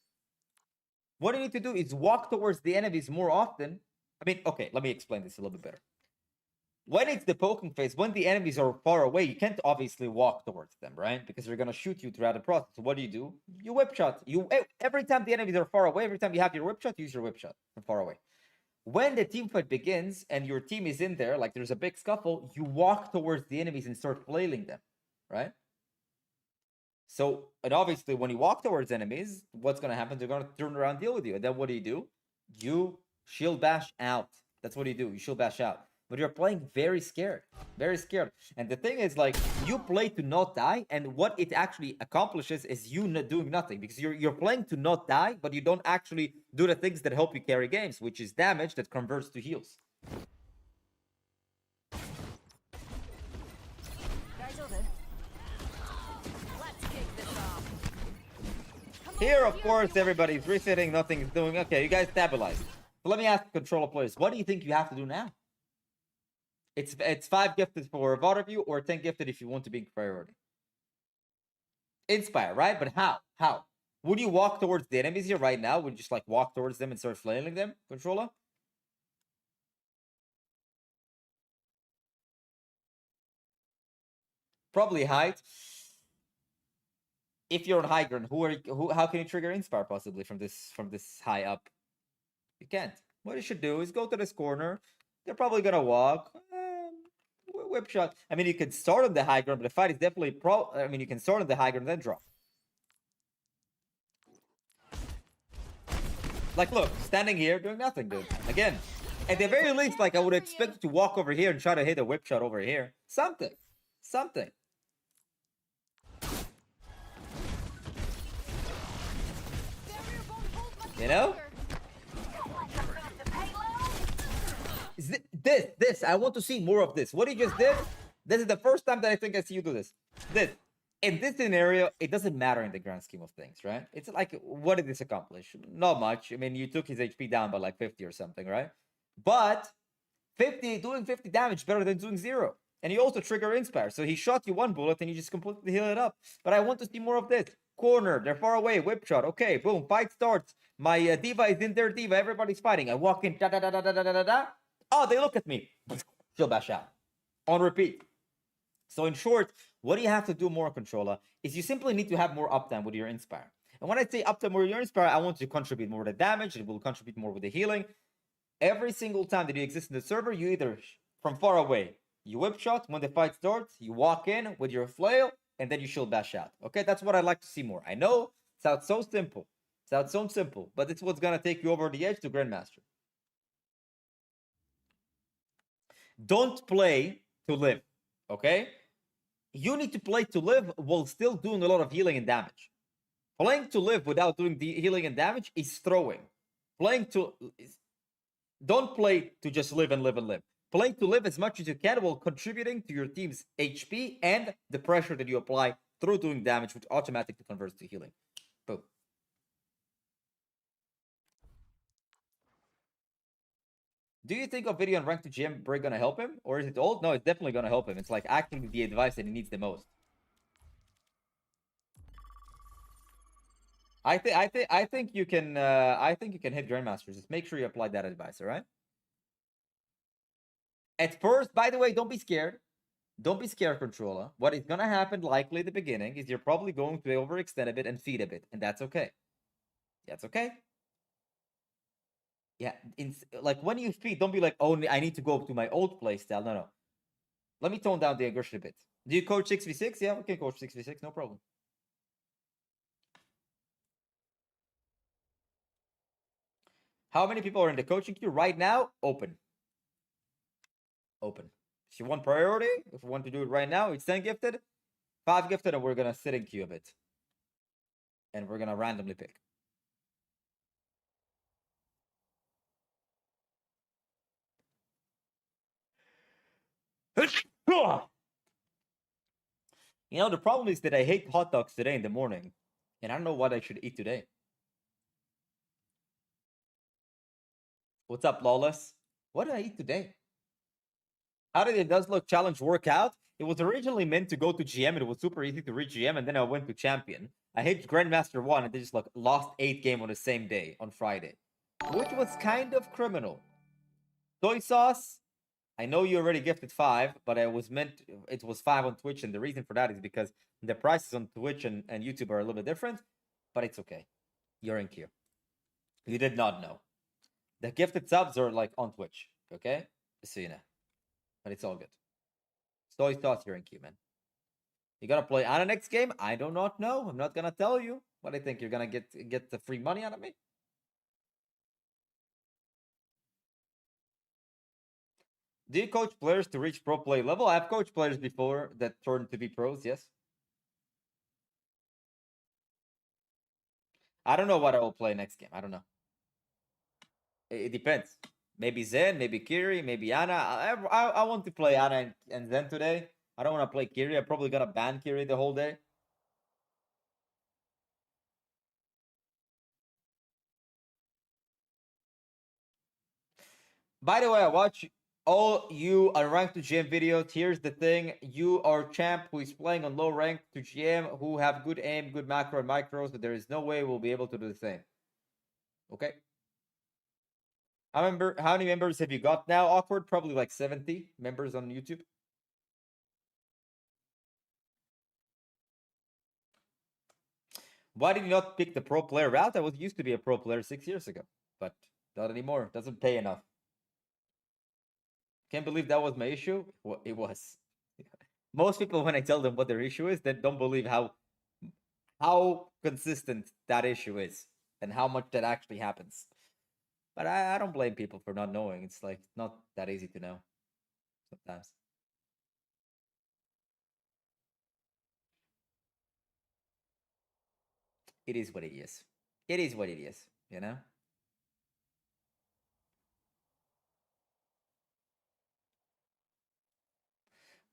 What you need to do is walk towards the enemies more often. I mean, okay, let me explain this a little bit better. When it's the poking phase, when the enemies are far away, you can't obviously walk towards them, right? Because they're going to shoot you throughout the process. So what do? You whip shot. Every time the enemies are far away, every time you have your whip shot, use your whip shot from far away. When the team fight begins and your team is in there, like there's a big scuffle, you walk towards the enemies and start flailing them, right? So, and obviously when you walk towards enemies, what's going to happen? They're going to turn around and deal with you. And then what do? You shield bash out. That's what you do. You shield bash out. But you're playing very scared. Very scared. And the thing is, like, you play to not die, and what it actually accomplishes is you not doing nothing. Because you're playing to not die, but you don't actually do the things that help you carry games, which is damage that converts to heals. Guys over. Let's kick this off. Here, of course, everybody's resetting, nothing's doing. Okay, you guys stabilize. So let me ask the controller players, what do you think you have to do now? It's 5 gifted for a lot of you, or 10 gifted if you want to be in priority. Inspire, right? But how? How? Would you walk towards the enemies here right now? Would you just like walk towards them and start flailing them, controller? Probably height. If you're on high ground, how can you trigger Inspire possibly from this high up? You can't. What you should do is go to this corner. They're probably gonna walk. Whip shot. I mean, you can start on the high ground, but the fight is definitely I mean, you can start on the high ground and then drop. Like, look, standing here doing nothing, dude. Again, at the very least, like, I would expect you to walk over here and try to hit a whip shot over here. Something. Something. You know? This, I want to see more of this. What he just did, this is the first time that I think I see you do this. In this scenario, it doesn't matter in the grand scheme of things, right? It's like, what did this accomplish? Not much. I mean, you took his HP down by like 50 or something, right? But doing 50 damage better than doing 0. And you also trigger Inspire. So he shot you 1 bullet and you just completely heal it up. But I want to see more of this. Corner, they're far away, whip shot. Okay, boom, fight starts. My D.Va is in their D.Va, everybody's fighting. I walk in, da-da-da-da-da-da-da. Oh, they look at me. Shield bash out. On repeat. So in short, what do you have to do more, controller, is you simply need to have more uptime with your Inspire. And when I say uptime with your Inspire, I want you to contribute more to damage. It will contribute more with the healing. Every single time that you exist in the server, you either, from far away, you whip shot. When the fight starts, you walk in with your flail, and then you shield bash out. Okay, that's what I'd like to see more. I know, it sounds so simple. It sounds so simple, but it's what's going to take you over the edge to Grandmaster. Don't play to live, okay? You need to play to live while still doing a lot of healing and damage. Playing to live without doing the healing and damage is throwing. Don't play to just live and live and live. Play to live as much as you can while contributing to your team's HP and the pressure that you apply through doing damage, which automatically converts to healing. Boom. Do you think a video on rank to GM break gonna help him? Or is it old? No, it's definitely gonna help him. It's like actually the advice that he needs the most. I think you can hit Grandmasters. Just make sure you apply that advice, all right? At first, by the way, don't be scared. Don't be scared, controller. What is gonna happen likely at the beginning is you're probably going to overextend a bit and feed a bit, and that's okay. That's okay. Yeah, like when you feed, don't be like, oh, I need to go to my old playstyle. No. Let me tone down the aggression a bit. Do you coach 6v6? Yeah, we can coach 6v6, no problem. How many people are in the coaching queue right now? Open. Open. If you want priority, if you want to do it right now, it's 10 gifted, 5 gifted, and we're gonna sit in queue a bit. And we're gonna randomly pick. You know, the problem is that I hate hot dogs today in the morning, and I don't know what I should eat today. What's up, Lawless? What did I eat today? How did it Does Look Challenge work out? It was originally meant to go to GM. It was super easy to reach GM, and then I went to Champion. I hit Grandmaster 1, and they just lost 8 games on the same day, on Friday. Which was kind of criminal. Soy sauce, I know you already gifted 5, but it was 5 on Twitch, and the reason for that is because the prices on Twitch and YouTube are a little bit different, but it's okay. You're in queue. You did not know. The gifted subs are on Twitch, okay? Just so you know. But it's all good. Soy sauce, you're in queue, man. You gonna play Ana next game? I do not know. I'm not gonna tell you. What do you think? You're gonna get the free money out of me? Do you coach players to reach pro play level? I've coached players before that turned to be pros, yes. I don't know what I will play next game. I don't know. It depends. Maybe Zen, maybe Kiri, maybe Ana. I want to play Ana and Zen today. I don't want to play Kiri. I'm probably gonna ban Kiri the whole day. By the way, I watch all you unranked to GM videos. Here's the thing. You are champ who is playing on low rank to GM who have good aim, good macro and micros, but there is no way we'll be able to do the same. Okay? How many members have you got now, Awkward? Probably like 70 members on YouTube. Why did you not pick the pro player route? I used to be a pro player 6 years ago, but not anymore. Doesn't pay enough. Can't believe that was my issue. Well, it was. Most people, when I tell them what their issue is, they don't believe how consistent that issue is and how much that actually happens. But I don't blame people for not knowing. It's not that easy to know sometimes. It is what it is. It is what it is, you know?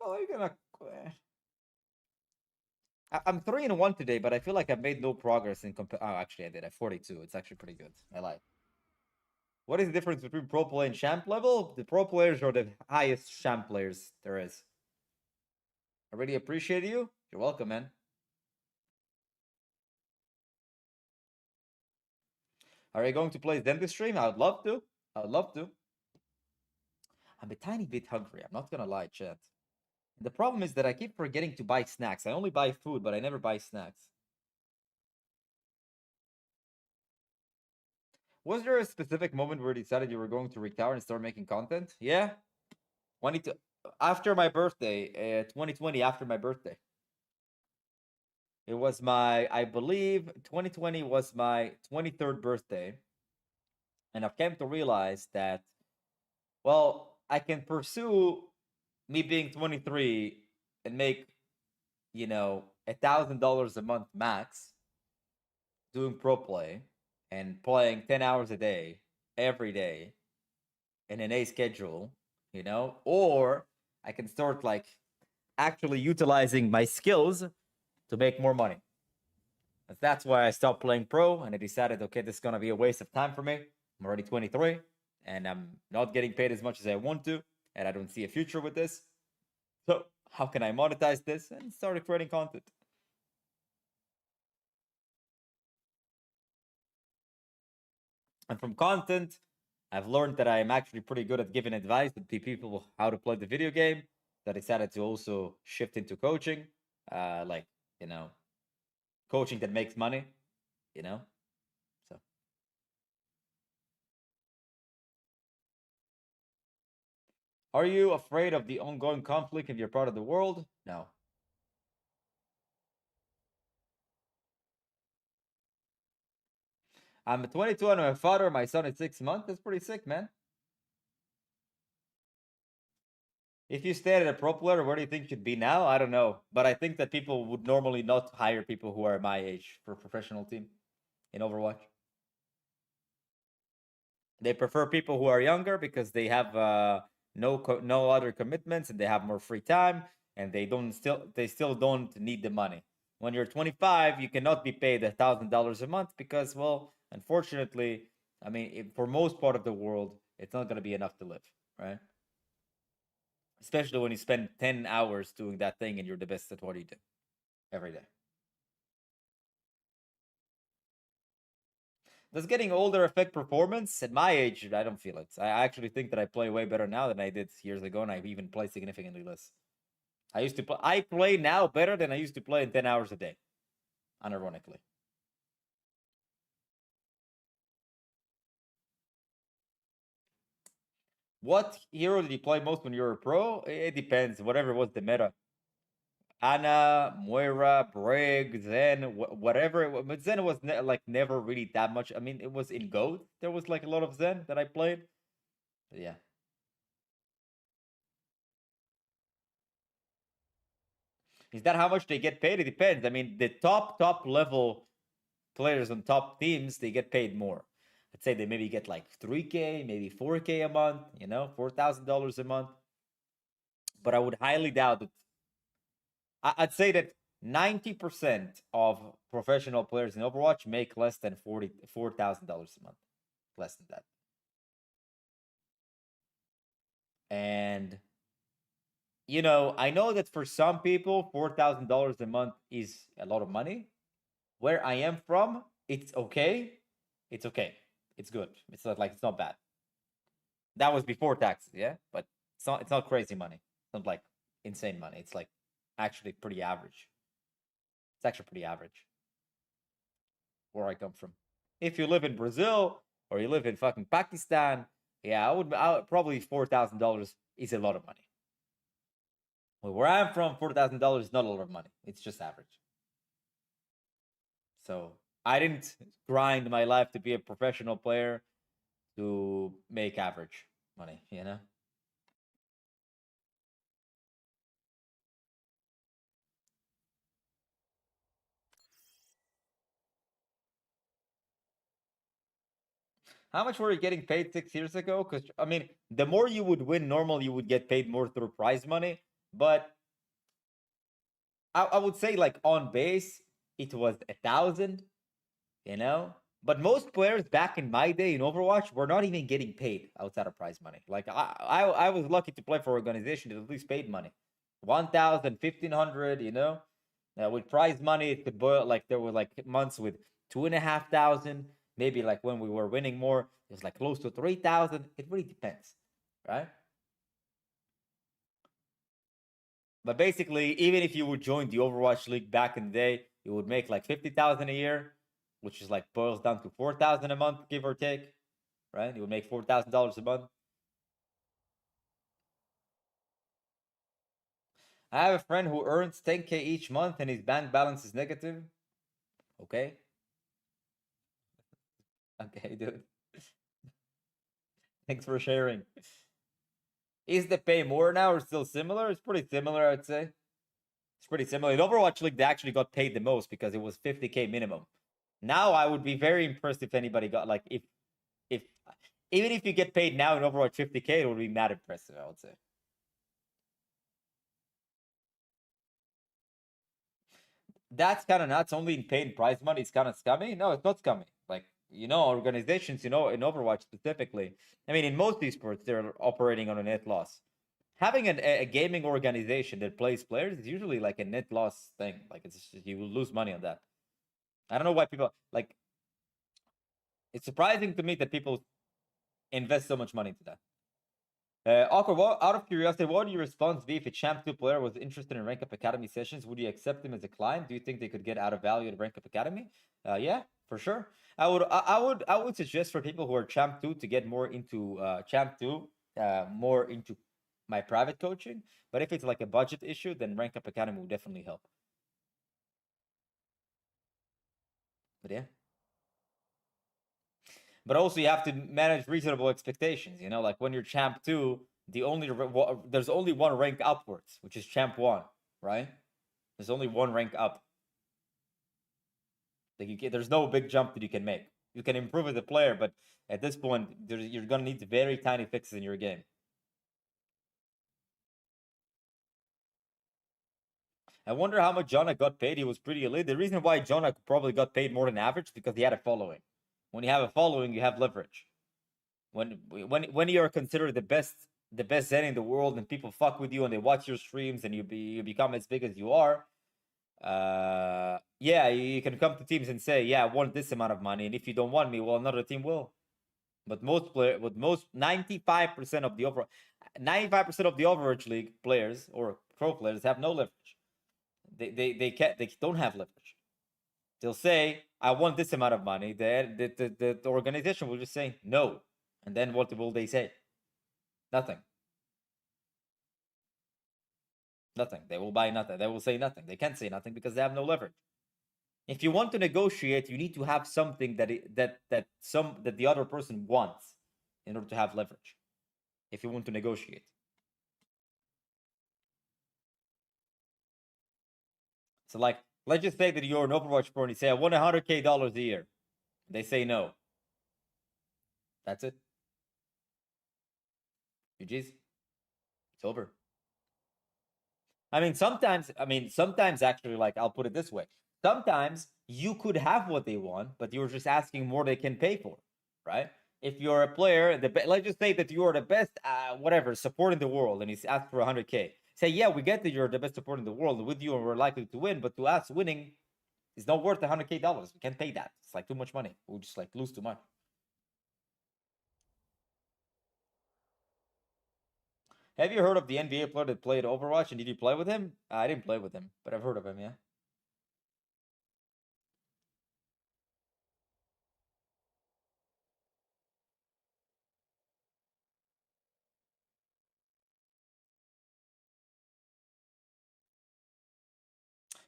Oh, you're gonna... I'm 3-1 today, but I feel like I've made no progress in Oh, actually, I did. At 42. It's actually pretty good. I like. What is the difference between pro play and champ level? The pro players are the highest champ players there is. I really appreciate you. You're welcome, man. Are you going to play Dentist stream? I would love to. I would love to. I'm a tiny bit hungry. I'm not gonna lie, chat. The problem is that I keep forgetting to buy snacks. I only buy food, but I never buy snacks. Was there a specific moment where you decided you were going to retire and start making content? Yeah. After my birthday, 2020, after my birthday. It was I believe 2020 was my 23rd birthday. And I've come to realize that, well, I can pursue me being 23 and make, $1,000 a month max doing pro play and playing 10 hours a day, every day, in an A schedule, or I can start actually utilizing my skills to make more money. That's why I stopped playing pro and I decided, okay, this is going to be a waste of time for me. I'm already 23 and I'm not getting paid as much as I want to, and I don't see a future with this. So how can I monetize this? And started creating content. And from content, I've learned that I am actually pretty good at giving advice to people how to play the video game. that decided to also shift into coaching, like, you know, coaching that makes money, you know. So are you afraid of the ongoing conflict in your part of the world? No. I'm 22 and I'm a father. My son is 6 months. That's pretty sick, man. If you stayed at a pro player, where do you think you should be now? I don't know. But I think that people would normally not hire people who are my age for a professional team in Overwatch. They prefer people who are younger because they have no other commitments and they have more free time and they still don't need the money. When you're 25, you cannot be paid $1,000 a month because, well, unfortunately, I mean, for most part of the world, it's not going to be enough to live, right? Especially when you spend 10 hours doing that thing and you're the best at what you do every day. Does getting older affect performance? At my age, I don't feel it. I actually think that I play way better now than I did years ago, and I even play significantly less. I play now better than I used to play in 10 hours a day, unironically. What hero did you play most when you were a pro? It depends. Whatever was the meta. Ana, Moira, Brig, Zen, whatever. But Zen was like never really that much. I mean, it was in GOAT. There was like a lot of Zen that I played. But yeah. Is that how much they get paid? It depends. I mean, the top level players on top teams, they get paid more. I'd say they maybe get like 3K, maybe 4K a month, you know, $4,000 a month. But I would highly doubt that. I'd say that 90% of professional players in Overwatch make less than $4,000 a month. Less than that. And, you know, I know that for some people, $4,000 a month is a lot of money. Where I am from, it's okay. It's okay. It's good. It's not like, it's not bad. That was before taxes, yeah? But it's not crazy money. It's not like insane money. It's like actually pretty average. It's actually pretty average where I come from. If you live in Brazil or you live in fucking Pakistan, yeah, I would probably $4,000 is a lot of money. Well, where I'm from, $4,000 is not a lot of money. It's just average. So I didn't grind my life to be a professional player to make average money, you know? How much were you getting paid 6 years ago? Because, I mean, the more you would win, normally you would get paid more through prize money. But I would say, like, on base, it was 1,000, you know? But most players back in my day in Overwatch were not even getting paid outside of prize money. Like, I was lucky to play for an organization that at least paid money. 1,000, 1,500, you know? With prize money, it could boil, like, there were, like, months with 2,500. Maybe like when we were winning more, it was like close to 3,000. It really depends, right? But basically, even if you would join the Overwatch League back in the day, you would make like 50,000 a year, which is like boils down to 4,000 a month, give or take, right? You would make $4,000 a month. I have a friend who earns 10K each month and his bank balance is negative. Okay. Okay, dude. Thanks for sharing. Is the pay more now or still similar? It's pretty similar, I'd say. It's pretty similar. In Overwatch League, they actually got paid the most because it was 50K minimum. Now, I would be very impressed if anybody got, like, if even if you get paid now in Overwatch 50K, it would be mad impressive, I would say. That's kind of nuts. Only in paid prize money, it's kind of scummy. No, it's not scummy. Like, you know, organizations, you know, in Overwatch specifically, I mean, in most esports, they're operating on a net loss. Having a gaming organization that plays players is usually like a net loss thing. Like, it's just, you will lose money on that. I don't know why people, like, it's surprising to me that people invest so much money into that. Awkward, out of curiosity, what would your response be if a Champ 2 player was interested in Rank Up Academy sessions? Would you accept them as a client? Do you think they could get out of value at Rank Up Academy? Yeah, for sure. I would suggest for people who are Champ 2 to get more into Champ 2, more into my private coaching. But if it's like a budget issue, then Rank Up Academy will definitely help. But yeah. But also you have to manage reasonable expectations, you know, like when you're Champ 2, there's only one rank upwards, which is Champ 1, right? There's only one rank up. Like there's no big jump that you can make. You can improve as a player, but at this point, you're gonna need very tiny fixes in your game. I wonder how much Jonah got paid. He was pretty elite. The reason why Jonah probably got paid more than average because he had a following. When you have a following, you have leverage. When you are considered the best Zen in the world, and people fuck with you and they watch your streams, and you become as big as you are, yeah, you can come to teams and say, yeah, I want this amount of money, and if you don't want me, well, another team will. But most 95% of the Overwatch League players or pro players have no leverage. They don't have leverage. They'll say, I want this amount of money. The organization will just say no. And then what will they say? Nothing. Nothing. They will buy nothing. They will say nothing. They can't say nothing because they have no leverage. If you want to negotiate, you need to have something that the other person wants in order to have leverage. If you want to negotiate. So like, let's just say that you're an Overwatch pro and you say, I want $100K a year. They say no. That's it. GG's. It's over. I mean, sometimes actually, like, I'll put it this way. Sometimes you could have what they want, but you're just asking more they can pay for, right? If you're a player, let's just say that you are the best, support in the world, and he's asked for 100K. Say, yeah, we get that you're the best support in the world with you, and we're likely to win, but to us, winning is not worth $100K. We can't pay that. It's like too much money. We'll just like lose too much. Have you heard of the NBA player that played Overwatch, and did you play with him? I didn't play with him, but I've heard of him, yeah.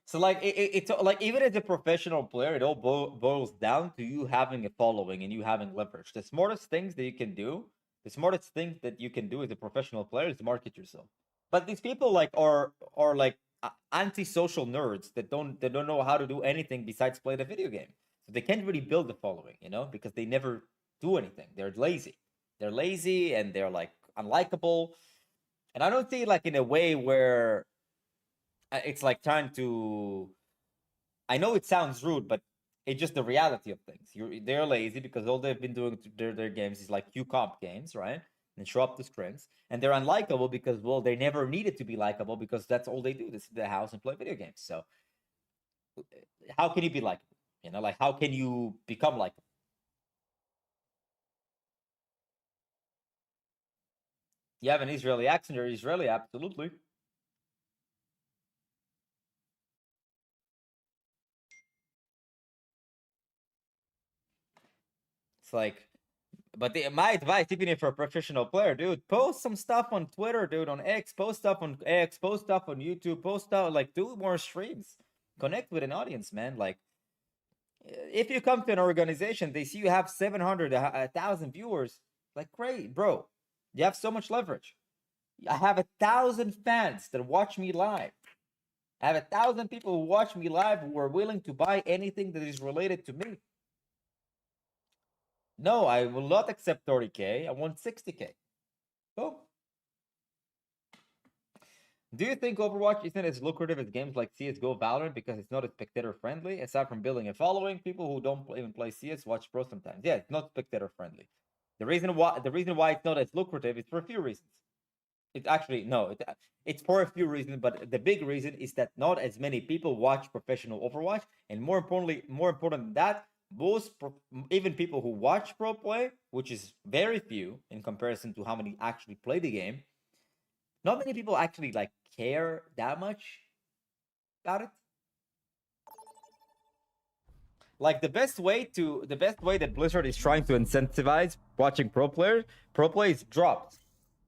So like it's like even as a professional player, it all boils down to you having a following and you having leverage. The smartest things that you can do, as a professional player is to market yourself. But these people like are like antisocial nerds that don't know how to do anything besides play the video game. So they can't really build a following, you know, because they never do anything. They're lazy. They're lazy and they're like unlikable. And I don't see like in a way where it's like trying to, I know it sounds rude, but it's just the reality of things. They're lazy because all they've been doing to their games is like Q-comp games, right? And show up the strengths. And they're unlikable because, well, they never needed to be likable because that's all they do. They sit in the house and play video games. So how can you be likable? You know, like how can you become likable? You have an Israeli accent, you're Israeli, absolutely. It's like, but my advice, even if you're a professional player, dude, post some stuff on Twitter, dude, on X, post stuff on X, post stuff on YouTube, post stuff, like, do more streams. Connect with an audience, man. Like, if you come to an organization, they see you have 700, 1,000 viewers. Like, great, bro. You have so much leverage. I have 1,000 fans that watch me live. I have 1,000 people who watch me live who are willing to buy anything that is related to me. No, I will not accept 30K. I want 60K. Boom. Do you think Overwatch isn't as lucrative as games like CSGO, Valorant because it's not as spectator friendly? Aside from building a following, people who don't even play CS watch pro sometimes. Yeah, it's not spectator friendly. The reason why it's not as lucrative is for a few reasons. It's for a few reasons, but the big reason is that not as many people watch professional Overwatch, and more important than that, even people who watch pro play, which is very few in comparison to how many actually play the game, not many people actually like care that much about it. Like the best way that Blizzard is trying to incentivize watching pro play is dropped.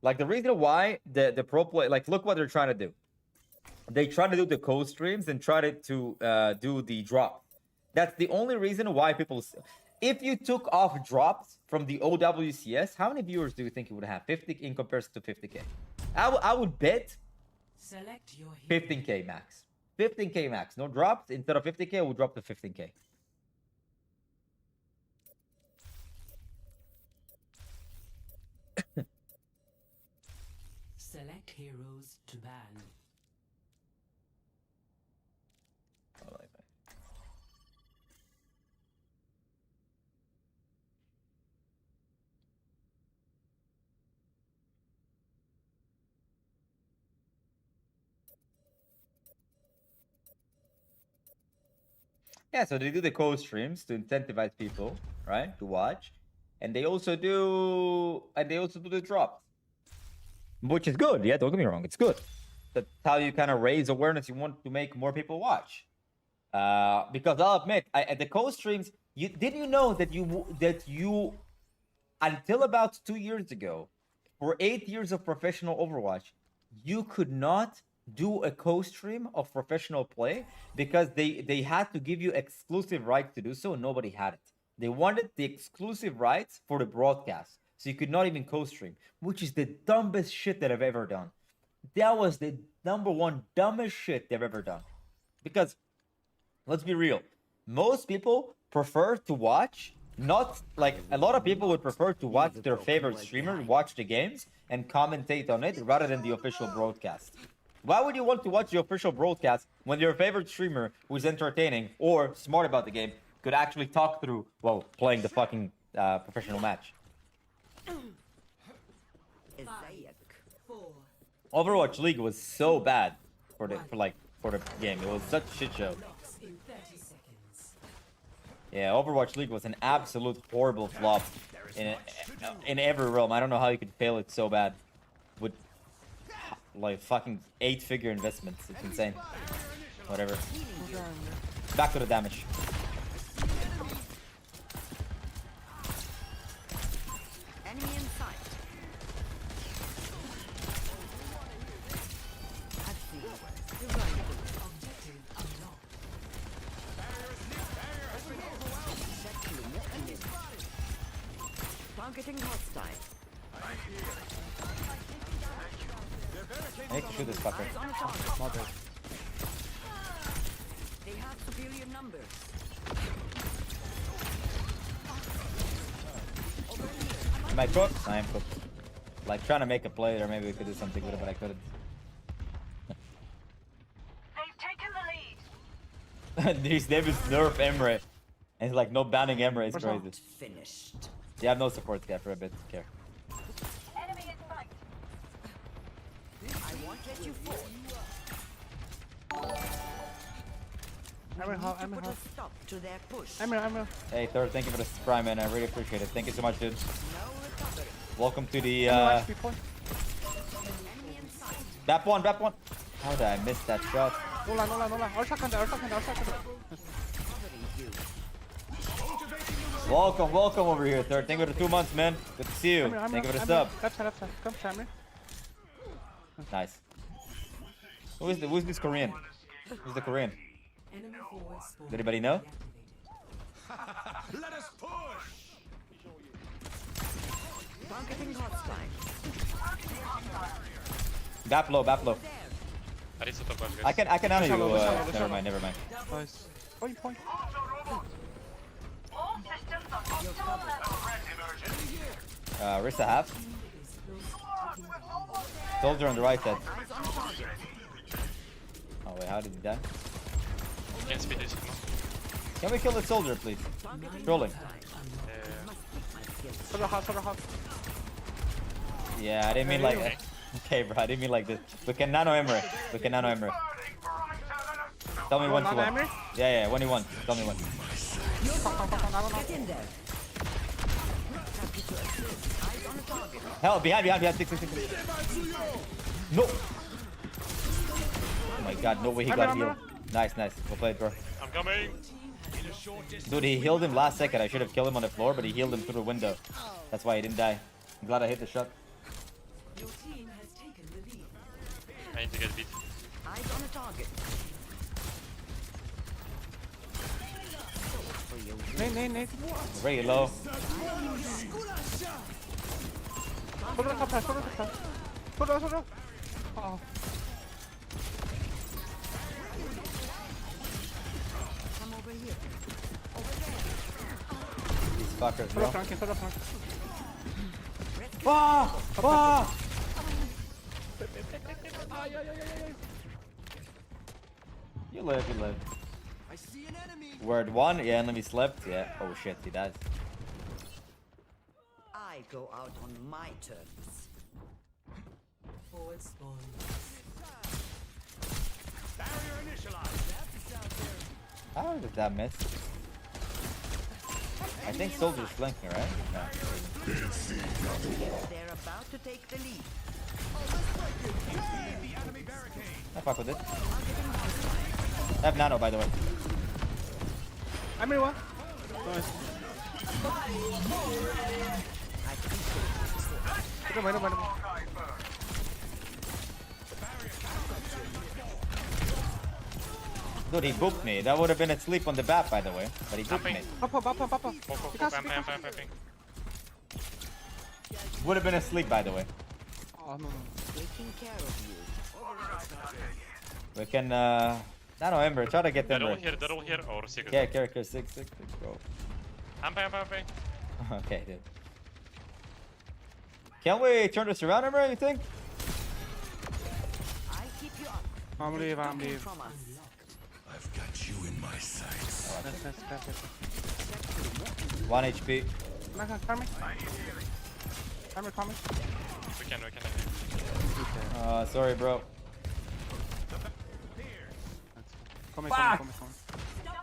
Like the reason why the pro play, like look what they're trying to do. They try to do the co-streams and try to do the drop. That's the only reason why people. If you took off drops from the OWCS, how many viewers do you think you would have? 50 in comparison to 50k. I would bet Select your hero. 15k max. 15k max. No drops. Instead of 50k, I would drop to 15k. Select heroes to ban. I like that. Yeah, so they do the co-streams to incentivize people, right, to watch, and they also do the drops, which is good. Yeah, don't get me wrong, it's good. That's how you kind of raise awareness. You want to make more people watch, because I'll admit, at the co-streams, did you know that you until about 2 years ago, for 8 years of professional Overwatch, you could not do a co-stream of professional play because they had to give you exclusive rights to do so, and nobody had it. They wanted the exclusive rights for the broadcast, so you could not even co-stream, which is the dumbest shit that I've ever done. That was the number one dumbest shit they've ever done. Because, let's be real, most people prefer to watch, not like a lot of people would prefer to watch their favorite streamer, watch the games, and commentate on it rather than the official broadcast. Why would you want to watch the official broadcast when your favorite streamer who is entertaining or smart about the game could actually talk through while playing the fucking professional match? Overwatch League was so bad for the game. It was such a shit show. In 30 seconds. Yeah, Overwatch League was an absolute horrible flop in every realm. I don't know how you could fail it so bad with like fucking 8-figure investments. It's insane. Whatever. Back to the damage. Enemy in sight. I see. You're right. Objective unlocked. Targeting hostile. I need to shoot this fucker. Eyes on a target. Mother. They have superior numbers. Am I cooked? I am cooked. Like trying to make a play, or maybe we could do something with it, but I couldn't. They've taken the lead. His name is Nerf Emre. And he's like, no banning Emre, it's crazy. Not finished. Yeah, I have no support guy for a bit. Care. Enemy in sight. I won't let you fall. I'm Put a stop to their push. Hey, Third, thank you for the prime, man. I really appreciate it. Thank you so much, dude. No recovery. Welcome to the Enemy in sight. BAP one. How did I miss that shot? Welcome over here, Third. Thank you for the 2 months, man. Good to see you. Thank you for the sub. Nice. Who's this Korean? Who's the Korean? Enemy forward spawn. Does anybody know? Deactivated. Let us push! Targeting hostile. BAP low. I can honor you. Never mind. Nice. Point. All systems are optimal level. Rissa half. Soldier on the right side. Eyes on target. Oh wait, how did he die? Can't speed this. Can we kill the soldier, please? Trolling. Yeah, I didn't mean like that. Okay, bro, I didn't mean like this. We can nano Emre. Tell me when to win. Yeah, when he won. Tell me when. Get in there. Happy to assist. Eyes on the target. Hell, behind. Tick. No. Oh my god, no way he got healed. Nice. Well played, bro. I'm coming. Dude, he healed him last second. I should have killed him on the floor, but he healed him through the window. That's why he didn't die. I'm glad I hit the shot. Your team has taken the lead. I need to get beat. Eyes on the target. Nate. Very low. Solo tapar. Solo. Oh. Come over here. These fuckers, Solo bro. flanking. You live. I see an enemy. Word 1, yeah, enemy slept. Yeah. Oh shit, he died. I go out on my terms. Forward spawn. Barrier initialized. How did that miss? I think soldier's flanking, right? No. They're about to take the lead. The enemy barricade. I fuck with it. I have nano, by the way. I'm everyone. Nice. Don't mind. Dude, he booped me. That would have been a sleep on the bat, by the way. But he booped me. Papa. Go, amping. Would have been a sleep, by the way. Oh, no. Taking care of you. We can, Nano Ember, try to get them. They're all here. Or secret. Yeah, character 6, bro. Amping. Okay, dude. Can we turn this around, Ember, you think? I keep you up. I'm leave. From us. I've got you in my sights. That's 1 HP. Coming. We can. Sorry, bro. Coming. Stop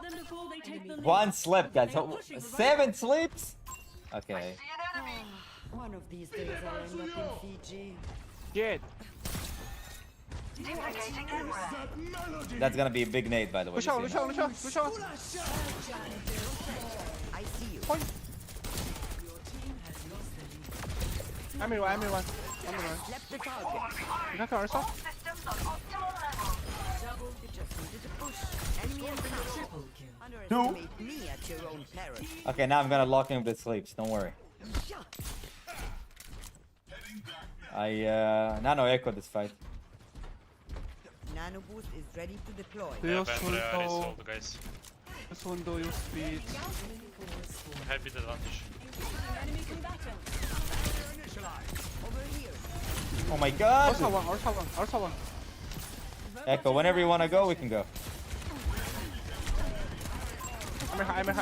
them before they take the lead. 1 slept, guys. 7 sleeps? Okay. One of these days I'll end up in Fiji. Get. That's gonna be a big nade, by the way. Push out. I see you. I'm everyone. Left the target. You got yourself? You just needed to push. Enemy in sight. Triple kill. Underestimate me at your own peril. Okay, now I'm gonna lock in with sleeps. Don't worry. I Nano echo this fight. Nano boost is ready to deploy. Use Amping is window. sold, guys. Use window. Use speed. Have bit advantage. Enemy combatant. Over here. Oh my god! Also one. Echo, whenever you wanna go, we can go. I'm high. Time.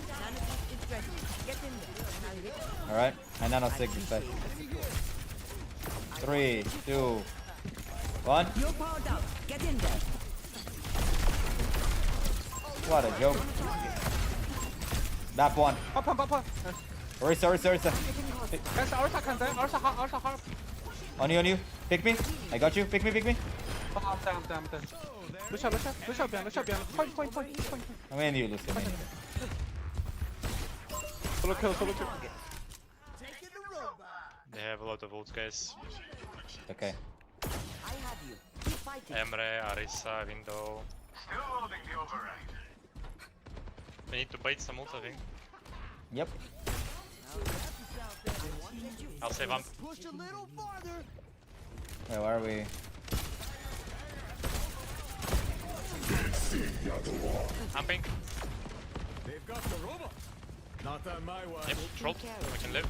Nano boost is ready. Get in there. And I'll hit. Alright, I Nano 6 this fight. 3, 2, 1. You're powered out. Get in there. What a joke. That one. Papa. Orisa. Guys, Arsa can die. Arsa hard. On you. Pick me. I got you. Pick me. Oh, I'm dead. Lucia behind. Point. I'm in you, Lucy. I'm in you. Solo kill. They have a lot of ults, guys. Okay. I have you. Keep fighting. Emre, Arisa, window. Still loading the override. We need to bait some ult, I think. Yep. I'll save amp. Push a little farther. Where are we? Amping. They've got the robot. Not on my watch. Yep, trolled. I can live.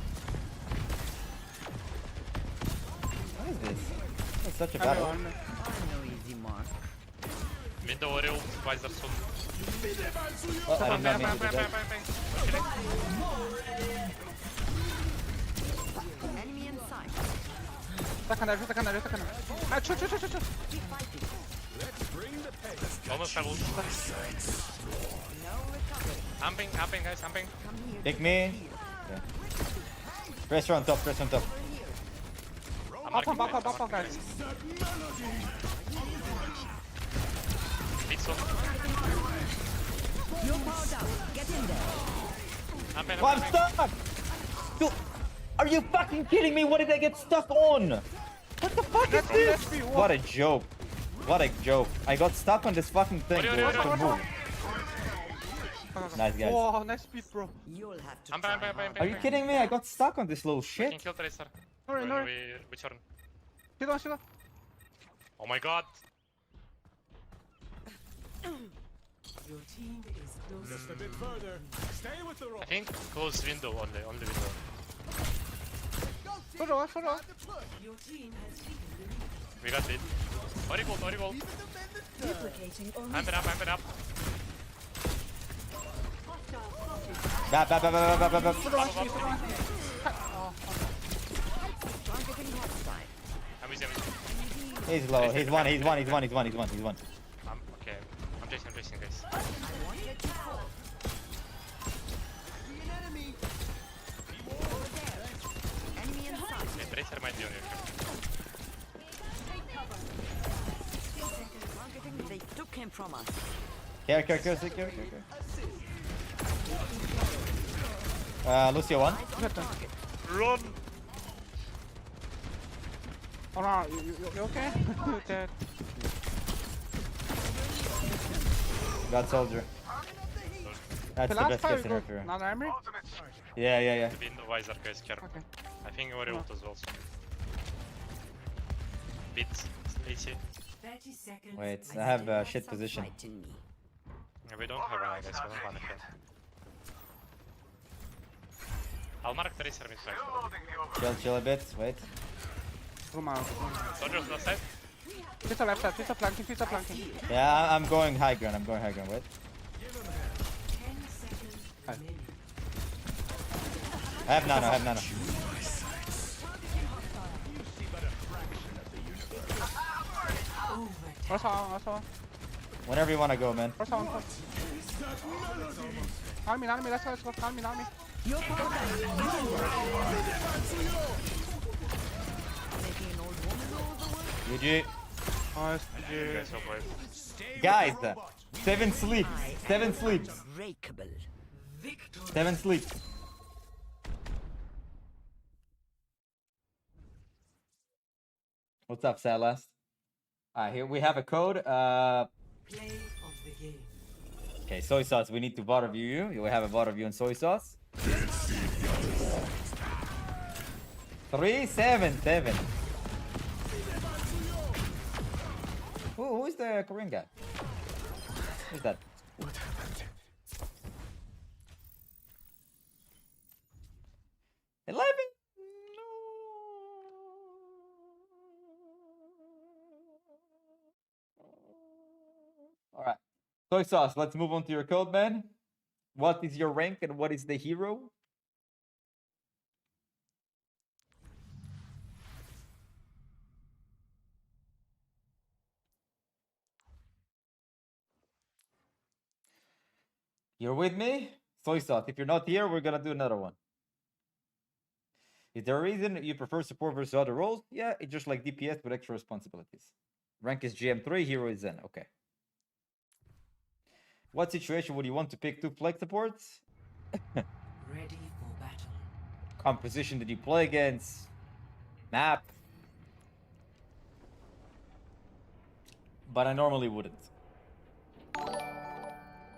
What is this? It's such a battle. I know easy mark. Window or ult, Visor soon. Oh, I did not mean to do that. Enemy in sight. Second. Shoot. Keep fighting. Almost almost have ult. Amping, guys, amping. Pick me. Okay. Pressure on top, pressure on top. Up on, guys. Pizza. You're powered up. Get in there. Amping, Oh, I'm stuck! Dude, are you fucking kidding me? What did I get stuck on? What the fuck is this? What a joke. What a joke. I got stuck on this fucking thing. Dude. I couldn't move. Nice, guys. Wow, nice speed, bro. You'll have to Amping. Are you kidding me? I got stuck on this little I can shit. kill Tracer. Alright, When alright. we turn. Sit on. Oh my god. Your team is close. Mm. Just a bit further. Stay with the rope. I think close window only window. Follow. Your team has taken the lead. We got it. Origold. Duplicating or Amp it up. Bap. I'm easy. He's low. He's one. Okay. I'm chasing, guys. enemy inside. Okay, Tracer might be on your They took him from us. Care. Lucio one. Run! Oh no, you okay? Dead. Got soldier. That's the best case scenario for her. Another Emery? Yeah. The window visor, guys, careful. Okay. I think Ori ult as well. Bit. AC. 30 seconds. Wait, I have a shit position. Frighten me. Yeah, we don't have an eye, guys. We don't have an eye. I'll mark Tracer mid-range. Chill a bit. Wait. Room out. Soldiers left side. Pizza left side, pizza flanking. Yeah, I'm going high ground. Wait. 10 seconds remaining. I have nano. Also. Whenever you wanna go, man. Also. Calm me, let's go. Calm me. You're powered up. Making an old woman rule the world. GG. Nice. You guys hope I... Guys, 7 sleeps. 7 sleeps. Breakable. 7 sleeps. What's up, Salas? Alright, here we have a code. Play of the game. Okay, soy sauce. We need to bot review you. You will have a bot review on soy sauce. 377. Who is the Korean guy? Who's that? What happened? 11. All right, soy sauce. Let's move on to your code, man. What is your rank and what is the hero? You're with me? Soy sauce. If you're not here, we're gonna do another one. Is there a reason you prefer support versus other roles? Yeah, it's just like DPS with extra responsibilities. Rank is GM3, hero is Zen. Okay. What situation would you want to pick 2 flex supports? Ready for battle. Composition did you play against? Map. But I normally wouldn't.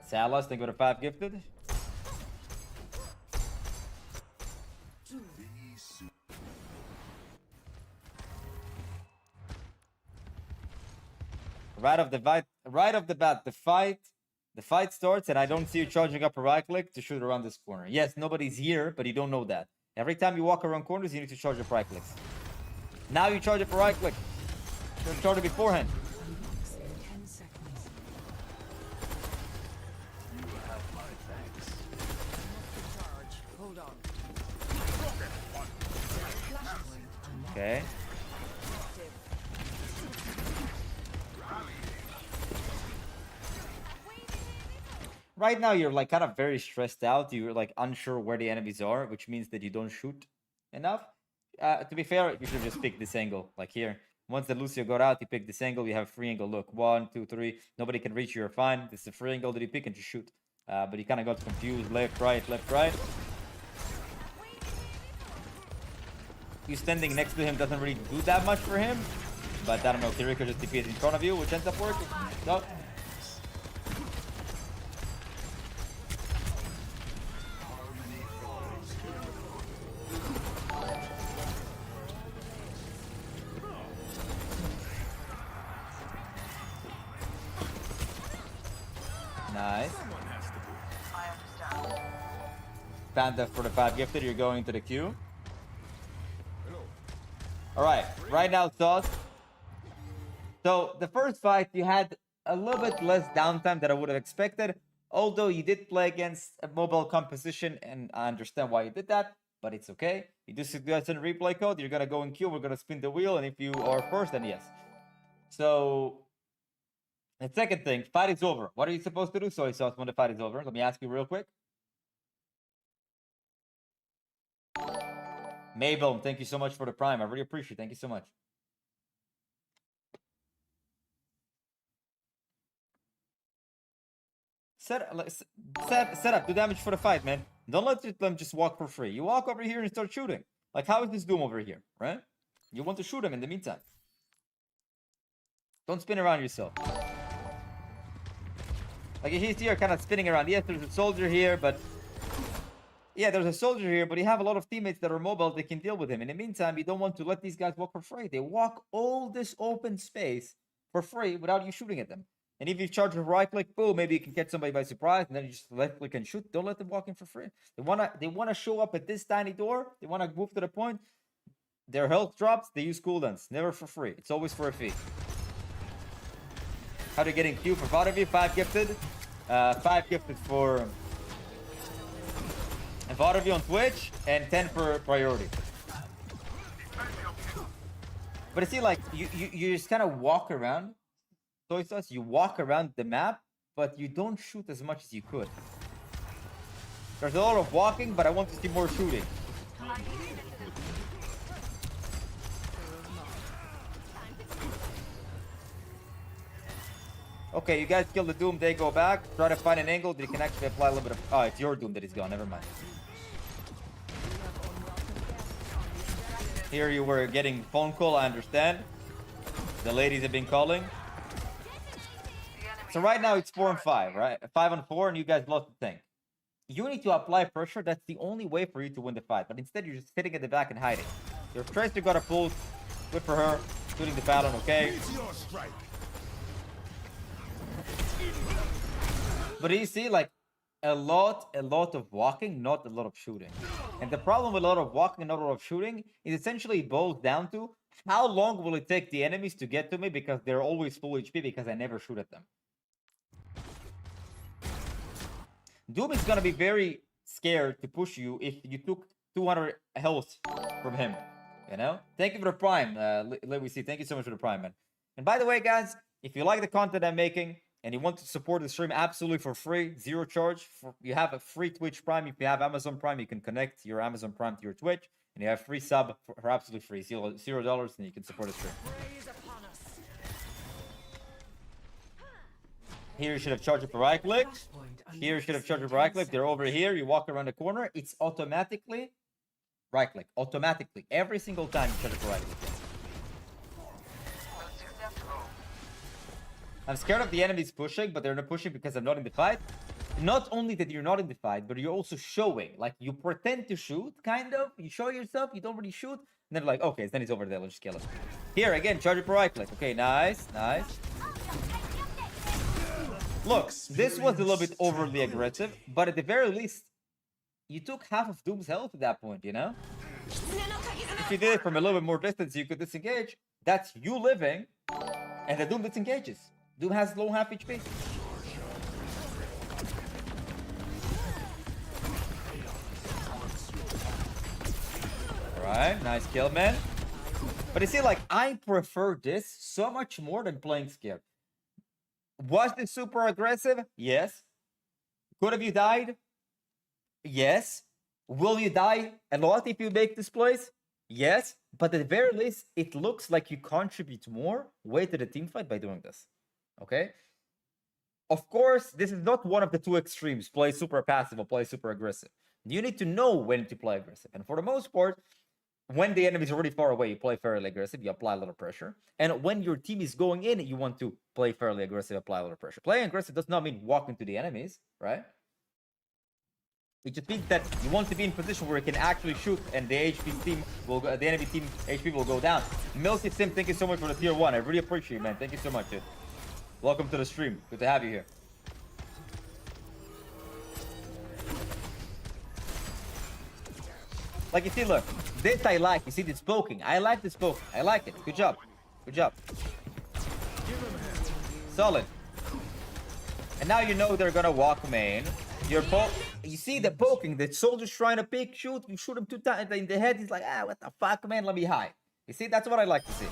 Salas, they go to 5 gifted. Right off the bat, the fight starts, and I don't see you charging up a right click to shoot around this corner. Yes, nobody's here, but you don't know that. Every time you walk around corners, you need to charge up right clicks. Now you charge up a right click. You should have charged it beforehand. 10 seconds. Hold on. Okay. right now you're like kind of very stressed out. You're like unsure where the enemies are, which means that you don't shoot enough. To be fair, you should just pick this angle, like here. Once the Lucio got out, you pick this angle, you have a free angle. Look, 1, 2, 3. Nobody can reach you, you're fine. This is a free angle that you pick and just shoot. But you kind of got confused. Left, right. You standing next to him doesn't really do that much for him. But I don't know, Kiriko just TPs in front of you, which ends up working. So, nice. Panda for the 5 gifted, you're going to the queue. Alright, right now, Sauce. So, the first fight, you had a little bit less downtime than I would have expected. Although you did play against a mobile composition, and I understand why you did that, but it's okay. You do suggest in replay code, you're gonna go in queue, we're gonna spin the wheel, and if you are first, then yes. So, the second thing, fight is over. What are you supposed to do, Soy Sauce, when the fight is over? Let me ask you real quick. Mabel, thank you so much for the prime. I really appreciate it. Thank you so much. Set up, do damage for the fight, man. Don't let them just walk for free. You walk over here and start shooting. Like, how is this Doom over here, right? You want to shoot him in the meantime. Don't spin around yourself. Like, he's here kind of spinning around. Yes, there's a soldier here, but... Yeah, there's a soldier here, but you have a lot of teammates that are mobile that can deal with him. In the meantime, you don't want to let these guys walk for free. They walk all this open space for free without you shooting at them. And if you charge a right click, boom, maybe you can catch somebody by surprise, and then you just left click and shoot. Don't let them walk in for free. They wanna show up at this tiny door. They wanna move to the point. Their health drops. They use cooldowns. Never for free. It's always for a fee. How to get in queue for Vodavi? 5 gifted. 5 gifted for Vodavi on Twitch, and 10 for priority. But you see, like, you just kind of walk around. Soy Sauce, you walk around the map, but you don't shoot as much as you could. There's a lot of walking, but I want to see more shooting. Okay, you guys kill the Doom, they go back. Try to find an angle that you can actually apply a little bit of... Oh, it's your Doom that is gone, never mind. Here you were getting phone call, I understand. The ladies have been calling. So right now it's 4 and 5, right? 5 and 4, and you guys lost the tank. You need to apply pressure. That's the only way for you to win the fight. But instead, you're just sitting at the back and hiding. Your Tracer got a pulse. Good for her. Shooting the Fallon, okay? But you see, like, a lot of walking, not a lot of shooting. And the problem with a lot of walking and not a lot of shooting is essentially it boils down to how long will it take the enemies to get to me, because they're always full HP because I never shoot at them. Doom is gonna be very scared to push you if you took 200 health from him, you know? Thank you for the prime, let me see. Thank you so much for the prime, man. And by the way, guys, if you like the content I'm making and you want to support the stream absolutely for free, 0 charge, you have a free Twitch Prime. If you have Amazon Prime, you can connect your Amazon Prime to your Twitch, and you have free sub for absolutely free, $0, and you can support the stream. Here you should have charged it for right click. Here you should have charged it for right click. They're over here. You walk around the corner. It's automatically right click. Automatically. Every single time you charge it for right click. I'm scared of the enemies pushing, but they're not pushing because I'm not in the fight. Not only that you're not in the fight, but you're also showing. Like, you pretend to shoot, kind of. You show yourself, you don't really shoot. And then like, okay, then he's over there. Let's just kill him. Here, again, charge it for right click. Okay, nice, nice. Look, this was a little bit overly aggressive, but at the very least, you took half of Doom's health at that point, you know? If you did it from a little bit more distance, you could disengage. That's you living, and the Doom disengages. Doom has low half HP. Alright, nice kill, man. But you see, like, I prefer this so much more than playing scared. Was this super aggressive? Yes. Could have you died? Yes. Will you die a lot if you make this place? Yes. But at the very least, it looks like you contribute more weight to the team fight by doing this. Okay? Of course, this is not one of the two extremes, play super passive or play super aggressive. You need to know when to play aggressive. And for the most part, when the enemy is already far away, you play fairly aggressive, you apply a little pressure. And when your team is going in, you want to play fairly aggressive, apply a little pressure. Playing aggressive does not mean walking to the enemies, right? It just means that you want to be in position where you can actually shoot, and the HP team will go, the enemy team HP will go down. Milky Sim, thank you so much for the tier 1. I really appreciate it, man. Thank you so much, dude. Welcome to the stream. Good to have you here. Like you see, look, this I like. You see this poking. I like this poking. I like it. Good job. Good job. Solid. And now you know they're gonna walk main. You see the poking. The soldier's trying to pick, shoot. You shoot him 2 times in the head. He's like, what the fuck, man? Let me hide. You see, that's what I like to see.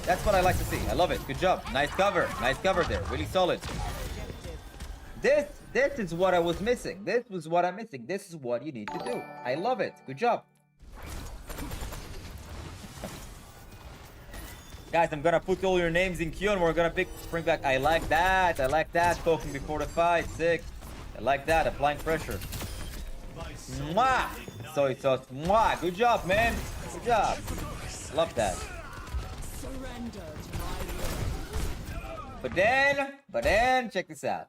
That's what I like to see. I love it. Good job. Nice cover. Nice cover there. Really solid. This is what I was missing. This was what I'm missing. This is what you need to do. I love it. Good job. Guys, I'm gonna put all your names in queue and we're gonna bring back. I like that. I like that. Poking before the fight. Sick. I like that. Applying pressure. Mwah! Soy sauce. Mwah! Good job, man. Good job. Love that. Surrender to my will. But then, check this out.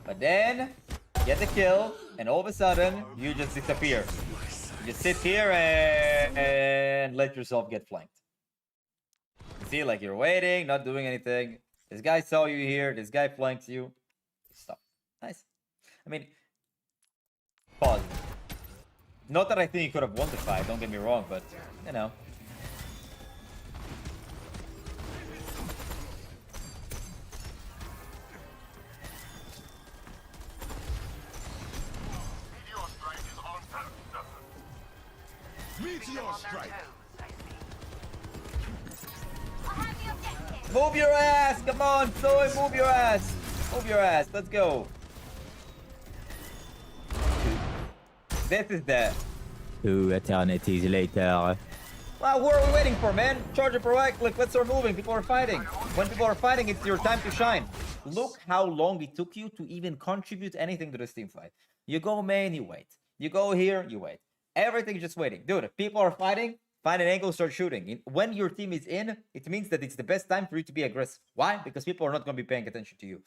But then, get the kill, and all of a sudden, you just disappear. You just sit here and let yourself get flanked. You see, like you're waiting, not doing anything. This guy saw you here. This guy flanks you. Stop. Nice. I mean, pause. Not that I think you could have won the fight, don't get me wrong, but, you know. Meteor strike. Move your ass! Come on, Soy, move your ass! Move your ass, let's go. This is the 2 eternities later. Well, what are we waiting for, man? Charge it for right click, let's start moving. People are fighting. When people are fighting, it's your time to shine. Look how long it took you to even contribute anything to this team fight. You go main, you wait. You go here, you wait. Everything is just waiting. Dude, if people are fighting, find an angle, start shooting. When your team is in, it means that it's the best time for you to be aggressive. Why? Because people are not going to be paying attention to you.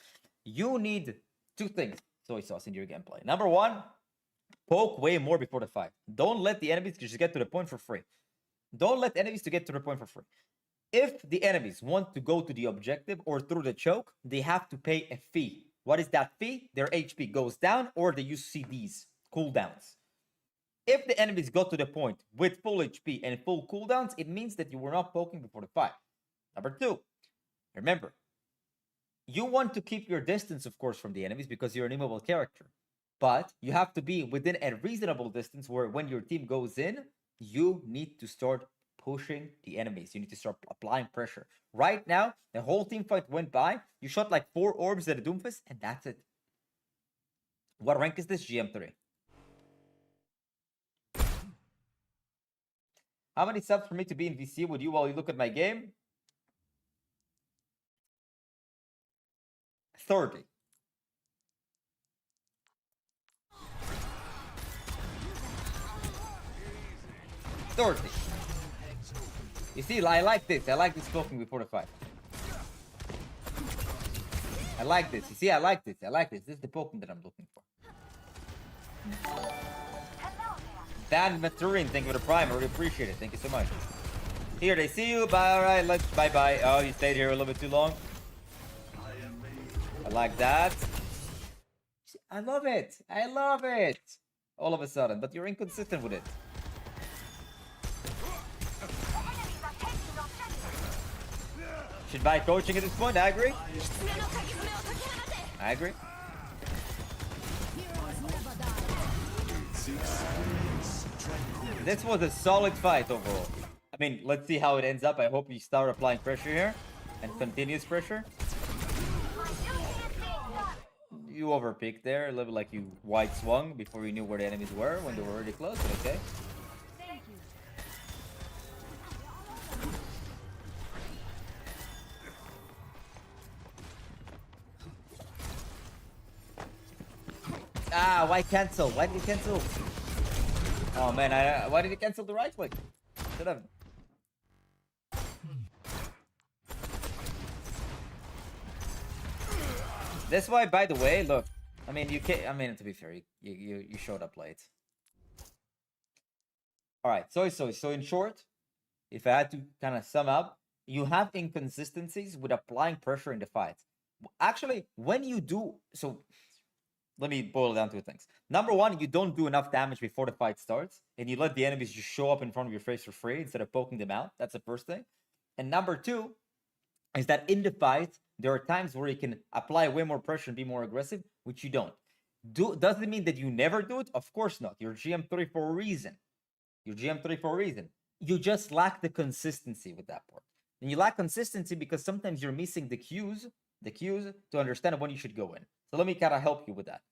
You need 2 things, soy sauce, in your gameplay. Number 1, poke way more before the fight. Don't let the enemies just get to the point for free. Don't let enemies to get to the point for free. If the enemies want to go to the objective or through the choke, they have to pay a fee. What is that fee? Their HP goes down or they use CDs, cooldowns. If the enemies got to the point with full HP and full cooldowns, it means that you were not poking before the fight. Number 2, remember, you want to keep your distance, of course, from the enemies because you're an immobile character. But you have to be within a reasonable distance where when your team goes in, you need to start pushing the enemies. You need to start applying pressure. Right now, the whole team fight went by. You shot like 4 orbs at a Doomfist, and that's it. What rank is this? GM3. How many subs for me to be in VC with you while you look at my game? 30. You see, I like this. I like this poking before the fight. I like this. You see, I like this. I like this. This is the poking that I'm looking for. Dan Maturin, thank you for the prime. I really appreciate it. Thank you so much. Here, they see you. Bye. All right, let's bye. Oh, you stayed here a little bit too long. I like that. I love it. I love it. All of a sudden, but you're inconsistent with it. Should buy coaching at this point. I agree. I agree. This was a solid fight overall. I mean, let's see how it ends up. I hope you start applying pressure here and continuous pressure. You overpeaked there, a little like you wide swung before you knew where the enemies were when they were already close, but okay. Thank you. Ah, why cancel? Why did you cancel? Oh man, why did you cancel the right click? Should have. That's why, by the way, look. I mean, you can't. I mean, to be fair, you showed up late. All right, so in short, if I had to kind of sum up, you have inconsistencies with applying pressure in the fight. Actually, when you do so, let me boil it down to two things. Number one, you don't do enough damage before the fight starts, and you let the enemies just show up in front of your face for free instead of poking them out. That's the first thing. And number two is that in the fight, there are times where you can apply way more pressure and be more aggressive, which you don't. Does it mean that you never do it? Of course not. You're GM3 for a reason. You're GM3 for a reason. You just lack the consistency with that part. And you lack consistency because sometimes you're missing the cues to understand when you should go in. So let me kind of help you with that.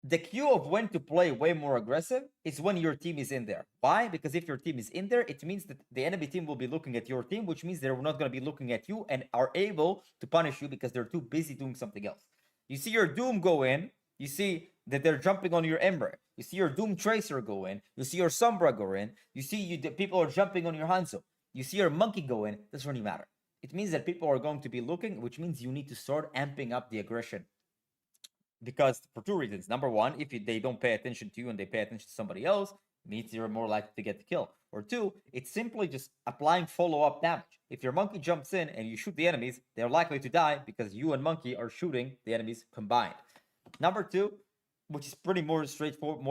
The cue of when to play way more aggressive is when your team is in there. Why? Because if your team is in there, it means that the enemy team will be looking at your team, which means they're not going to be looking at you and are able to punish you because they're too busy doing something else. You see your Doom go in, you see that they're jumping on your Ember. You see your Doom Tracer go in, you see your Sombra go in, you see the people are jumping on your Hanzo. You see your Monkey go in, doesn't really matter. It means that people are going to be looking, which means you need to start amping up the aggression. Because for two reasons. Number one, if they don't pay attention to you and they pay attention to somebody else, it means you're more likely to get the kill. Or two, it's simply just applying follow-up damage. If your Monkey jumps in and you shoot the enemies, they're likely to die because you and Monkey are shooting the enemies combined. Number two, which is pretty more straightforward,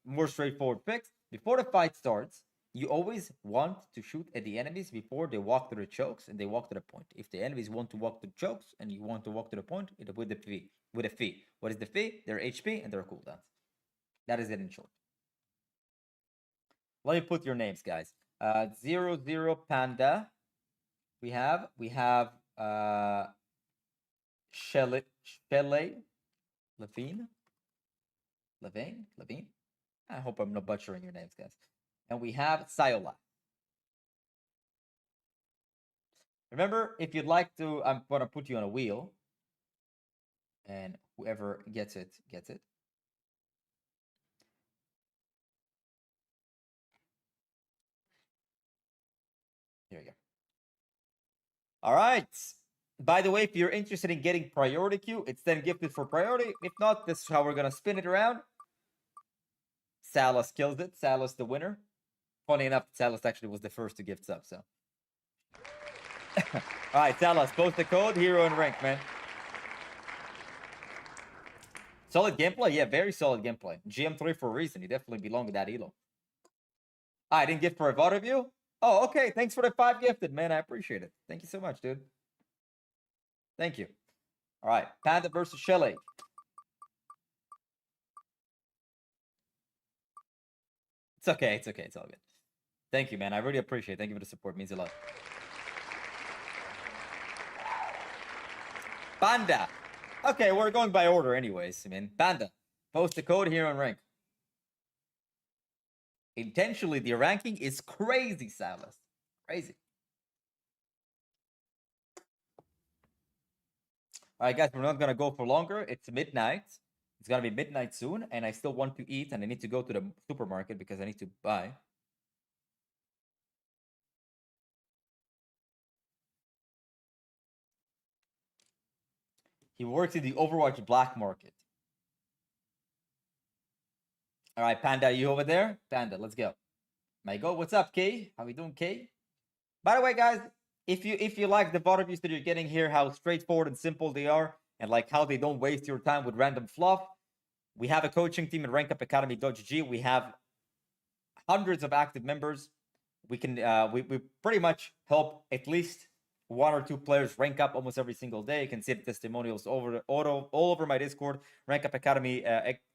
more straightforward fix. Before the fight starts, you always want to shoot at the enemies before they walk to the chokes and they walk to the point. If the enemies want to walk to the chokes and you want to walk to the point, with the fee. With a fee. What is the fee? Their HP and their cooldowns. That is it in short. Let me put your names, guys. 00 Panda. We have Shelley Levine. I hope I'm not butchering your names, guys. And we have Sayola. Remember, if you'd like to, I'm going to put you on a wheel. And whoever gets it, gets it. Here we go. All right. By the way, if you're interested in getting priority queue, it's then gifted for priority. If not, this is how we're going to spin it around. Salas kills it. Salas the winner. Funny enough, Salas actually was the first to gift sub, so. All right, Salas, post the code, hero and rank, man. Solid gameplay? Yeah, very solid gameplay. GM3 for a reason. You definitely belong with that elo. I didn't gift for a VOD review? Oh, okay. Thanks for the 5 gifted, man. I appreciate it. Thank you so much, dude. Thank you. All right. Panda versus Shelley. It's okay. It's okay. It's all good. Thank you, man. I really appreciate it. Thank you for the support. It means a lot. Panda. Okay, we're going by order anyways. I mean, Panda. Post the code here on rank. Intentionally, the ranking is crazy, Salas. Crazy. All right, guys, we're not going to go for longer. It's midnight. It's going to be midnight soon, and I still want to eat, and I need to go to the supermarket because I need to buy. He works in the Overwatch black market. All right, Panda, you over there? Panda, let's go. Migo, what's up, K? How we doing, K? By the way, guys, if you like the VOD reviews that you're getting here, how straightforward and simple they are, and like how they don't waste your time with random fluff, we have a coaching team at RankUpAcademy.gg. We have hundreds of active members. We can we pretty much help at least 1 or 2 players rank up almost every single day. You can see the testimonials all over my Discord, Rank Up Academy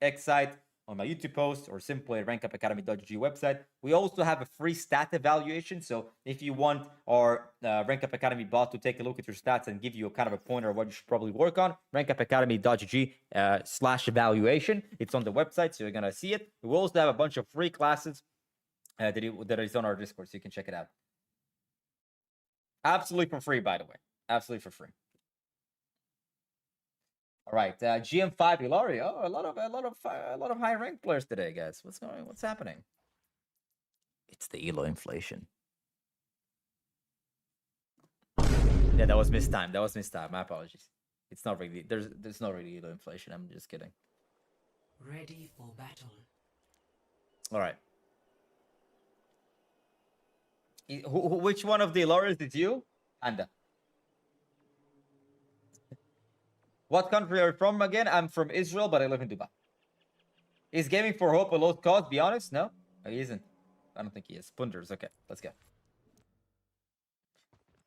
X site. on my YouTube post or simply at rankupacademy.gg website. We also have a free stat evaluation. So if you want our Rank Up Academy bot to take a look at your stats and give you a kind of a pointer of what you should probably work on, rankupacademy.gg /evaluation. It's on the website, so you're going to see it. We will also have a bunch of free classes that is on our Discord, so you can check it out. Absolutely for free, by the way. Absolutely for free. All right, GM5 Ilari. Oh, a lot of high rank players today, guys. What's happening? It's the Elo inflation. Yeah, that was mistimed. My apologies. It's not really there's not really Elo inflation. I'm just kidding. Ready for battle. All right. Which one of the Illaris did you? Panda. What country are you from again? I'm from Israel, but I live in Dubai. Is Gaming for Hope a lost cause? Be honest, no, he isn't. I don't think he is. Punders, okay, let's go.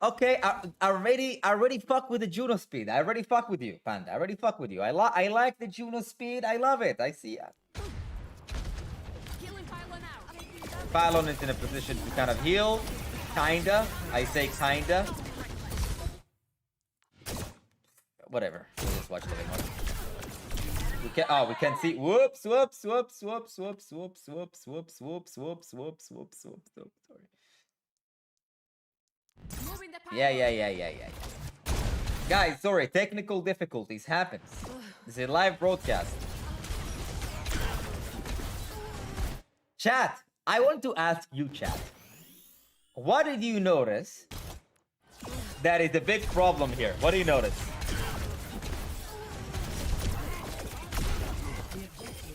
Okay, I already fuck with the Juno speed. I already fuck with you, Panda. I already fuck with you. I like the Juno speed. I love it. I see. Pylon is in a position to kind of heal. Kinda. I say kinda. Whatever. We'll just watch the one. We can see. Whoops. Sorry. Yeah. Guys, sorry. Technical difficulties happens. This is a live broadcast. Chat. I want to ask you, chat. What did you notice that is a big problem here? What do you notice?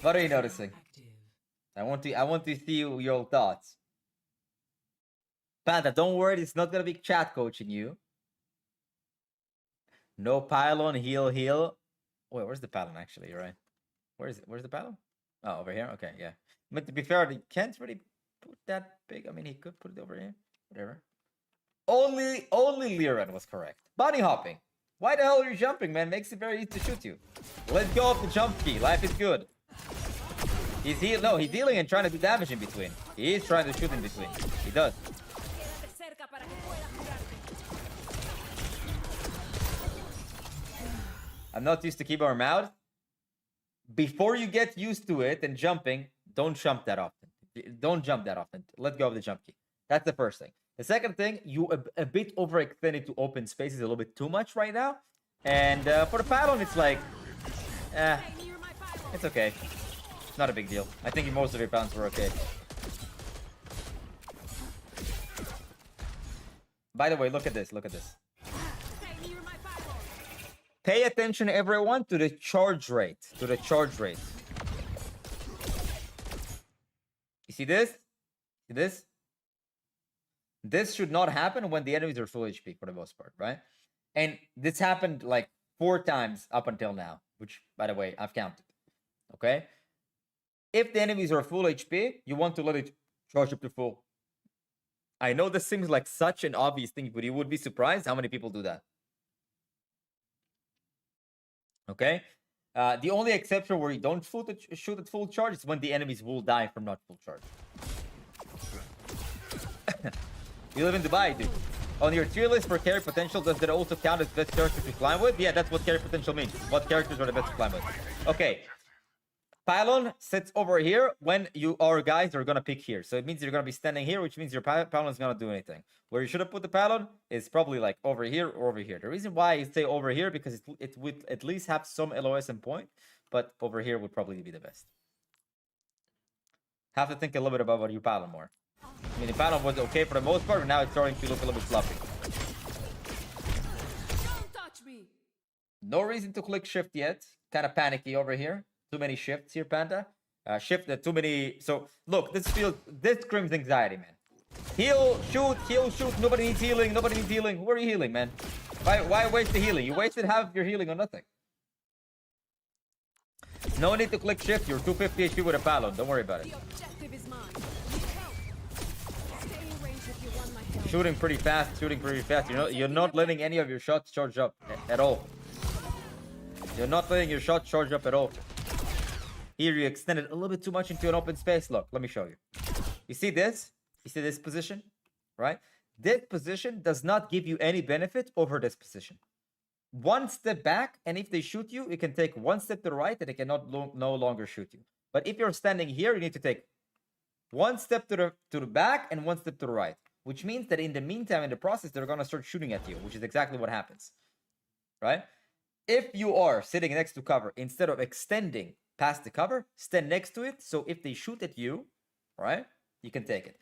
What are you noticing? I want to see your thoughts. Panda, don't worry, it's not gonna be chat coaching you. No pylon, heal. Wait, where's the pylon actually? You're right. Where's the pylon? Oh, over here? Okay, yeah. But to be fair, he can't really put that big. I mean, he could put it over here. Whatever. Only Liran was correct. Bunny hopping. Why the hell are you jumping, man? Makes it very easy to shoot you. Let's go off the jump key. Life is good. He's healing and trying to do damage in between. He is trying to shoot in between. He does. I'm not used to keyboard mouse. Before you get used to it and jumping, don't jump that often. Don't jump that often. Let go of the jump key. That's the first thing. The second thing, you a bit overextended to open spaces a little bit too much right now. And for the pylon, it's like, it's okay. It's not a big deal. I think most of your pylons were okay. By the way, look at this. Look at this. Pay attention, everyone, to the charge rate. To the charge rate. You see this? See this? This should not happen when the enemies are full HP for the most part, right? And this happened like 4 times up until now, which, by the way, I've counted. Okay? If the enemies are full HP, you want to let it charge up to full. I know this seems like such an obvious thing, but you would be surprised how many people do that. Okay? The only exception where you don't shoot at full charge is when the enemies will die from not full charge. You live in Dubai, dude. On your tier list for carry potential, does that also count as best character to climb with? Yeah, that's what carry potential means. What characters are the best to climb with? Okay. Pylon sits over here when our guys are gonna pick here. So it means you're gonna be standing here, which means your pylon is gonna do anything. Where you should have put the pylon is probably like over here or over here. The reason why I say over here because it would at least have some LOS and point, but over here would probably be the best. Have to think a little bit about your pylon more. I mean, the pylon was okay for the most part, but now it's starting to look a little bit sloppy. Don't touch me. No reason to click shift yet. Kind of panicky over here. Too many shifts here, Panda. Too many. So look, this screams anxiety, man. Heal, shoot. Nobody needs healing. Where are you healing, man? Why waste the healing? You wasted half of your healing on nothing. No need to click shift. You're 250 HP with a pylon. Don't worry about it. The objective is mine. Need help. Stay in range if you want my help. Shooting pretty fast. You're not letting any of your shots charge up at all. You're not letting your shots charge up at all. Here you extended a little bit too much into an open space. Look, let me show you. You see this? You see this position, right? This position does not give you any benefit over this position. One step back, and if they shoot you, you can take one step to the right, and they cannot no longer shoot you. But if you're standing here, you need to take one step to the back and one step to the right, which means that in the meantime, in the process, they're gonna start shooting at you, which is exactly what happens, right? If you are sitting next to cover, instead of extending past the cover, stand next to it. So if they shoot at you, right, you can take it.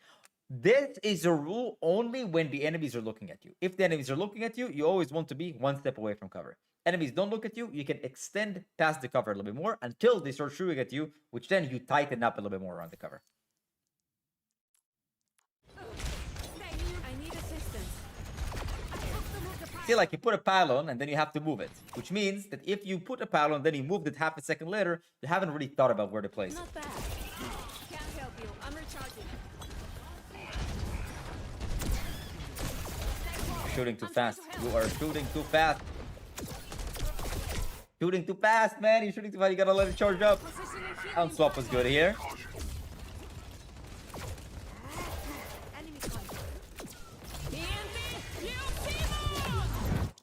This is a rule only when the enemies are looking at you. If the enemies are looking at you, you always want to be one step away from cover. Enemies don't look at you, you can extend past the cover a little bit more until they start shooting at you, which then you tighten up a little bit more around the cover. I need assistance. See, like you put a pylon and then you have to move it, which means that if you put a pylon, then you moved it half a second later, you haven't really thought about where to place it. Not bad. Can't help you. I'm recharging. Shooting too fast. You are shooting too fast. Shooting too fast, man. You're shooting too fast. You gotta let it charge up. Sound swap was good here.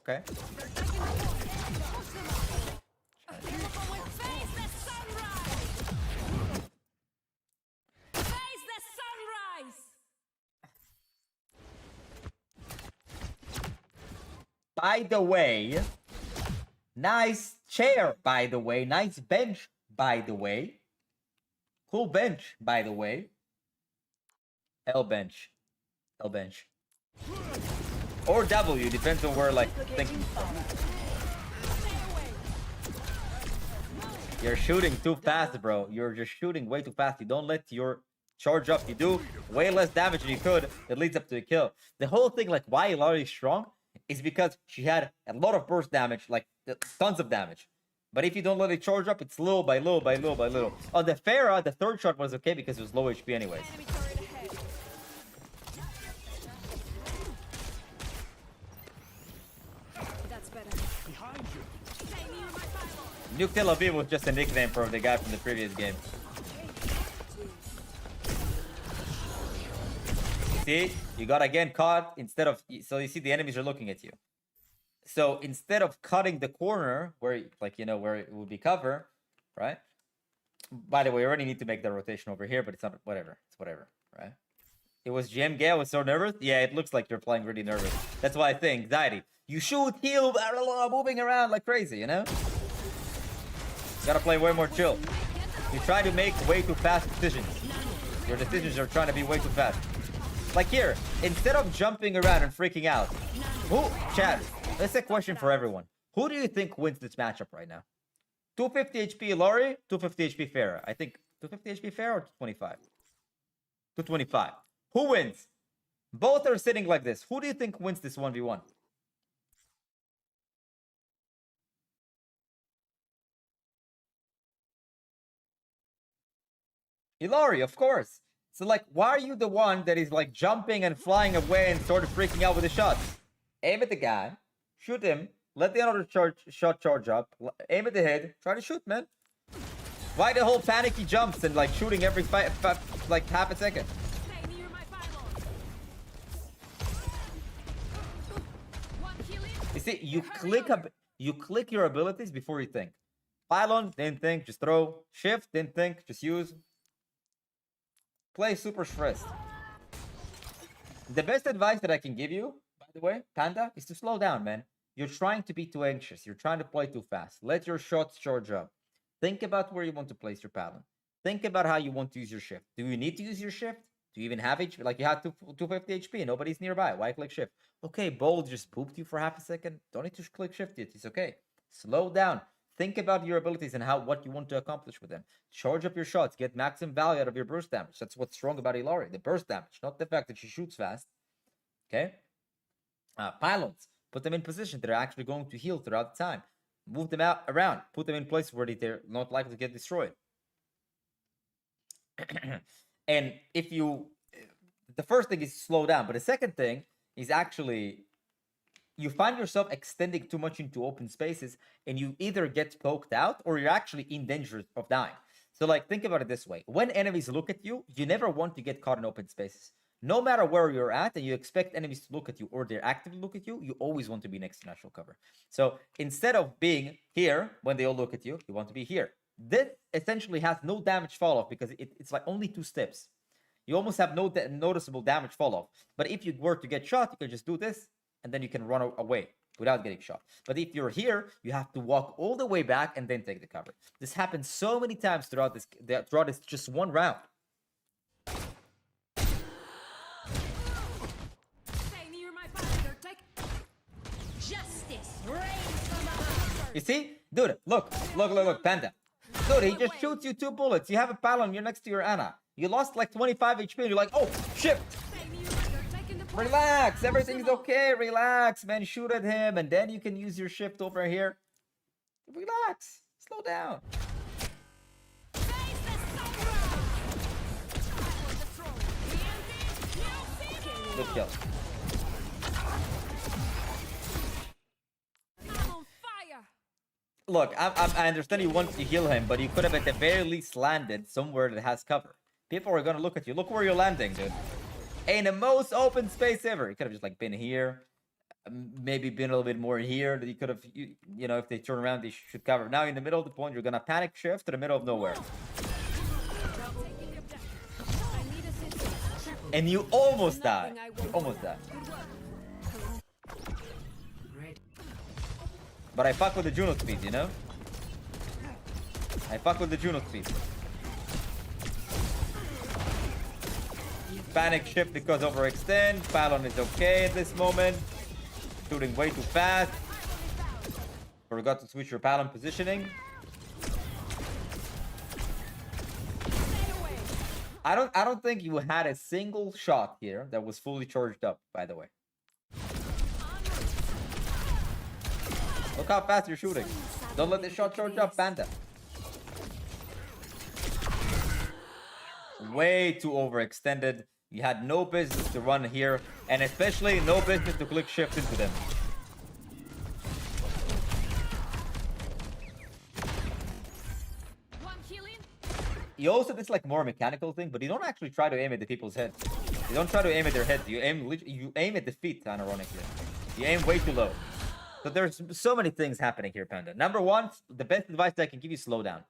Okay. By the way, nice chair, by the way. Nice bench, by the way. Cool bench, by the way. L bench. L bench. Or W, depends on where, like, thinking. You're shooting too fast, bro. You're just shooting way too fast. You don't let your charge up. You do way less damage than you could. It leads up to a kill. The whole thing, like, why Illari is strong is because she had a lot of burst damage, like tons of damage. But if you don't let it charge up, it's little by little by little by little. On the Pharah, the third shot was okay because it was low HP anyways. That's better. Behind you. Nuke Tel Aviv was just a nickname for the guy from the previous game. See, you got again caught instead of, so you see the enemies are looking at you. So instead of cutting the corner where, like, you know, where it would be cover, right? By the way, you already need to make the rotation over here, but it's not, whatever. It's whatever, right? It was GM Gale was so nervous. Yeah, it looks like you're playing really nervous. That's why I think anxiety. You shoot, heal, moving around like crazy, you know? You gotta play way more chill. You try to make way too fast decisions. Your decisions are trying to be way too fast. Like here, instead of jumping around and freaking out, Chad, that's a question for everyone. Who do you think wins this matchup right now? 250 HP Illari, 250 HP Pharah. I think 250 HP Pharah or 225? 225. Who wins? Both are sitting like this. Who do you think wins this 1v1? Illari, of course. So, like, why are you the one that is, like, jumping and flying away and sort of freaking out with the shots? Aim at the guy, shoot him, let the other shot charge up, aim at the head, try to shoot, man. Why the whole panicky jumps and, like, shooting every like half a second? You see, you click your abilities before you think. Pylon, didn't think, just throw. Shift, didn't think, just use. Play super stressed. The best advice that I can give you, by the way, Panda, is to slow down, man. You're trying to be too anxious. You're trying to play too fast. Let your shots charge up. Think about where you want to place your pattern. Think about how you want to use your shift. Do you need to use your shift? Do you even have HP? Like, you have 250 HP, nobody's nearby. Why click shift? Okay, Bold just pooped you for half a second. Don't need to click shift yet. It's okay. Slow down. Think about your abilities and what you want to accomplish with them. Charge up your shots. Get maximum value out of your burst damage. That's what's strong about Illari. The burst damage, not the fact that she shoots fast. Okay? Pylons. Put them in position. They're actually going to heal throughout the time. Move them around. Put them in places where they're not likely to get destroyed. And if you... The first thing is slow down. But the second thing is actually... You find yourself extending too much into open spaces and you either get poked out or you're actually in danger of dying. So like, think about it this way. When enemies look at you, you never want to get caught in open spaces. No matter where you're at and you expect enemies to look at you or they're actively look at you, you always want to be next to natural cover. So instead of being here when they all look at you, you want to be here. This essentially has no damage fall off because it's like only 2 steps. You almost have no noticeable damage fall off. But if you were to get shot, you can just do this and then you can run away without getting shot. But if you're here, you have to walk all the way back and then take the cover. This happens so many times throughout this just one round. You see? Dude, look, Panda. Dude, he just shoots you 2 bullets. You have a Palon, you're next to your Ana. You lost like 25 HP and you're like, oh, shit. Relax, everything's okay. Relax, man. Shoot at him and then you can use your shift over here. Relax. Slow down. Good kill. Look, I understand you want to heal him, but you could have at the very least landed somewhere that has cover. People are gonna look at you. Look where you're landing, dude. In the most open space ever. You could have just like been here, maybe been a little bit more here. That you could have, you know, if they turn around, they should cover. Now in the middle of the point, you're gonna panic shift to the middle of nowhere, and you almost die. You almost die. But I fuck with the Juno speed, you know? I fuck with the Juno speed. Panic shift because overextend. Palon is okay at this moment. Shooting way too fast. Forgot to switch your Palon positioning. I don't think you had a single shot here that was fully charged up, by the way. Look how fast you're shooting. Don't let the shot charge up, Panda. Way too overextended. You had no business to run here, and especially no business to click shift into them. You also, this like more mechanical thing, but you don't actually try to aim at the people's heads. You don't try to aim at their heads. You aim at the feet, unironically. You aim way too low. So there's so many things happening here, Panda. Number one, the best advice that I can give you, slow down.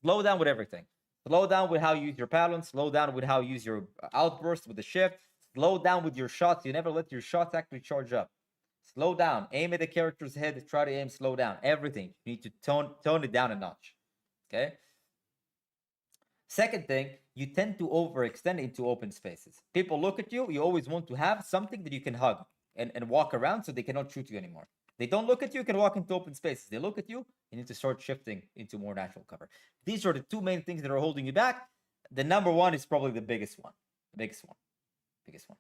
Slow down with everything. Slow down with how you use your Palon. Slow down with how you use your outburst with the shift. Slow down with your shots. You never let your shots actually charge up. Slow down. Aim at the character's head. Try to aim slow down. Everything. You need to tone it down a notch. Okay? Second thing, you tend to overextend into open spaces. People look at you. You always want to have something that you can hug and walk around so they cannot shoot you anymore. They don't look at you, you can walk into open spaces. They look at you, you need to start shifting into more natural cover. These are the 2 main things that are holding you back. The number 1 is probably the biggest one. The biggest one. Biggest one.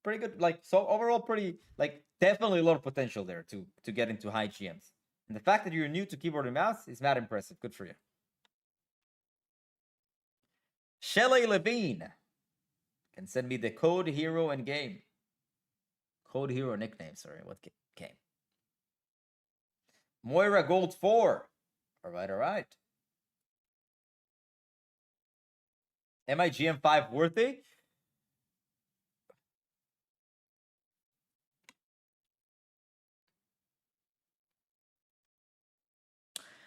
Pretty good. Like, so overall, pretty, like, definitely a lot of potential there to get into high GMs. And the fact that you're new to keyboard and mouse is mad impressive. Good for you. Shelly Levine can send me the code hero and game. Code hero nickname, sorry, what came? Moira Gold 4. All right. Am I GM5 worthy?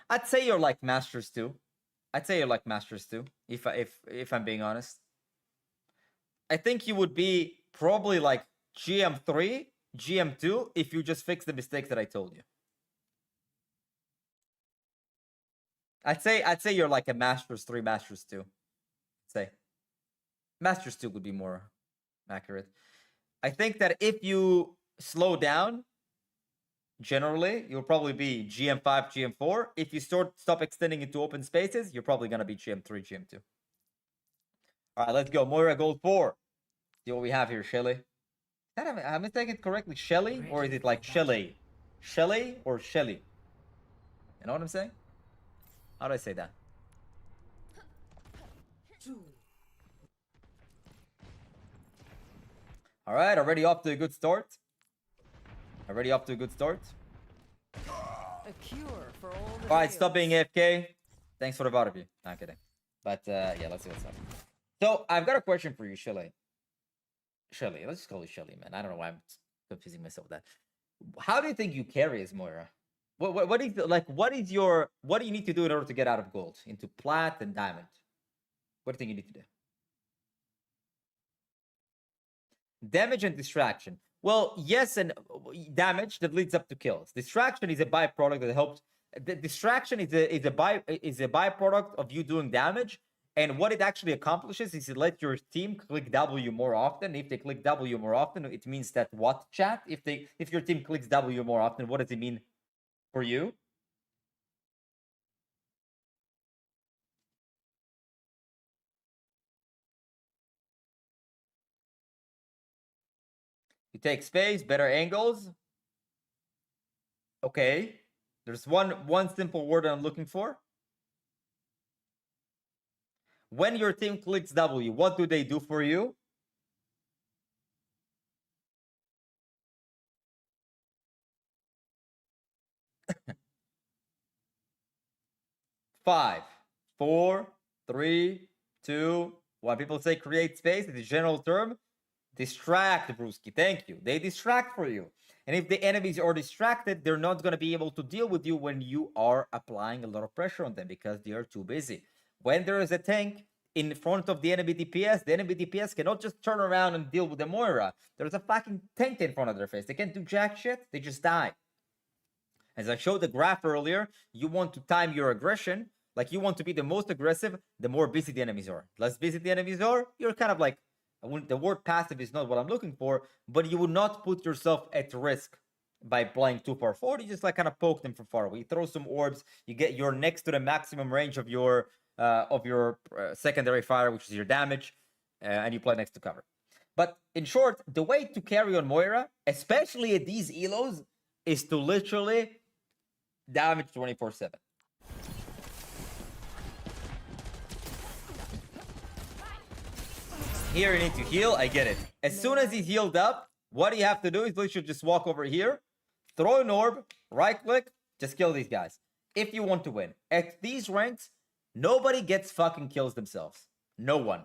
I'd say you're like Masters 2. If I'm being honest. I think you would be probably like GM3, GM2 if you just fix the mistakes that I told you. I'd say you're like a Masters 3, Masters 2. Say Masters 2 would be more accurate. I think that if you slow down, generally you'll probably be GM5, GM4. If you stop extending into open spaces, you're probably gonna be GM3, GM2. All right, let's go. Moira Gold 4. See what we have here, Shelly. Am I saying it correctly? Shelly? Or is it like Shelly? Shelly or Shelly? You know what I'm saying? How do I say that? 2. Alright, already off to a good start. A cure for all the Alright, stop being AFK. Thanks for the bot of you. Not kidding. But yeah, let's see what's up. So I've got a question for you, Shelly. Shelly, let's just call you Shelly, man. I don't know why I'm confusing myself with that. How do you think you carry as Moira? What is like? What do you need to do in order to get out of gold into plat and diamond? What do you think you need to do? Damage and distraction. Well, yes, and damage that leads up to kills. Distraction is a byproduct that helps. The distraction is a byproduct of you doing damage, and what it actually accomplishes is it lets your team click W more often. If they click W more often, it means that what, chat? If your team clicks W more often, what does it mean for you? You take space, better angles. Okay. There's one simple word I'm looking for. When your team clicks W, what do they do for you? Five, four, three, two, 1. People say create space. It's a general term. Distract, Brewski. Thank you. They distract for you. And if the enemies are distracted, they're not going to be able to deal with you when you are applying a lot of pressure on them because they are too busy. When there is a tank in front of the enemy DPS, the enemy DPS cannot just turn around and deal with the Moira. There's a fucking tank in front of their face. They can't do jack shit. They just die. As I showed the graph earlier, you want to time your aggression. Like, you want to be the most aggressive, the more busy the enemies are. Less busy the enemies are, you're kind of like, the word passive is not what I'm looking for, but you would not put yourself at risk by playing too far forward. You just like kind of poke them from far away. You throw some orbs, you're next to the maximum range of your secondary fire, which is your damage, and you play next to cover. But in short, the way to carry on Moira, especially at these elos, is to literally damage 24/7. Here you need to heal, I get it. As soon as he's healed up, what you have to do is literally just walk over here, throw an orb, right click, just kill these guys. If you want to win. At these ranks, nobody gets fucking kills themselves. No one.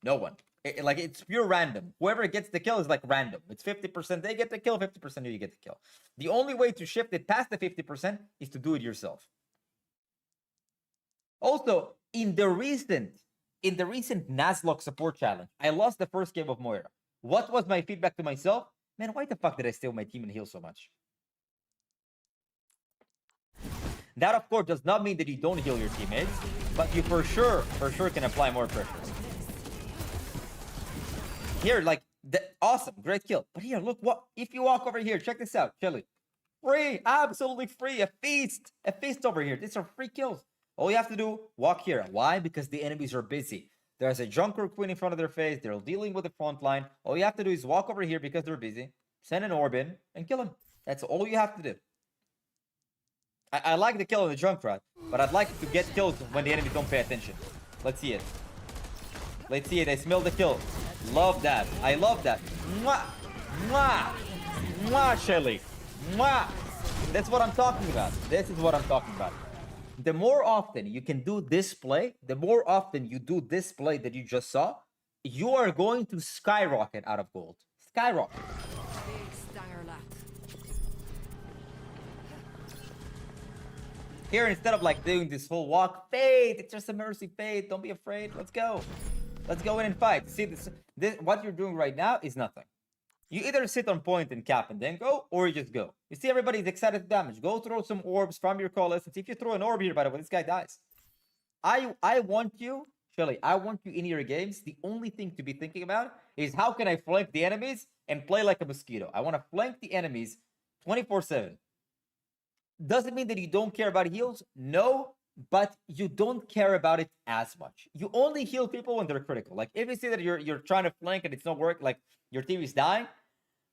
No one. Like, it's pure random. Whoever gets the kill is like random. It's 50% they get the kill, 50% you get the kill. The only way to shift it past the 50% is to do it yourself. Also, in the recent Nuzlocke support challenge, I lost the first game of Moira. What was my feedback to myself? Man, why the fuck did I stay with my team and heal so much? That, of course, does not mean that you don't heal your teammates, but you for sure can apply more pressure. Here, like, awesome, great kill. But here, look, what if you walk over here, check this out, Shelly. Free, absolutely free, a feast over here. These are free kills. All you have to do, walk here. Why? Because the enemies are busy. There's a Junker Queen in front of their face. They're dealing with the front line. All you have to do is walk over here because they're busy. Send an orb in and kill them. That's all you have to do. I like the kill on the Junkrat, but I'd like to get kills when the enemies don't pay attention. Let's see it. Let's see it. I smell the kill. Love that. I love that. Mwah! Mwah! Mwah, Shelly. Mwah! That's what I'm talking about. This is what I'm talking about. The more often you can do this play, the more often you do this play that you just saw, you are going to skyrocket out of gold. Skyrocket. Here, instead of like doing this whole walk, Fade, it's just a mercy, Fade, don't be afraid, let's go. Let's go in and fight. See, this what you're doing right now is nothing. You either sit on point and cap and then go, or you just go. You see everybody's excited to damage. Go throw some orbs from your coalescence. If you throw an orb here, by the way, this guy dies. I want you, Shelly, I want you in your games. The only thing to be thinking about is how can I flank the enemies and play like a mosquito. I want to flank the enemies 24/7. Doesn't mean that you don't care about heals. No, but you don't care about it as much. You only heal people when they're critical. Like, if you see that you're trying to flank and it's not working, like your team is dying,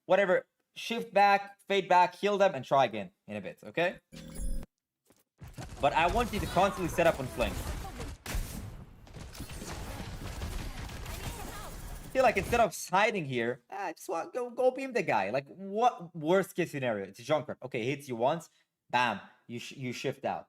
whatever, shift back, fade back, heal them, and try again in a bit, okay? But I want you to constantly set up on flank. I feel like instead of hiding here, I just want go beam the guy. Like, what worst case scenario? It's a Junker. Okay, hits you once, bam, you shift out.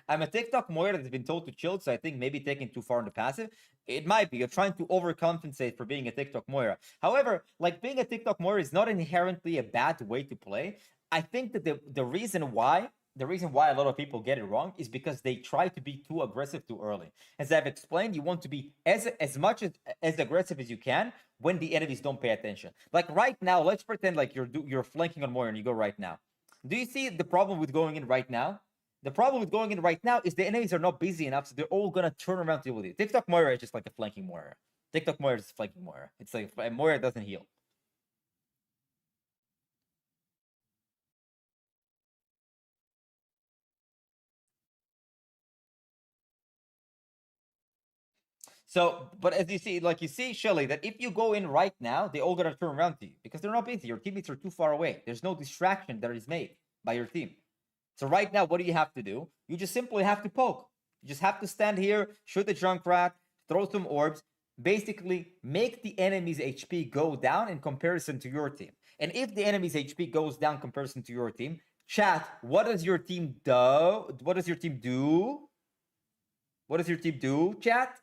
I'm a TikTok Moira that's been told to chill, so I think maybe taking too far in the passive. It might be. You're trying to overcompensate for being a TikTok Moira. However, like being a TikTok Moira is not inherently a bad way to play. I think that the reason why a lot of people get it wrong is because they try to be too aggressive too early. As I've explained, you want to be as much as aggressive as you can when the enemies don't pay attention. Like right now, let's pretend like you're flanking on Moira and you go right now. Do you see the problem with going in right now? The problem with going in right now is the enemies are not busy enough, so they're all gonna turn around to deal with you. TikTok Moira is just like a flanking Moira. TikTok Moira is flanking Moira. It's like Moira doesn't heal. So, but as you see, like you see, Shelly, that if you go in right now, they all gonna turn around to you because they're not busy. Your teammates are too far away. There's no distraction that is made by your team. So right now, what do you have to do? You just simply have to poke. You just have to stand here, shoot the Junkrat, throw some orbs, basically make the enemy's HP go down in comparison to your team. And if the enemy's HP goes down in comparison to your team, chat, what does your team do? What does your team do? What does your team do, chat?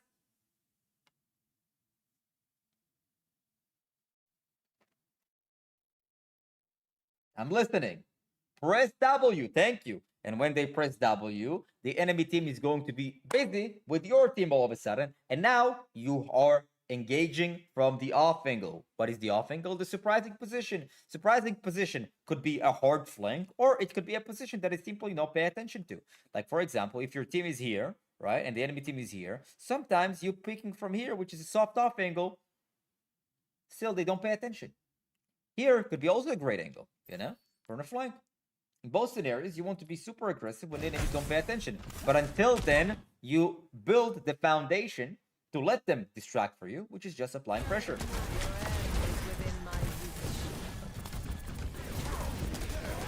I'm listening. Press W. Thank you. And when they press W, the enemy team is going to be busy with your team all of a sudden. And now you are engaging from the off angle. What is the off angle? The surprising position. Surprising position could be a hard flank, or it could be a position that is simply not pay attention to. Like, for example, if your team is here, right, and the enemy team is here, sometimes you're picking from here, which is a soft off angle. Still, they don't pay attention. Here could be also a great angle, you know, from a flank. In both scenarios, you want to be super aggressive when the enemies don't pay attention. But until then, you build the foundation to let them distract for you, which is just applying pressure.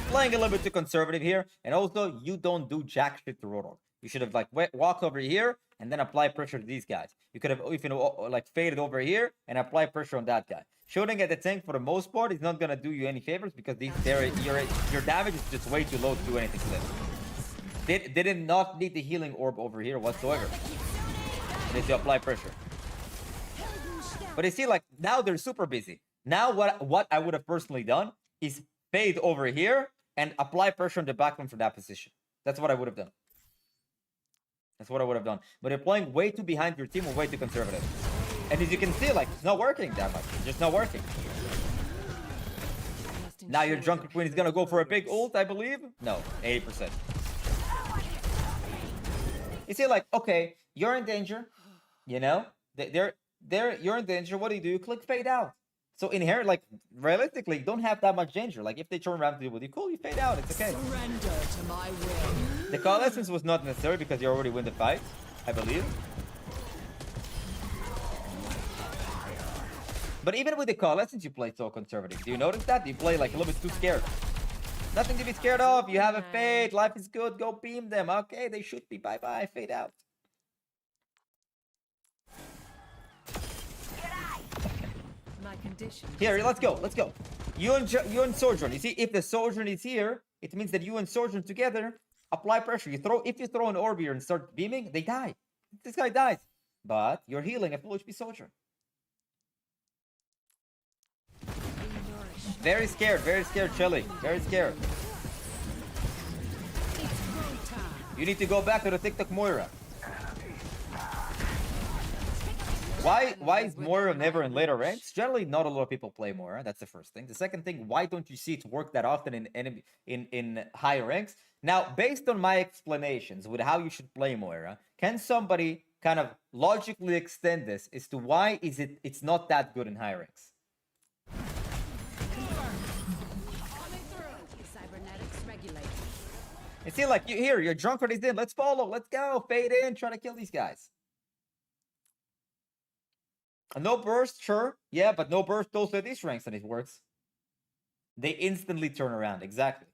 Playing a little bit too conservative here, and also you don't do jack shit to Roadhog. You should have like walk over here and then apply pressure to these guys. You could have even like faded over here and apply pressure on that guy. Shooting at the tank for the most part is not gonna do you any favors because your damage is just way too low to do anything to them. They did not need the healing orb over here whatsoever. They need to apply pressure. But you see, like now they're super busy. Now what I would have personally done is fade over here and apply pressure on the backline from that position. That's what I would have done. That's what I would have done. But you're playing way too behind your team or way too conservative. And as you can see, like, it's not working that much. It's just not working. Now your Junker Queen is gonna go for a big ult, I believe. No, 80%. You see, like, okay, you're in danger. You know? You're in danger. What do? You click fade out. So inherent, like, realistically, you don't have that much danger. Like, if they turn around to deal with you, cool, you fade out. It's okay. Surrender to my will. The coalescence was not necessary because you already win the fight, I believe. But even with the coalescence, you play so conservative. Do you notice that? You play like a little bit too scared. Nothing to be scared of. You have a fade. Life is good. Go beam them. Okay, they should be. Bye-bye. Fade out. My condition. Here, let's go. Let's go. You and Sojourn. You see, if the Sojourn is here, it means that you and Sojourn together apply pressure. If you throw an orb here and start beaming, they die. This guy dies. But you're healing a full HP Sojourn. Very scared, Shelly. Very scared. You need to go back to the TikTok Moira. Why is Moira never in later ranks? Generally, not a lot of people play Moira. That's the first thing. The second thing, why don't you see it work that often in higher ranks? Now, based on my explanations with how you should play Moira, can somebody kind of logically extend this as to why it's not that good in high ranks? You see, like, your Drunkard is in. Let's follow. Let's go. Fade in. Try to kill these guys. No burst, sure. Yeah, but no burst also at these ranks and it works. They instantly turn around. Exactly.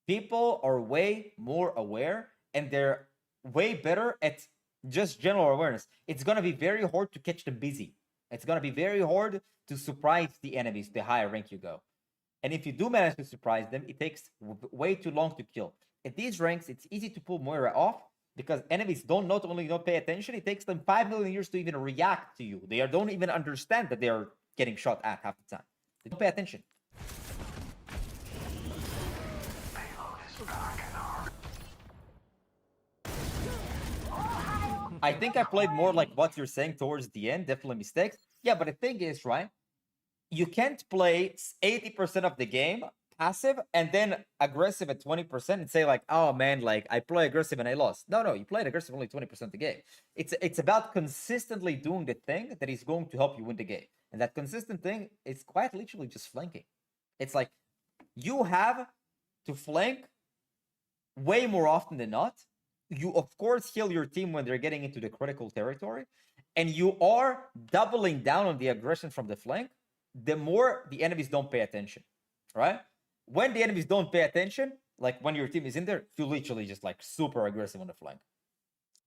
People are way more aware and they're way better at just general awareness. It's going to be very hard to catch them busy. It's going to be very hard to surprise the enemies the higher rank you go. And if you do manage to surprise them, it takes way too long to kill. At these ranks, it's easy to pull Moira off Because enemies not only don't pay attention, it takes them 5 million years to even react to you. They don't even understand that they are getting shot at half the time. They don't pay attention. I think I played more like what you're saying towards the end. Definitely mistakes. Yeah, but the thing is, right? You can't play 80% of the game passive and then aggressive at 20% and say like, oh man, like I play aggressive and I lost. No, you played aggressive only 20% of the game. It's about consistently doing the thing that is going to help you win the game. And that consistent thing is quite literally just flanking. It's like you have to flank way more often than not. You of course heal your team when they're getting into the critical territory, and you are doubling down on the aggression from the flank the more the enemies don't pay attention, right? When the enemies don't pay attention, like when your team is in there, you literally just like super aggressive on the flank.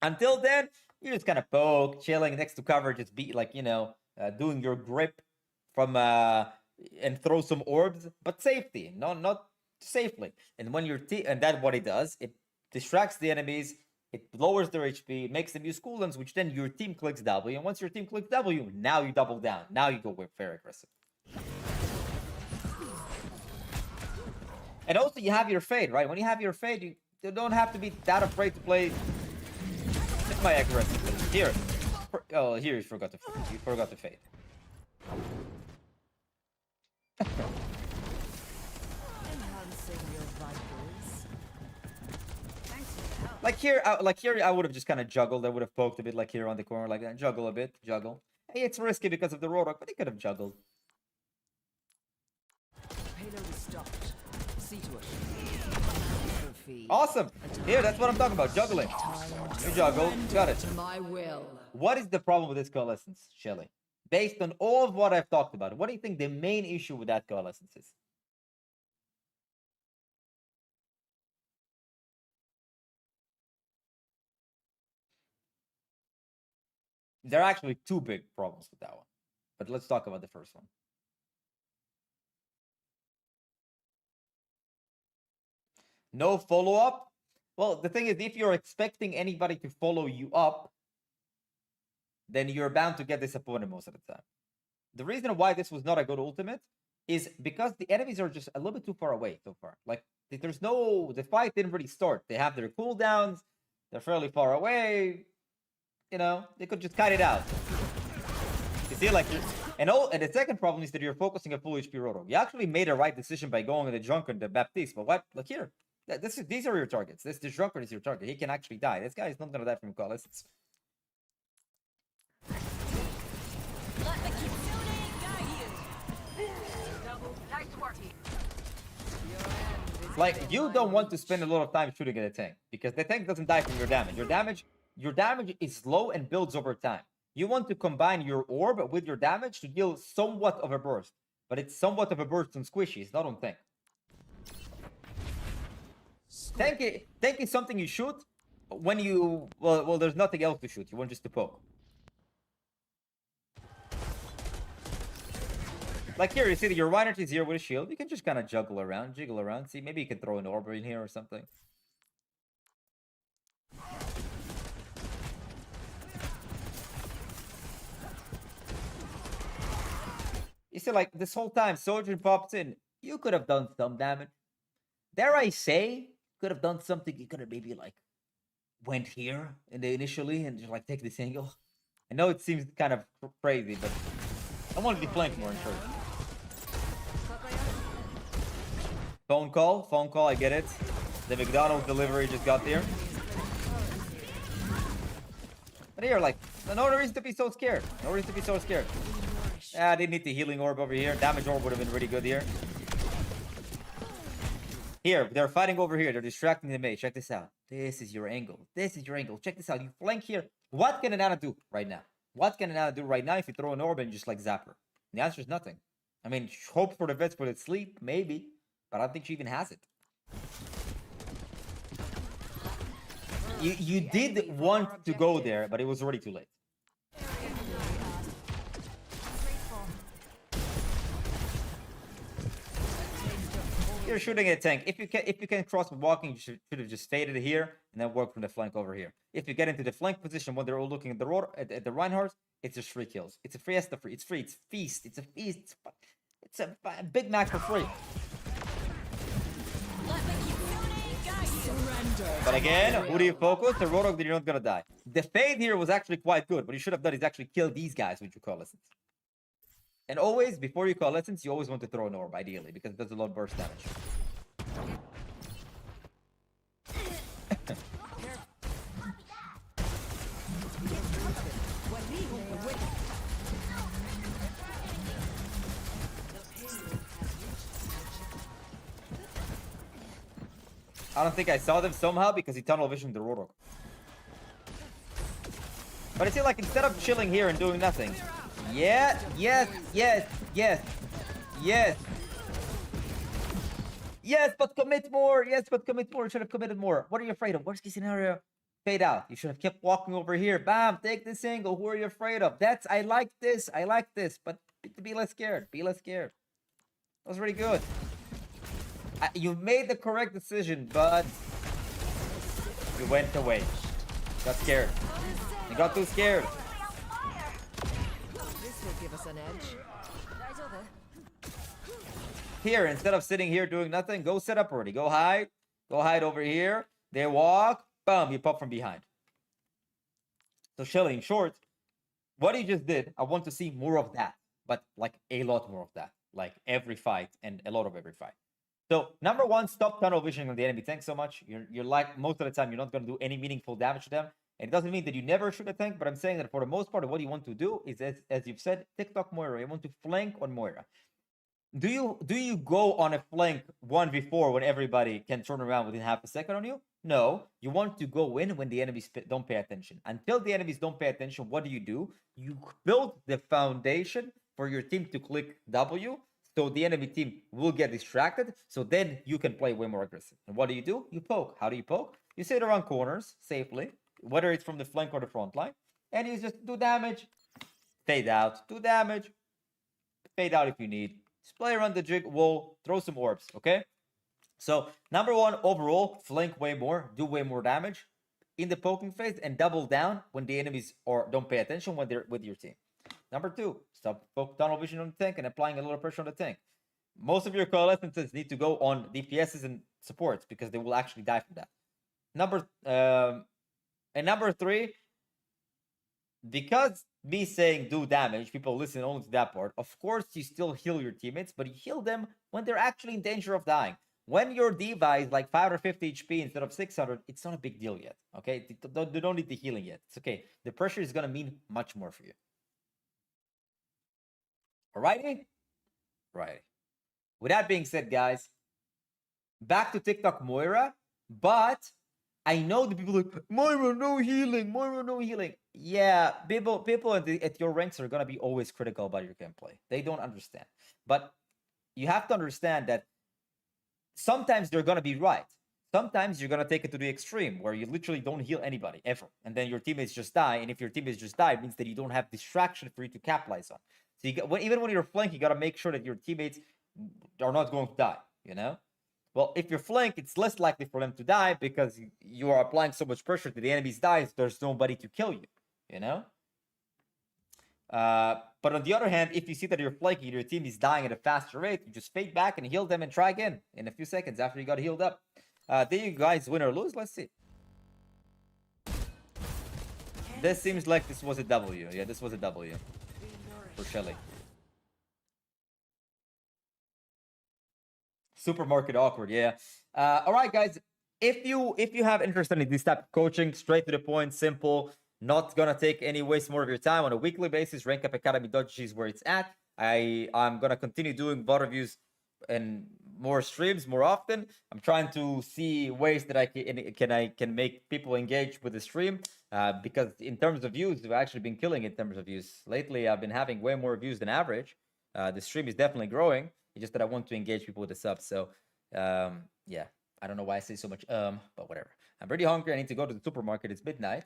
Until then, you just kind of poke, chilling next to cover, just be like, you know, doing your grip from and throw some orbs, but safety, not safely. And when your team, and that's what it does, it distracts the enemies, it lowers their HP, it makes them use cooldowns, which then your team clicks W. And once your team clicks W, now you double down. Now you go very aggressive. And also you have your fade, right? When you have your fade, you don't have to be that afraid to play semi-aggressive. Here. Oh, here you forgot to fade. Like here, I would have just kind of juggled. I would have poked a bit, like here on the corner, like that. Juggle a bit, juggle. Hey, it's risky because of the Roadhog, but he could have juggled. Payload is stopped. See to it. Awesome. Here, that's what I'm talking about. Juggling. You juggle. Got it. My will. What is the problem with this coalescence, Shelly? Based on all of what I've talked about, what do you think the main issue with that coalescence is? There are actually two big problems with that one. But let's talk about the first one. No follow-up? Well, the thing is, if you're expecting anybody to follow you up, then you're bound to get disappointed most of the time. The reason why this was not a good ultimate is because the enemies are just a little bit too far away so far. Like, there's no... The fight didn't really start. They have their cooldowns. They're fairly far away. You know, they could just cut it out. You see, like... And the second problem is that you're focusing on full HP Roadhog. You actually made a right decision by going on the Drunkard and the Baptiste. But what? Look here. These are your targets. This Drunkard is your target. He can actually die. This guy is not going to die from coalescence. Like, you don't want to spend a lot of time shooting at a tank, because the tank doesn't die from your damage. Your damage is low and builds over time. You want to combine your orb with your damage to deal somewhat of a burst, but it's somewhat of a burst on squishy. It's not on tank. Tank is something you shoot when you... Well, there's nothing else to shoot. You want just to poke. Like here, you see that your Reinhardt is here with a shield. You can just kind of jiggle around. See, maybe you can throw an orb in here or something. You see, like, this whole time, Sojourn pops in. You could have done some damage. Dare I say, could have done something. You could have maybe, like, went here initially and just, like, take this angle. I know it seems kind of crazy, but I wanted to flank more in short. Phone call, I get it. The McDonald's delivery just got there. But here, like, no reason to be so scared. I didn't need the healing orb over here. Damage orb would have been really good here. Here, they're fighting over here. They're distracting the mage. Check this out. This is your angle. Check this out. You flank here. What can an Ana do right now? If you throw an orb and just like zap her? The answer is nothing. I mean, hope for the best for its sleep, maybe. But I don't think she even has it. You did want to go there, but it was already too late. you're shooting at a tank. If you can cross with walking, you should have just faded here and then work from the flank over here. If you get into the flank position when they're all looking at the at the Reinhardt, it's just free kills. It's a fiesta free. It's free. It's feast. It's a feast. It's a Big Mac for free. But again, who do you focus? The Roadhog that you're not gonna die. The fade here was actually quite good. What you should have done is actually kill these guys with your coalescence. And always, before you coalescence, you always want to throw an orb, ideally, because it does a lot of burst damage. I don't think I saw them somehow because he tunnel visioned the Roadhog. But I feel like instead of chilling here and doing nothing, yeah, yes, but commit more. Yes, but commit more. Should have committed more. What are you afraid of? Worst case scenario, fade out. You should have kept walking over here. Bam, take this angle. Who are you afraid of? I like this. But be less scared. Be less scared. That was really good. You made the correct decision, but you went away. Got scared. You got too scared. This will give us an edge. Right over. Here, instead of sitting here doing nothing, go set up already. Go hide. Go hide over here. They walk. Boom, you pop from behind. So Shelly, in short, what you just did, I want to see more of that. But like a lot more of that. Like every fight and a lot of every fight. So number one, stop tunnel visioning on the enemy tank so much. You're like, most of the time, you're not going to do any meaningful damage to them. And it doesn't mean that you never shoot a tank, but I'm saying that for the most part, what you want to do is, as you've said, TikTok Moira. You want to flank on Moira. Do you go on a flank 1v4 when everybody can turn around within half a second on you? No. You want to go in when the enemies don't pay attention. Until the enemies don't pay attention, what do? You build the foundation for your team to click W. So the enemy team will get distracted. So then you can play way more aggressive. And what do? You poke. How do you poke? You sit around corners safely, whether it's from the flank or the front line. And you just do damage, fade out, do damage, fade out if you need. Just play around the jig wall, throw some orbs, okay? So number one, overall, flank way more, do way more damage in the poking phase, and double down when the enemies don't pay attention when they're with your team. Number two, stop tunnel vision on the tank and applying a lot of pressure on the tank. Most of your coalescences need to go on DPSs and supports because they will actually die from that. Number three, because me saying do damage, people listen only to that part. Of course, you still heal your teammates, but you heal them when they're actually in danger of dying. When your D.Va is like 550 HP instead of 600, it's not a big deal yet, okay? They don't need the healing yet. It's okay. The pressure is going to mean much more for you. Alrighty? Right. With that being said, guys, back to TikTok Moira, but I know the people like, Moira, no healing, Moira, no healing. Yeah, people at your ranks are going to be always critical about your gameplay. They don't understand. But you have to understand that sometimes they're going to be right. Sometimes you're going to take it to the extreme where you literally don't heal anybody ever. And then your teammates just die. And if your teammates just die, it means that you don't have distraction for you to capitalize on. So even when you're flanking, you got to make sure that your teammates are not going to die, you know? Well, if you're flank, it's less likely for them to die because you are applying so much pressure to the enemies die, there's nobody to kill you, you know? But on the other hand, if you see that you're flanking and your team is dying at a faster rate, you just fade back and heal them and try again in a few seconds after you got healed up. Did you guys win or lose? Let's see. This seems like this was a W. Yeah, this was a W for Shelly. Supermarket awkward, yeah. All right, guys. If you have interest in this type of coaching, straight to the point, simple, not gonna take any waste more of your time on a weekly basis, RankUpAcademy.gg is where it's at. I'm gonna continue doing VOD reviews and more streams more often. I'm trying to see ways that I can make people engage with the stream because in terms of views, we've actually been killing it in terms of views. Lately, I've been having way more views than average. The stream is definitely growing. It's just that I want to engage people with the subs. So, yeah, I don't know why I say so much, but whatever. I'm pretty hungry. I need to go to the supermarket. It's midnight.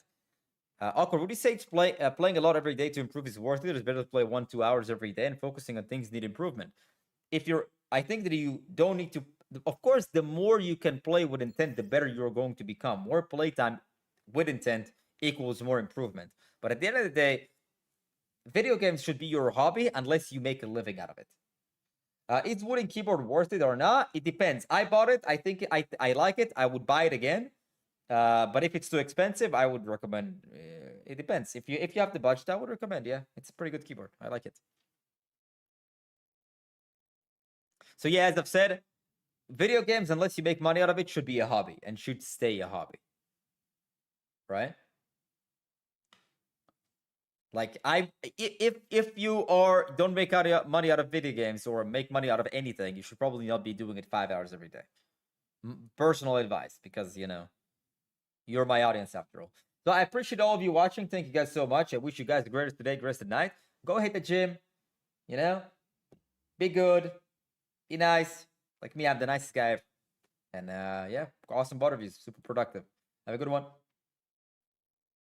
Awkward, would you say it's playing a lot every day to improve is worth it? It's better to play 1-2 hours every day and focusing on things need improvement. I think that you don't need to of course, the more you can play with intent, the better you're going to become. More playtime with intent equals more improvement. But at the end of the day, video games should be your hobby unless you make a living out of it. Is wooden keyboard worth it or not? It depends. I bought it. I think I like it. I would buy it again. But if it's too expensive, I would recommend. It depends. If you have the budget, I would recommend. Yeah, it's a pretty good keyboard. I like it. So yeah, as I've said, video games, unless you make money out of it, should be a hobby and should stay a hobby. Right? Like if you don't make money out of video games or make money out of anything, you should probably not be doing it 5 hours every day. Personal advice, because you're my audience after all. So I appreciate all of you watching. Thank you guys so much. I wish you guys the greatest today, greatest at night. Go hit the gym. Be good. Be nice. Like me, I'm the nicest guy. And yeah, awesome bot reviews. Super productive. Have a good one.